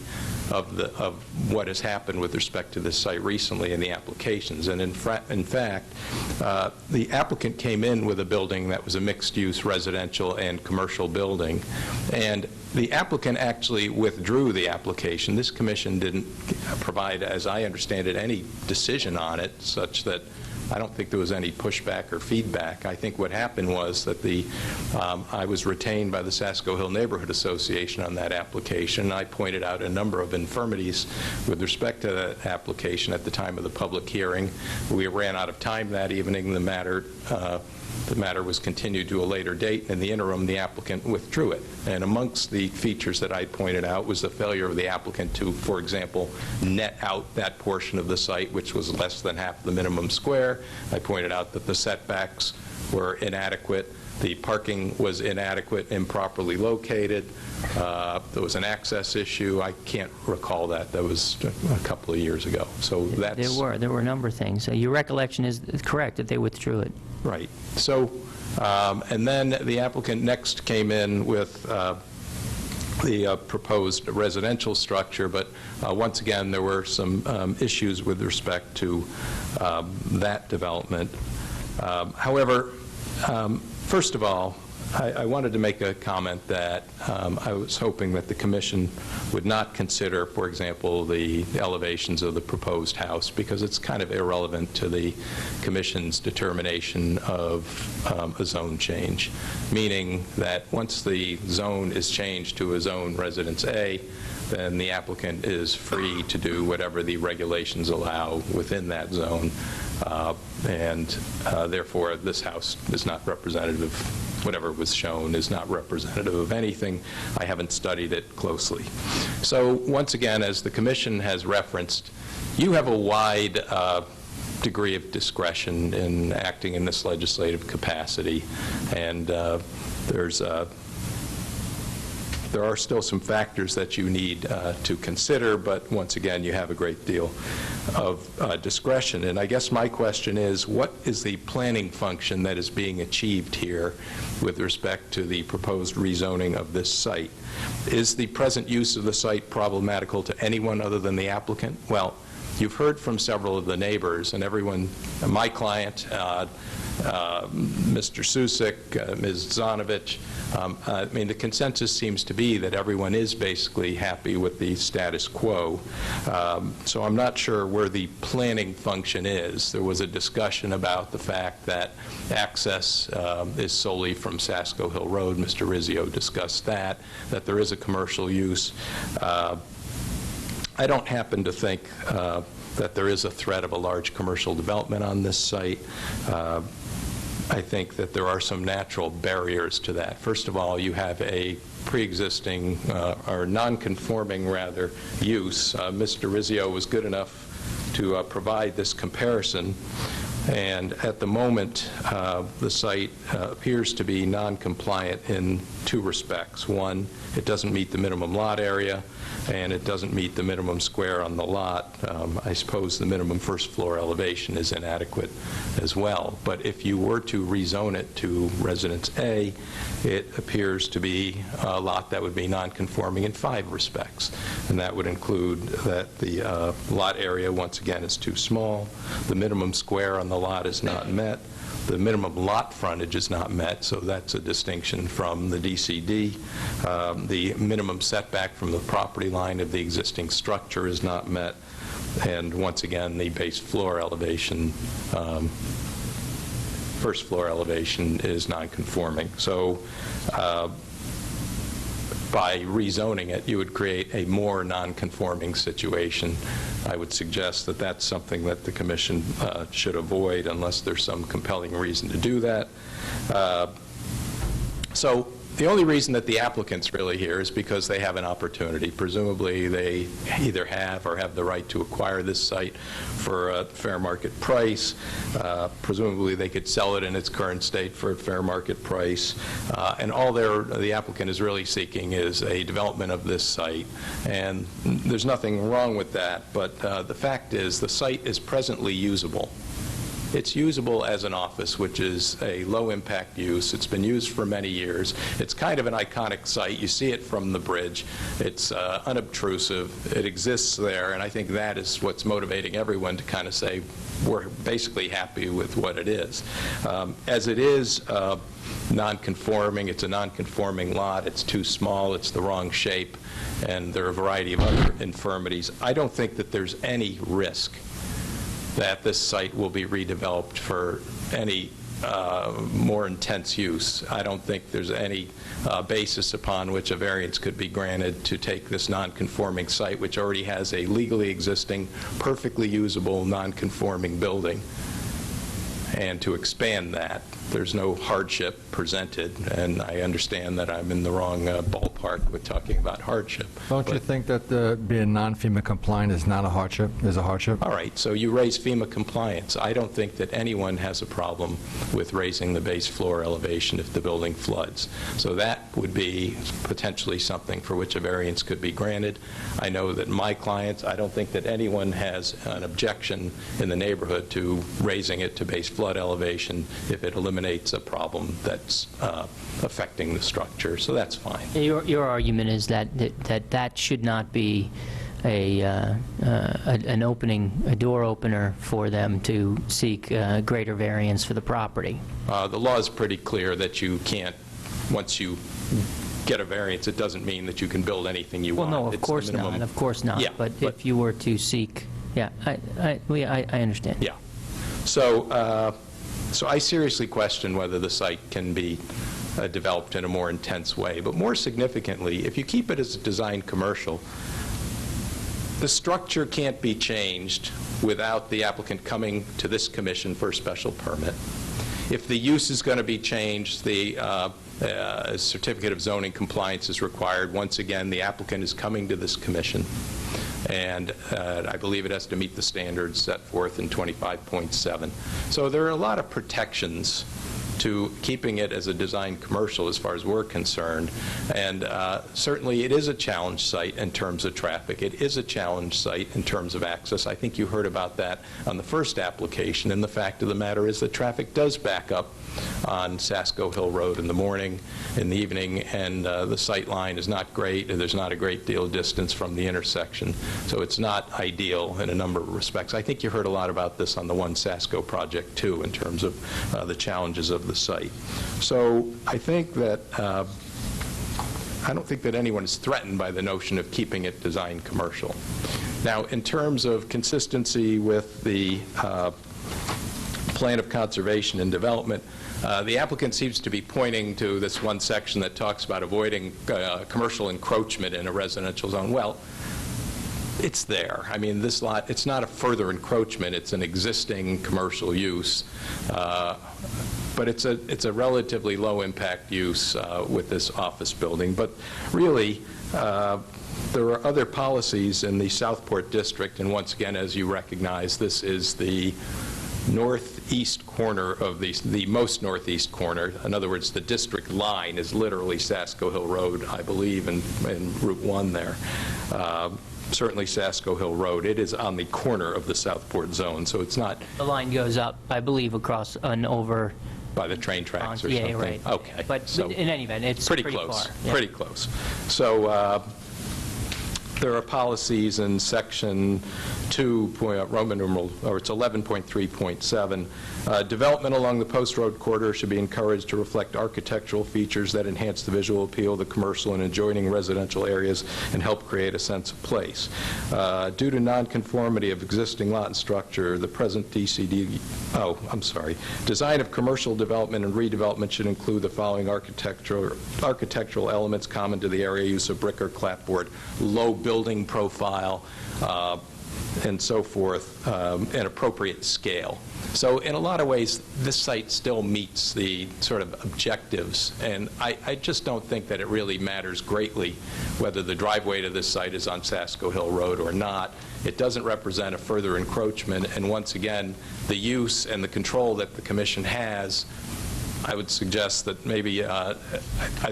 of what has happened with respect to this site recently in the applications. And in fact, the applicant came in with a building that was a mixed-use residential and commercial building, and the applicant actually withdrew the application. This commission didn't provide, as I understand it, any decision on it, such that I don't think there was any pushback or feedback. I think what happened was that I was retained by the Sasko Hill Neighborhood Association on that application. I pointed out a number of infirmities with respect to that application at the time of the public hearing. We ran out of time that evening. The matter was continued to a later date. In the interim, the applicant withdrew it. And amongst the features that I pointed out was the failure of the applicant to, for example, net out that portion of the site, which was less than half the minimum square. I pointed out that the setbacks were inadequate. The parking was inadequate, improperly located. There was an access issue. I can't recall that. That was a couple of years ago. So that's... There were a number of things. Your recollection is correct that they withdrew it. Right. So, and then the applicant next came in with the proposed residential structure, but once again, there were some issues with respect to that development. However, first of all, I wanted to make a comment that I was hoping that the Commission would not consider, for example, the elevations of the proposed house, because it's kind of irrelevant to the Commission's determination of a zone change, meaning that once the zone is changed to a zone Residence A, then the applicant is free to do whatever the regulations allow within that zone, and therefore this house is not representative. Whatever was shown is not representative of anything. I haven't studied it closely. So once again, as the Commission has referenced, you have a wide degree of discretion in acting in this legislative capacity, and there are still some factors that you need to consider, but once again, you have a great deal of discretion. And I guess my question is, what is the planning function that is being achieved here with respect to the proposed rezoning of this site? Is the present use of the site problematical to anyone other than the applicant? Well, you've heard from several of the neighbors, and everyone, my client, Mr. Susick, Ms. Zonovich, I mean, the consensus seems to be that everyone is basically happy with the status quo. So I'm not sure where the planning function is. There was a discussion about the fact that access is solely from Sasko Hill Road. Mr. Rizzio discussed that there is a commercial use. I don't happen to think that there is a threat of a large commercial development on this site. I think that there are some natural barriers to that. First of all, you have a pre-existing, or non-conforming, rather, use. Mr. Rizzio was good enough to provide this comparison, and at the moment, the site appears to be non-compliant in two respects. One, it doesn't meet the minimum lot area, and it doesn't meet the minimum square on the lot, I suppose the minimum first floor elevation is inadequate as well. But if you were to rezone it to Residence A, it appears to be a lot that would be non-conforming in 5 respects. And that would include that the lot area, once again, is too small, the minimum square on the lot is not met, the minimum lot frontage is not met, so that's a distinction from the DCD. The minimum setback from the property line of the existing structure is not met, and once again, the base floor elevation, first floor elevation is non-conforming. So by rezoning it, you would create a more non-conforming situation. I would suggest that that's something that the Commission should avoid unless there's some compelling reason to do that. So the only reason that the applicant's really here is because they have an opportunity. Presumably, they either have or have the right to acquire this site for a fair market price. Presumably, they could sell it in its current state for a fair market price. And all the applicant is really seeking is a development of this site. And there's nothing wrong with that, but the fact is the site is presently usable. It's usable as an office, which is a low-impact use. It's been used for many years. It's kind of an iconic site. You see it from the bridge. It's unobtrusive. It exists there, and I think that is what's motivating everyone to kind of say, we're basically happy with what it is. As it is non-conforming, it's a non-conforming lot. It's too small. It's the wrong shape, and there are a variety of other infirmities. I don't think that there's any risk that this site will be redeveloped for any more intense use. I don't think there's any basis upon which a variance could be granted to take this non-conforming site, which already has a legally existing, perfectly usable non-conforming building, and to expand that. There's no hardship presented, and I understand that I'm in the wrong ballpark with talking about hardship. Don't you think that being non-FEMA compliant is not a hardship, is a hardship? All right, so you raise FEMA compliance. I don't think that anyone has a problem with raising the base floor elevation if the building floods. So that would be potentially something for which a variance could be granted. I know that my clients, I don't think that anyone has an objection in the neighborhood to raising it to base flood elevation if it eliminates a problem that's affecting the structure, so that's fine. Your argument is that that should not be an opening, a door opener for them to seek greater variance for the property. The law is pretty clear that you can't, once you get a variance, it doesn't mean that you can build anything you want. Well, no, of course not, of course not. Yeah, but if you were to seek, yeah, I understand. Yeah. So, so I seriously question whether the site can be developed in a more intense way. But more significantly, if you keep it as a design commercial, the structure can't be changed without the applicant coming to this commission for a special permit. If the use is going to be changed, the certificate of zoning compliance is required. Once again, the applicant is coming to this commission, and I believe it has to meet the standards set forth in 25.7. So there are a lot of protections to keeping it as a design commercial as far as we're concerned. And certainly it is a challenge site in terms of traffic. It is a challenge site in terms of access. I think you heard about that on the first application, and the fact of the matter is that traffic does back up on Sasko Hill Road in the morning, in the evening, and the sight line is not great. There's not a great deal of distance from the intersection, so it's not ideal in a number of respects. I think you heard a lot about this on the One Sasko project, too, in terms of the challenges of the site. So I think that I don't think that anyone is threatened by the notion of keeping it design commercial. Now, in terms of consistency with the plan of conservation and development, the applicant seems to be pointing to this one section that talks about avoiding commercial encroachment in a residential zone. Well, it's there. I mean, this lot, it's not a further encroachment. It's an existing commercial use. But it's a relatively low-impact use with this office building. But really, there are other policies in the Southport District, and once again, as you recognize, this is the northeast corner of the most northeast corner. In other words, the district line is literally Sasko Hill Road, I believe, and Route 1 there. certainly Sasko Hill Road. It is on the corner of the Southport zone, so it's not The line goes up, I believe, across and over. by the train tracks or Yeah, something. right. Okay. But so in any event, it's pretty close. far. Yeah. Pretty close. So there are policies in Section 2, Roman numeral, or it's 11.3.7. Development along the Post Road corridor should be encouraged to reflect architectural features that enhance the visual appeal of the commercial and adjoining residential areas and help create a sense of place. Due to nonconformity of existing lot and structure, the present design of commercial development and redevelopment should include the following architectural elements common to the area: use of brick or clapboard, low building profile, and so forth, an appropriate scale. So in a lot of ways, this site still meets the sort of objectives, and I just don't think that it really matters greatly whether the driveway to this site is on Sasko Hill Road or not. It doesn't represent a further encroachment, and once again, the use and the control that the Commission has, I would suggest that maybe, I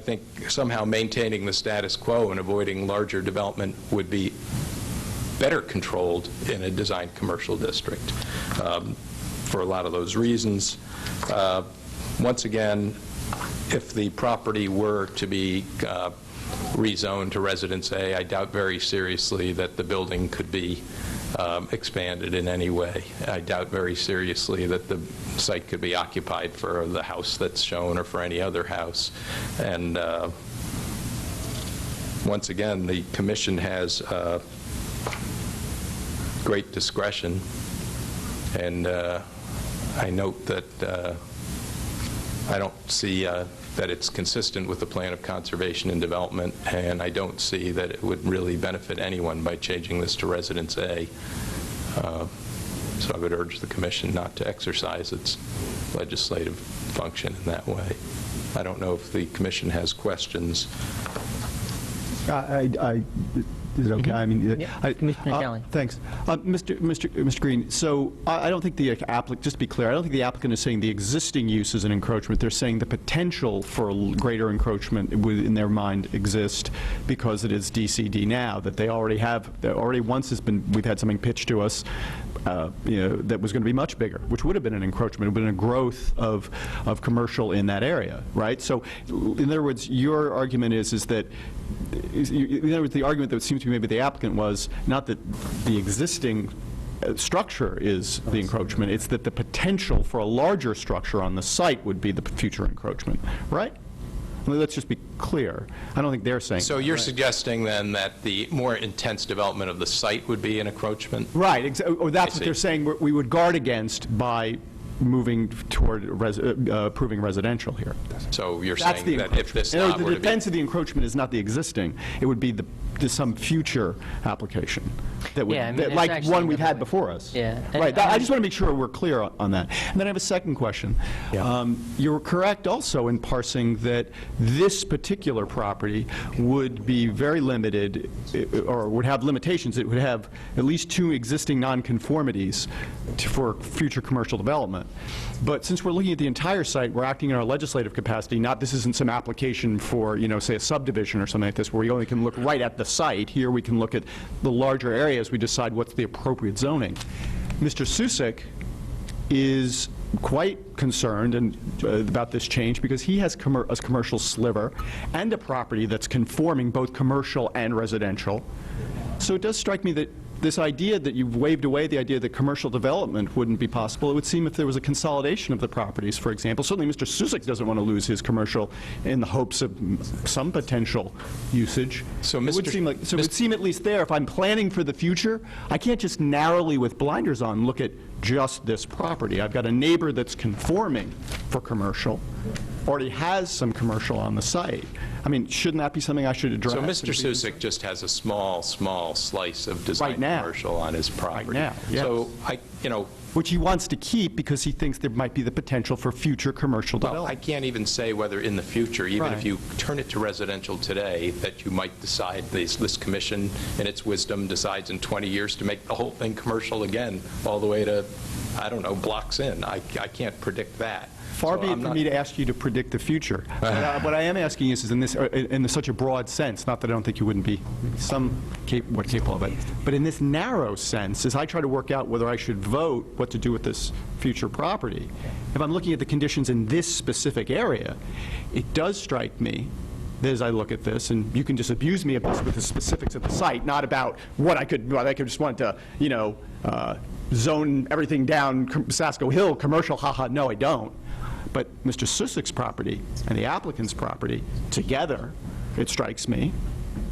think somehow maintaining the status quo and avoiding larger development would be better controlled in a designed commercial district for a lot of those reasons. Once again, if the property were to be rezoned to Residence A, I doubt very seriously that the building could be expanded in any way. I doubt very seriously that the site could be occupied for the house that's shown or for any other house. And once again, the Commission has great discretion, and I note that I don't see that it's consistent with the plan of conservation and development, and I don't see that it would really benefit anyone by changing this to Residence A. So I would urge the Commission not to exercise its legislative function in that way. I don't know if the Commission has questions. Is it okay? I mean, Commissioner Kelly. Thanks. Mr. Green, so I don't think the applicant, just to be clear, I don't think the applicant is saying the existing use is an encroachment. They're saying the potential for greater encroachment in their mind exists because it is DCD now, that they already have, once we've had something pitched to us, that was going to be much bigger, which would have been an encroachment. It would have been a growth of commercial in that area, right? So, in other words, your argument is that, in other words, the argument that seems to be maybe the applicant was not that the existing structure is the encroachment, it's that the potential for a larger structure on the site would be the future encroachment, right? Let's just be clear. I don't think they're saying So you're suggesting then that the more intense development of the site would be an encroachment? Right. Or that's what they're saying we would guard against by moving toward approving residential here. So you're saying that if this lot the were to be... defense of the encroachment is not the existing. It would be some future application that would, Yeah, I mean, like actually one we've had before us. Yeah. Right. I just want to make sure we're clear on that. And then I have a second question. You're correct also in parsing that this particular property would be very limited, or would have limitations. It would have at least 2 existing nonconformities for future commercial development. But since we're looking at the entire site, we're acting in our legislative capacity. This isn't some application for, say, a subdivision or something like this, where we only can look right at the site. Here we can look at the larger areas. We decide what's the appropriate zoning. Mr. Susick is quite concerned about this change because he has a commercial sliver and a property that's conforming both commercial and residential. So it does strike me that this idea that you've waved away, the idea that commercial development wouldn't be possible, it would seem if there was a consolidation of the properties, for example. Certainly Mr. Susick doesn't want to lose his commercial in the hopes of some potential usage. So it would seem at least there, if I'm planning for the future, I can't just narrowly with blinders on look at just this property. I've got a neighbor that's conforming for commercial, already has some commercial on the site. I mean, shouldn't that be something I should address? So Mr. Susick just has a small slice of design commercial on his property. Right now, yes. So, which he wants to keep because he thinks there might be the potential for future commercial development. I can't even say whether in the future, even if you turn it to residential today, that you might decide, this commission in its wisdom decides in 20 years to make the whole thing commercial again, all the way to I don't know, blocks in. I can't predict that. Far So be it I'm for not- me to ask you to predict the future. What I am asking is in such a broad sense, not that I don't think you wouldn't be somewhat capable of it, but in this narrow sense, as I try to work out whether I should vote what to do with this future property, if I'm looking at the conditions in this specific area, it does strike me that as I look at this, and you can just abuse me with the specifics of the site, not about what I could just want to, zone everything down Sasko Hill, commercial, haha, no, I don't. But Mr. Susik's property and the applicant's property together, it strikes me,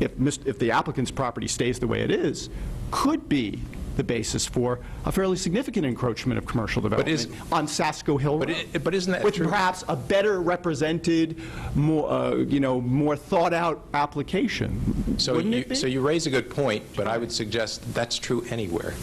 if the applicant's property stays the way it is, could be the basis for a fairly significant encroachment of commercial development on Sasko Hill Road. But isn't that with true? Perhaps a better represented, more thought-out application. So Wouldn't it be? So you raise a good point, but I would suggest that's true anywhere.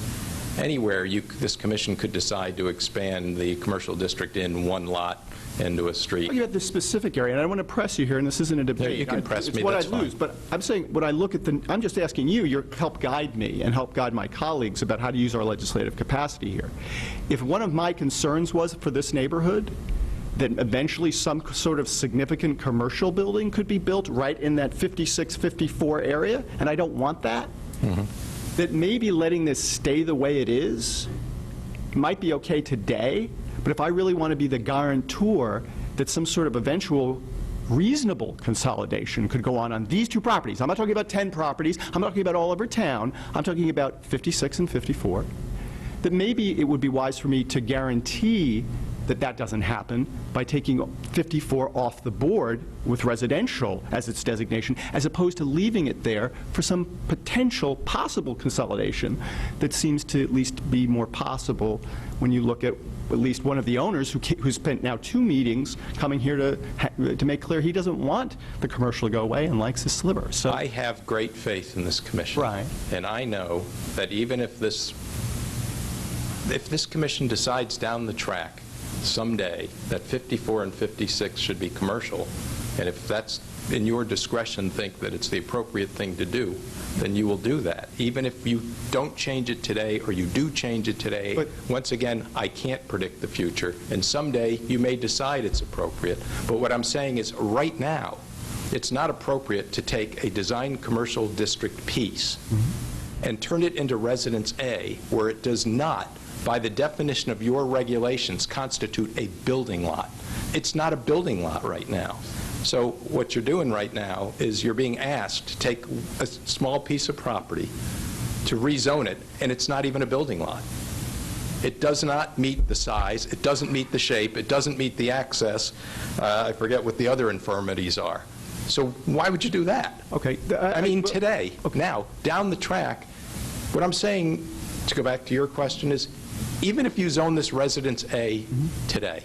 Anywhere this commission could decide to expand the commercial district in one lot into a street. You have this specific area, and I want to press you here, and this isn't a debate. You can press me, It's what that's I fine. lose, but I'm saying, when I look at I'm just asking you help guide me and help guide my colleagues about how to use our legislative capacity here. If one of my concerns was for this neighborhood, that eventually some sort of significant commercial building could be built right in that 56, 54 area, and I don't want that, that maybe letting this stay the way it is might be okay today, but if I really want to be the guarantor that some sort of eventual reasonable consolidation could go on these two properties. I'm not talking about 10 properties. I'm not talking about all over town. I'm talking about 56 and 54. That maybe it would be wise for me to guarantee that that doesn't happen by taking 54 off the board with residential as its designation, as opposed to leaving it there for some potential possible consolidation that seems to at least be more possible when you look at least one of the owners who spent now 2 meetings coming here to make clear he doesn't want the commercial to go away and likes his sliver. So I have great faith in this commission. Right. And I know that even if this commission decides down the track someday that 54 and 56 should be commercial, and if that's in your discretion think that it's the appropriate thing to do, then you will do that. Even if you don't change it today or you do change it today, once again, I can't predict the future. And someday you may decide it's appropriate. But what I'm saying is right now, it's not appropriate to take a design commercial district piece and turn it into Residence A, where it does not, by the definition of your regulations, constitute a building lot. It's not a building lot right now. So what you're doing right now is you're being asked to take a small piece of property, to rezone it, and it's not even a building lot. It does not meet the size, it doesn't meet the shape, it doesn't meet the access. I forget what the other infirmities are. So why would you do that? Okay. I mean, today, now, down the track, what I'm saying, to go back to your question, is even if you zone this Residence A today,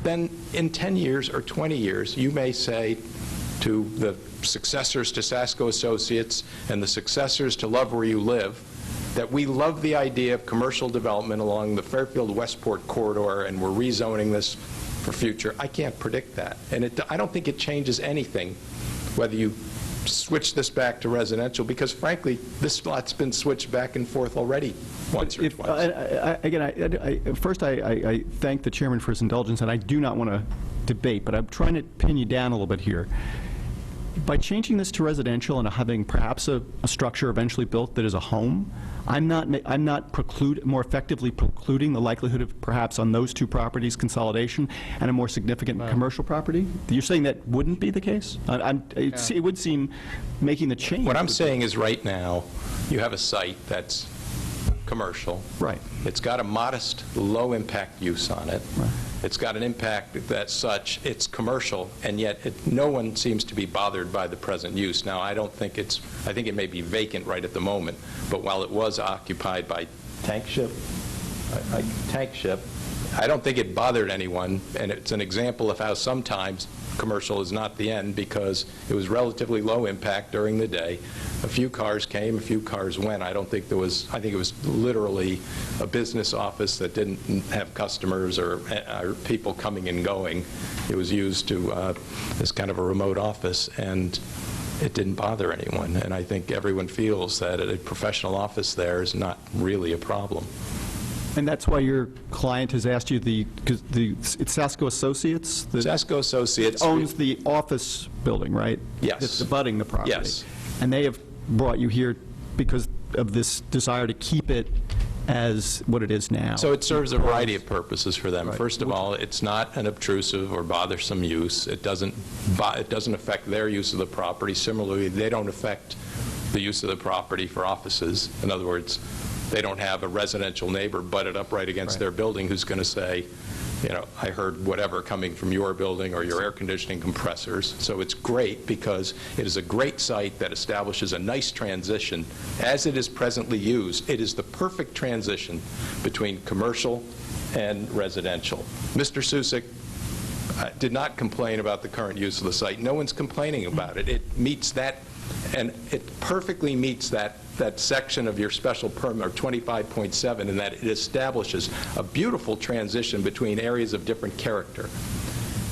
then in 10 years or 20 years, you may say to the successors to Sasko Associates and the successors to Love Where You Live that we love the idea of commercial development along the Fairfield-Westport corridor and we're rezoning this for future. I can't predict that. And I don't think it changes anything whether you switch this back to residential, because frankly, this lot's been switched back and forth already once or twice. First, I thank the chairman for his indulgence, and I do not want to debate, but I'm trying to pin you down a little bit here. By changing this to residential and having perhaps a structure eventually built that is a home, I'm not more effectively precluding the likelihood of perhaps on those two properties consolidation and a more significant commercial property? You're saying that wouldn't be the case? It would seem making the change. What I'm saying is right now, you have a site that's commercial. Right. It's got a modest, low-impact use on it. Right. It's got an impact that's such, it's commercial, and yet no one seems to be bothered by the present use. Now, I think it may be vacant right at the moment, but while it was occupied by tank ship, I don't think it bothered anyone, and it's an example of how sometimes commercial is not the end, because it was relatively low impact during the day. A few cars came, a few cars went. I think it was literally a business office that didn't have customers or people coming and going. It was used as kind of a remote office, and it didn't bother anyone. And I think everyone feels that a professional office there is not really a problem. And that's why your client has asked you because it's Sasko Associates? Sasko Associates owns the office building, right? Yes. That's abutting the property. Yes. And they have brought you here because of this desire to keep it as what it is now. So it serves a variety of purposes for them. Right. First of all, it's not an obtrusive or bothersome use. It doesn't affect their use of the property. Similarly, they don't affect the use of the property for offices. In other words, they don't have a residential neighbor butted up right against their building who's going to say, you know, I heard whatever coming from your building or your air conditioning compressors. So it's great because it is a great site that establishes a nice transition. As it is presently used, it is the perfect transition between commercial and residential. Mr. Susick did not complain about the current use of the site. No one's complaining about it. It meets that, and it perfectly meets that section of your special permit, or 25.7, in that it establishes a beautiful transition between areas of different character.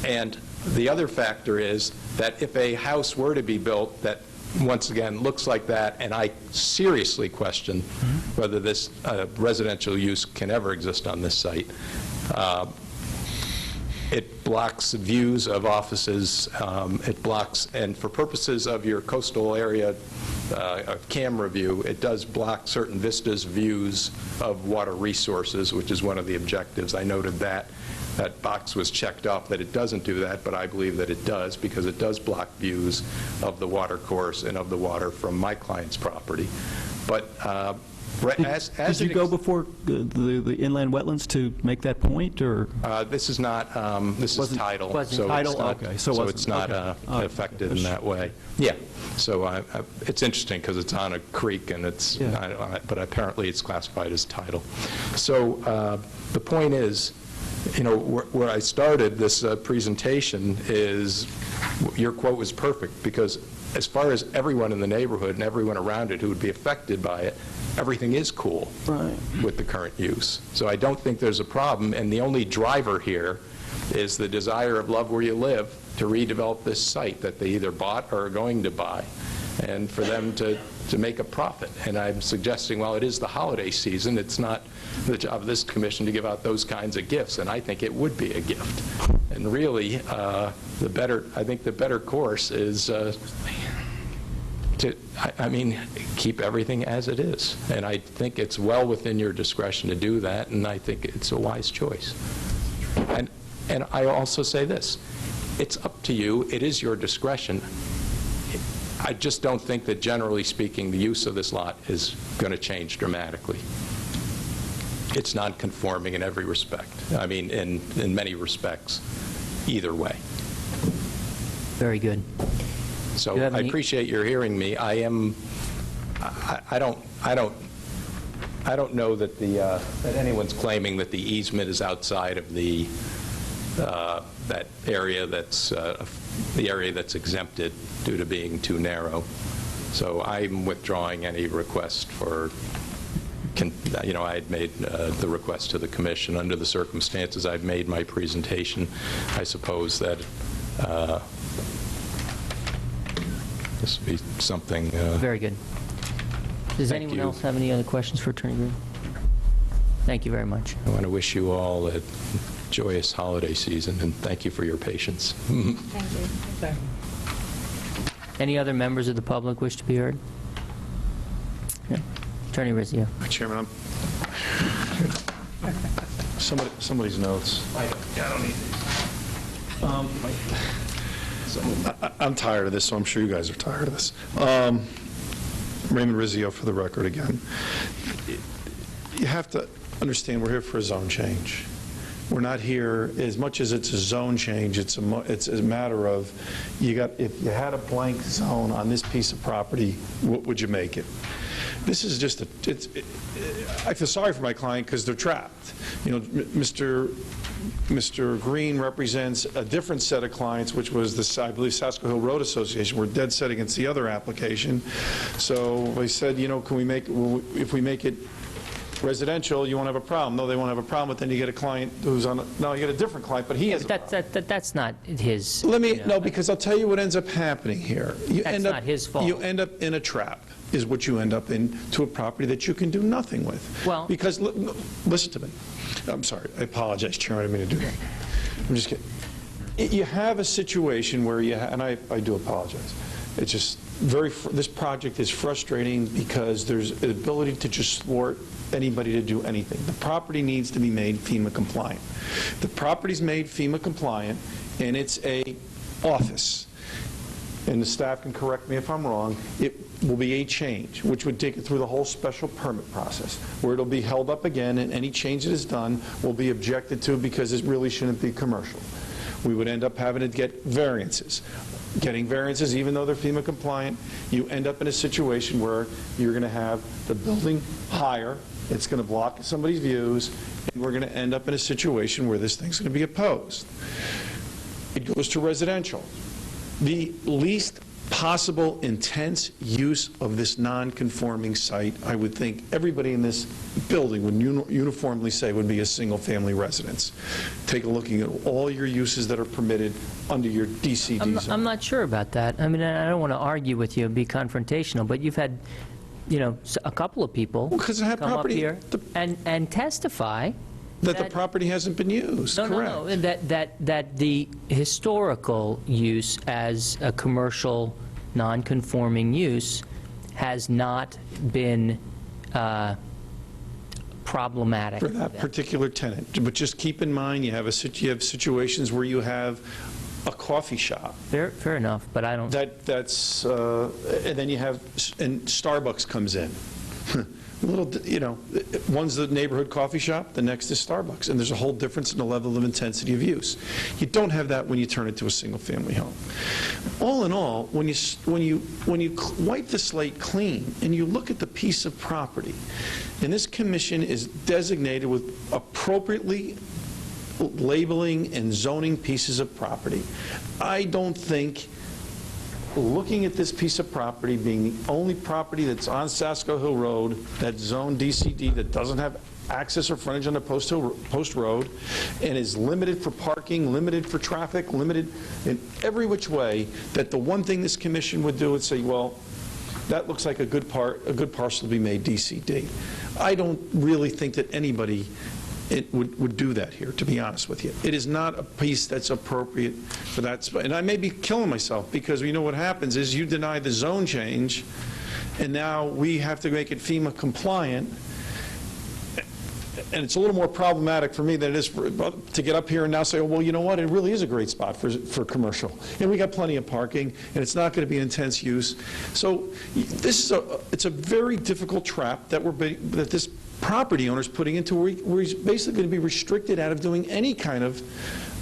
And the other factor is that if a house were to be built that, once again, looks like that, and I seriously question whether this residential use can ever exist on this site, it blocks views of offices, it blocks, and for purposes of your coastal area camera view, it does block certain vistas, views of water resources, which is one of the objectives. I noted that. That box was checked off that it doesn't do that, but I believe that it does, because it does block views of the water course and of the water from my client's property. But Did you go before the inland wetlands to make that point, or? This is not, this is tidal. So tidal? It's not, Okay, so it's not affected in that way. Yeah. So it's interesting because it's on a creek and it's, but apparently it's classified as tidal. So the point is, you know, where I started this presentation is, your quote was perfect, because as far as everyone in the neighborhood and everyone around it who would be affected by it, everything is cool with the current use. So I don't think there's a problem, and the only driver here is the desire of Love Where You Live to redevelop this site that they either bought or are going to buy, and for them to make a profit. And I'm suggesting, while it is the holiday season, it's not the job of this commission to give out those kinds of gifts, and I think it would be a gift. And really, I think the better course is I mean, keep everything as it is. And I think it's well within your discretion to do that, and I think it's a wise choice. And I also say this, it's up to you, it is your discretion. I just don't think that, generally speaking, the use of this lot is going to change dramatically. It's non-conforming in every respect. I mean, in many respects, either way. Very good. So I appreciate your hearing me. I don't know that that anyone's claiming that the easement is outside of the that area that's the area that's exempted due to being too narrow. So I'm withdrawing any request for. You know, I had made the request to the commission. Under the circumstances, I've made my presentation. I suppose that this would be something. Very good. Does anyone else have any other questions for Attorney Green? Thank you very much. I want to wish you all a joyous holiday season, and thank you for your patience. Thank you. Any other members of the public wish to be heard? Yeah. Attorney Rizzio. Chairman, somebody's notes. I don't need these. I'm tired of this, so I'm sure you guys are tired of this. Raymond Rizzio for the record again. You have to understand, we're here for a zone change. We're not here, as much as it's a zone change, it's a matter of, if you had a blank zone on this piece of property, what would you make it? This is just I feel sorry for my client because they're trapped. You know, Mr. Green represents a different set of clients, which was the, I believe, Sasko Hill Road Association. We're dead set against the other application. So they said, you know, can we make, if we make it Residential, you won't have a problem. No, they won't have a problem, but then you get a client who's on, no, you get a different client, but he has a problem. That's not his... Let me, no, because I'll tell you what ends up happening here. That's not his fault. You end up in a trap, is what you end up in, to a property that you can do nothing with. Well... Because, listen to me. I'm sorry, I apologize, Chairman, I didn't mean to do that. I'm just kidding. You have a situation where you, and I do apologize, it's just this project is frustrating because there's an ability to just thwart anybody to do anything. The property needs to be made FEMA compliant. The property's made FEMA compliant, and it's a office. And the staff can correct me if I'm wrong. It will be a change, which would take it through the whole special permit process, where it'll be held up again, and any change that is done will be objected to because it really shouldn't be commercial. We would end up having to get variances. Getting variances, even though they're FEMA compliant, you end up in a situation where you're going to have the building higher, it's going to block somebody's views, and we're going to end up in a situation where this thing's going to be opposed. It goes to residential. The least possible intense use of this non-conforming site, I would think everybody in this building would uniformly say would be a single-family residence. Take a look at all your uses that are permitted under your DCD zone. I'm not sure about that. I mean, I don't want to argue with you and be confrontational, but you've had, you know, a couple of people come up here and testify that the property hasn't been used. Correct. No, that the historical use as a commercial non-conforming use has not been problematic for that particular tenant. But just keep in mind, you have situations where you have a coffee shop. Fair enough, but I don't. That's and then you have, and Starbucks comes in. Little, you know, one's the neighborhood coffee shop, the next is Starbucks, and there's a whole difference in the level of intensity of use. You don't have that when you turn it to a single-family home. All in all, when you wipe the slate clean and you look at the piece of property, and this commission is designated with appropriately labeling and zoning pieces of property, I don't think looking at this piece of property being the only property that's on Sasko Hill Road, that's zone DCD, that doesn't have access or frontage on the Post Road, and is limited for parking, limited for traffic, limited in every which way, that the one thing this commission would do is say, well, that looks like a good parcel to be made DCD. I don't really think that anybody would do that here, to be honest with you. It is not a piece that's appropriate for that. And I may be killing myself because you know what happens is you deny the zone change, and now we have to make it FEMA compliant. And it's a little more problematic for me than it is to get up here and now say, oh, well, you know what, it really is a great spot for commercial. And we got plenty of parking, and it's not going to be intense use. So this is it's a very difficult trap that this property owner's putting into, where he's basically going to be restricted out of doing any kind of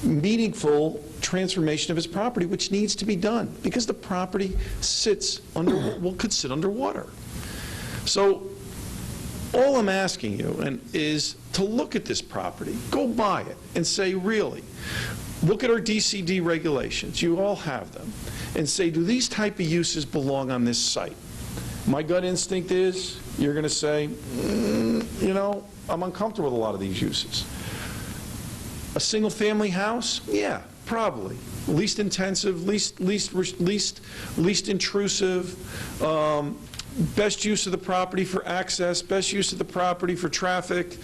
meaningful transformation of his property, which needs to be done because the property sits under, could sit underwater. So all I'm asking you is to look at this property, go by it, and say, really, look at our DCD regulations, you all have them, and say, do these type of uses belong on this site? My gut instinct is, you're going to say, you know, I'm uncomfortable with a lot of these uses. A single-family house? Yeah, probably. Least intensive, least intrusive, best use of the property for access, best use of the property for traffic,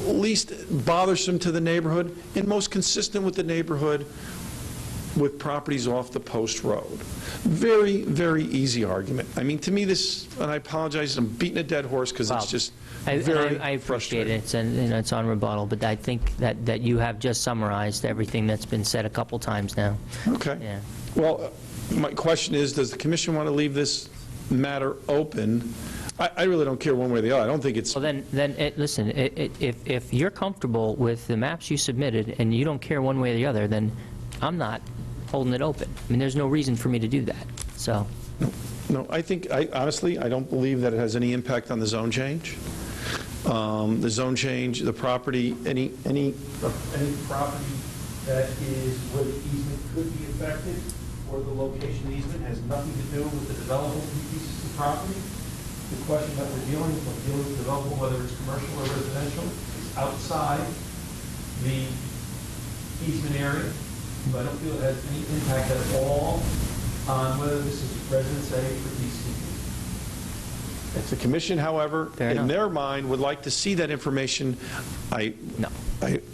least bothersome to the neighborhood, and most consistent with the neighborhood with properties off the Post Road. Very, very easy argument. I mean, to me, this, and I apologize, I'm beating a dead horse because it's just very I appreciate it, and it's on rebuttal, but I think that you have just summarized everything that's been said a couple times now. Okay. Yeah. Well, my question is, does the commission want to leave this matter open? I really don't care one way or the other. I don't think it's... Well, then listen, if you're comfortable with the maps you submitted and you don't care one way or the other, then I'm not holding it open. I mean, there's no reason for me to do that, so... No, I think, honestly, I don't believe that it has any impact on the zone change. The zone change, the property, any property that is where the easement could be affected, or the location of the easement has nothing to do with the developable pieces of property. the question that we're dealing with development, whether it's commercial or residential, is outside the easement area. So I don't feel it has any impact at all on whether this is Residence A or DCD. If the commission, however, Fair in enough. their mind, would like to see that information, I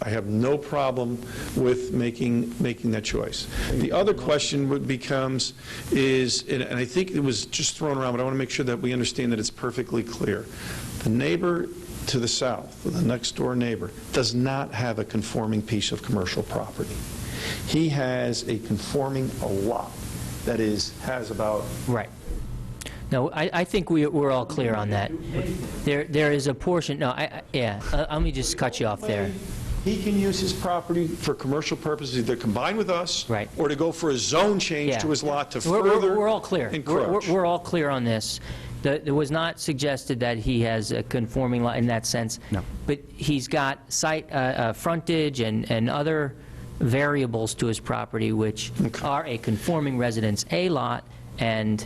have no problem with making that choice. The other question becomes is, and I think it was just thrown around, but I want to make sure that we understand that it's perfectly clear. The neighbor to the south, the next door neighbor, does not have a conforming piece of commercial property. He has a conforming lot that has about... Right. No, I think we're all clear on that. There is a portion, no, let me just cut you off there. He can use his property for commercial purposes, either combine with us, or to go for a zone change to his lot to further We're all clear. encroach. We're all clear on this. It was not suggested that he has a conforming lot in that sense. No. But he's got site frontage and other variables to his property which are a conforming Residence A lot, and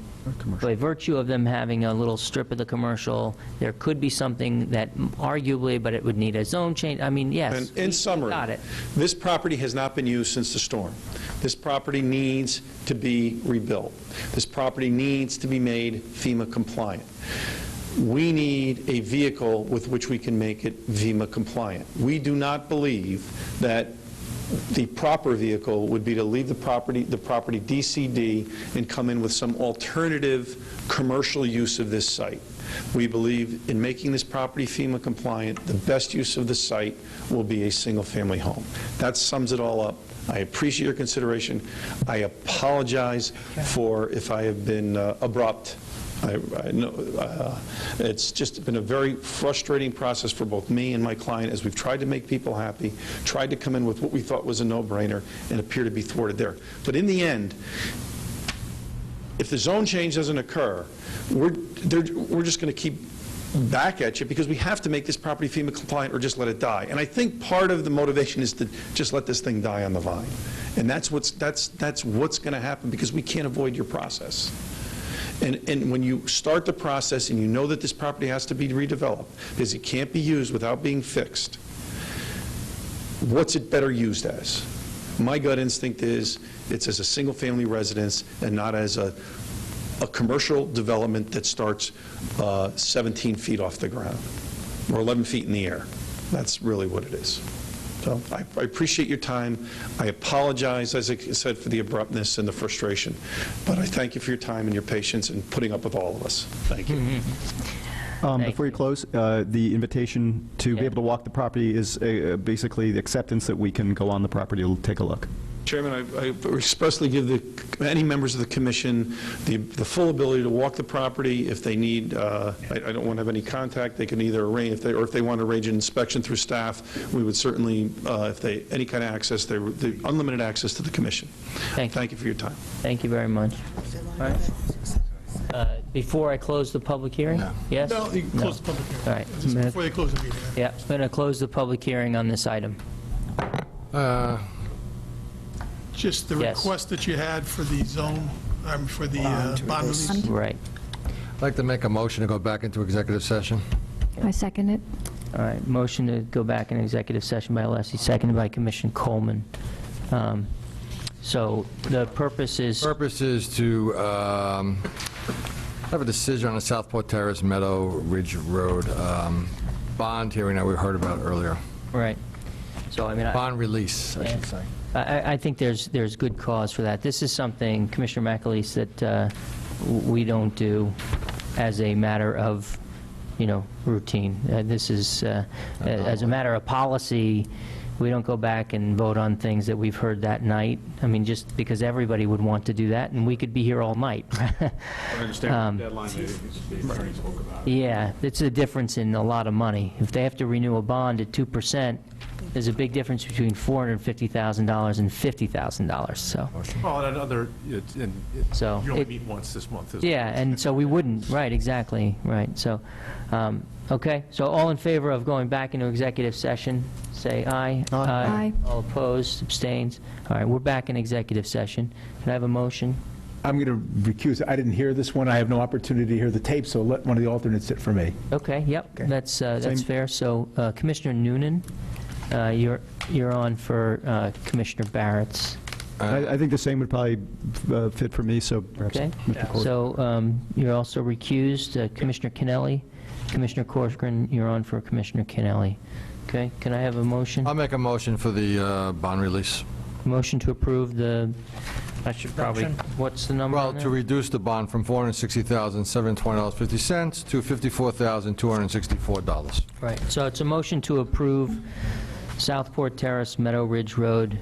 by virtue of them having a little strip of the commercial, there could be something that arguably, but it would need a zone change. I mean, yes. And in summary, got it. this property has not been used since the storm. This property needs to be rebuilt. This property needs to be made FEMA compliant. We need a vehicle with which we can make it FEMA compliant. We do not believe that the proper vehicle would be to leave the property DCD and come in with some alternative commercial use of this site. We believe in making this property FEMA compliant, the best use of the site will be a single-family home. That sums it all up. I appreciate your consideration. I apologize for if I have been abrupt. I know it's just been a very frustrating process for both me and my client as we've tried to make people happy, tried to come in with what we thought was a no-brainer, and appear to be thwarted there. But in the end, if the zone change doesn't occur, we're just going to keep back at you because we have to make this property FEMA compliant or just let it die. And I think part of the motivation is to just let this thing die on the vine. And that's what's going to happen because we can't avoid your process. And when you start the process and you know that this property has to be redeveloped because it can't be used without being fixed, what's it better used as? My gut instinct is it's as a single-family residence and not as a commercial development that starts 17 feet off the ground or 11 feet in the air. That's really what it is. So I appreciate your time. I apologize, as I said, for the abruptness and the frustration. But I thank you for your time and your patience and putting up with all of us. Thank you. Before you close, the invitation to be able to walk the property is basically the acceptance that we can go on the property to take a look. Chairman, I expressly give any members of the commission the full ability to walk the property if they need. I don't want to have any contact. They can either arrange, if they want to arrange an inspection through staff, we would certainly, if they any kind of access, the unlimited access to the commission. Thank you for your time. Thank you very much. All right. Before I close the public hearing? No. Yes? No, you can close the public hearing. All right. Just before they close the meeting. Yeah, I'm going to close the public hearing on this item. Just the request that you had for the zone, for the bond release. Right. I'd like to make a motion to go back into executive session. I second it. All right, motion to go back in executive session by Alessi, seconded by Commissioner Coleman. So the purpose is... Purpose is to have a decision on the Southport Terrace Meadow Ridge Road bond hearing that we heard about earlier. Right. So, I mean... Bond release, I should say. I think there's good cause for that. This is something, Commissioner McAleese, that we don't do as a matter of, routine. This is, as a matter of policy, we don't go back and vote on things that we've heard that night. I mean, just because everybody would want to do that, and we could be here all night. I understand the deadline that the attorney spoke about. Yeah, it's a difference in a lot of money. If they have to renew a bond at 2%, there's a big difference between $450,000 and $50,000, so. Well, and another, So you only meet once this month, isn't it? Yeah, and so we wouldn't, right, exactly, right. So, okay, so all in favor of going back into executive session, say aye. Aye. All opposed, abstains. All right, we're back in executive session. Can I have a motion? I'm going to recuse. I didn't hear this one. I have no opportunity to hear the tape, so let one of the alternates sit for me. Okay, yep, that's Same. fair. So Commissioner Noonan, you're on for Commissioner Barrett's. I think the same would probably fit for me, so perhaps Okay, Mr. Corcoran. so you're also recused. Commissioner Kennelly, Commissioner Corcoran, you're on for Commissioner Kennelly. Okay, can I have a motion? I'll make a motion for the bond release. Motion to approve the, I should probably, what's the number Well, on to there? reduce the bond from $460,720.50 to $54,264. Right, so it's a motion to approve Southport Terrace, Meadow Ridge Road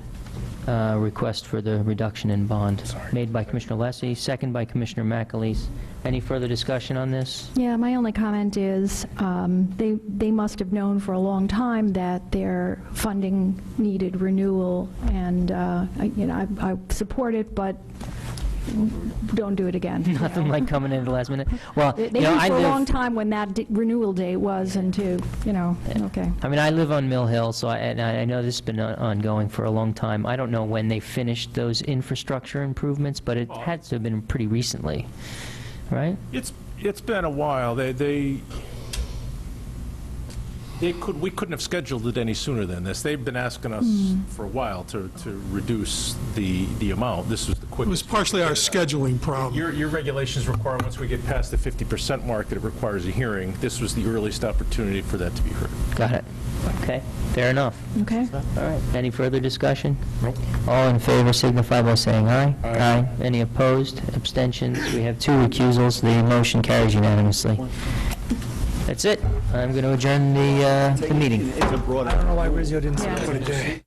request for the reduction in bond, made by Commissioner Lessie, second by Commissioner McAleese. Any further discussion on this? Yeah, my only comment is, they must have known for a long time that their funding needed renewal, and, I support it, but don't do it again. Nothing like coming in at the last minute. Well, They you know, knew I for a live, long time when that renewal date was, and okay. I mean, I live on Mill Hill, so and I know this has been ongoing for a long time. I don't know when they finished those infrastructure improvements, but it had to have been pretty recently, right? It's been a while. We couldn't have scheduled it any sooner than this. They've been asking us for a while to reduce the amount. This was the quickest. It was partially our scheduling problem. Your regulations require, once we get past the 50% mark, that it requires a hearing. This was the earliest opportunity for that to be heard. Got it. Okay, fair enough. Okay. All right, any further discussion? All in favor signify by saying aye. Aye. Any opposed? Abstentions? We have 2 recusals. The motion carries unanimously. That's it. I'm going to adjourn the meeting. I don't know why Rizzo didn't say that.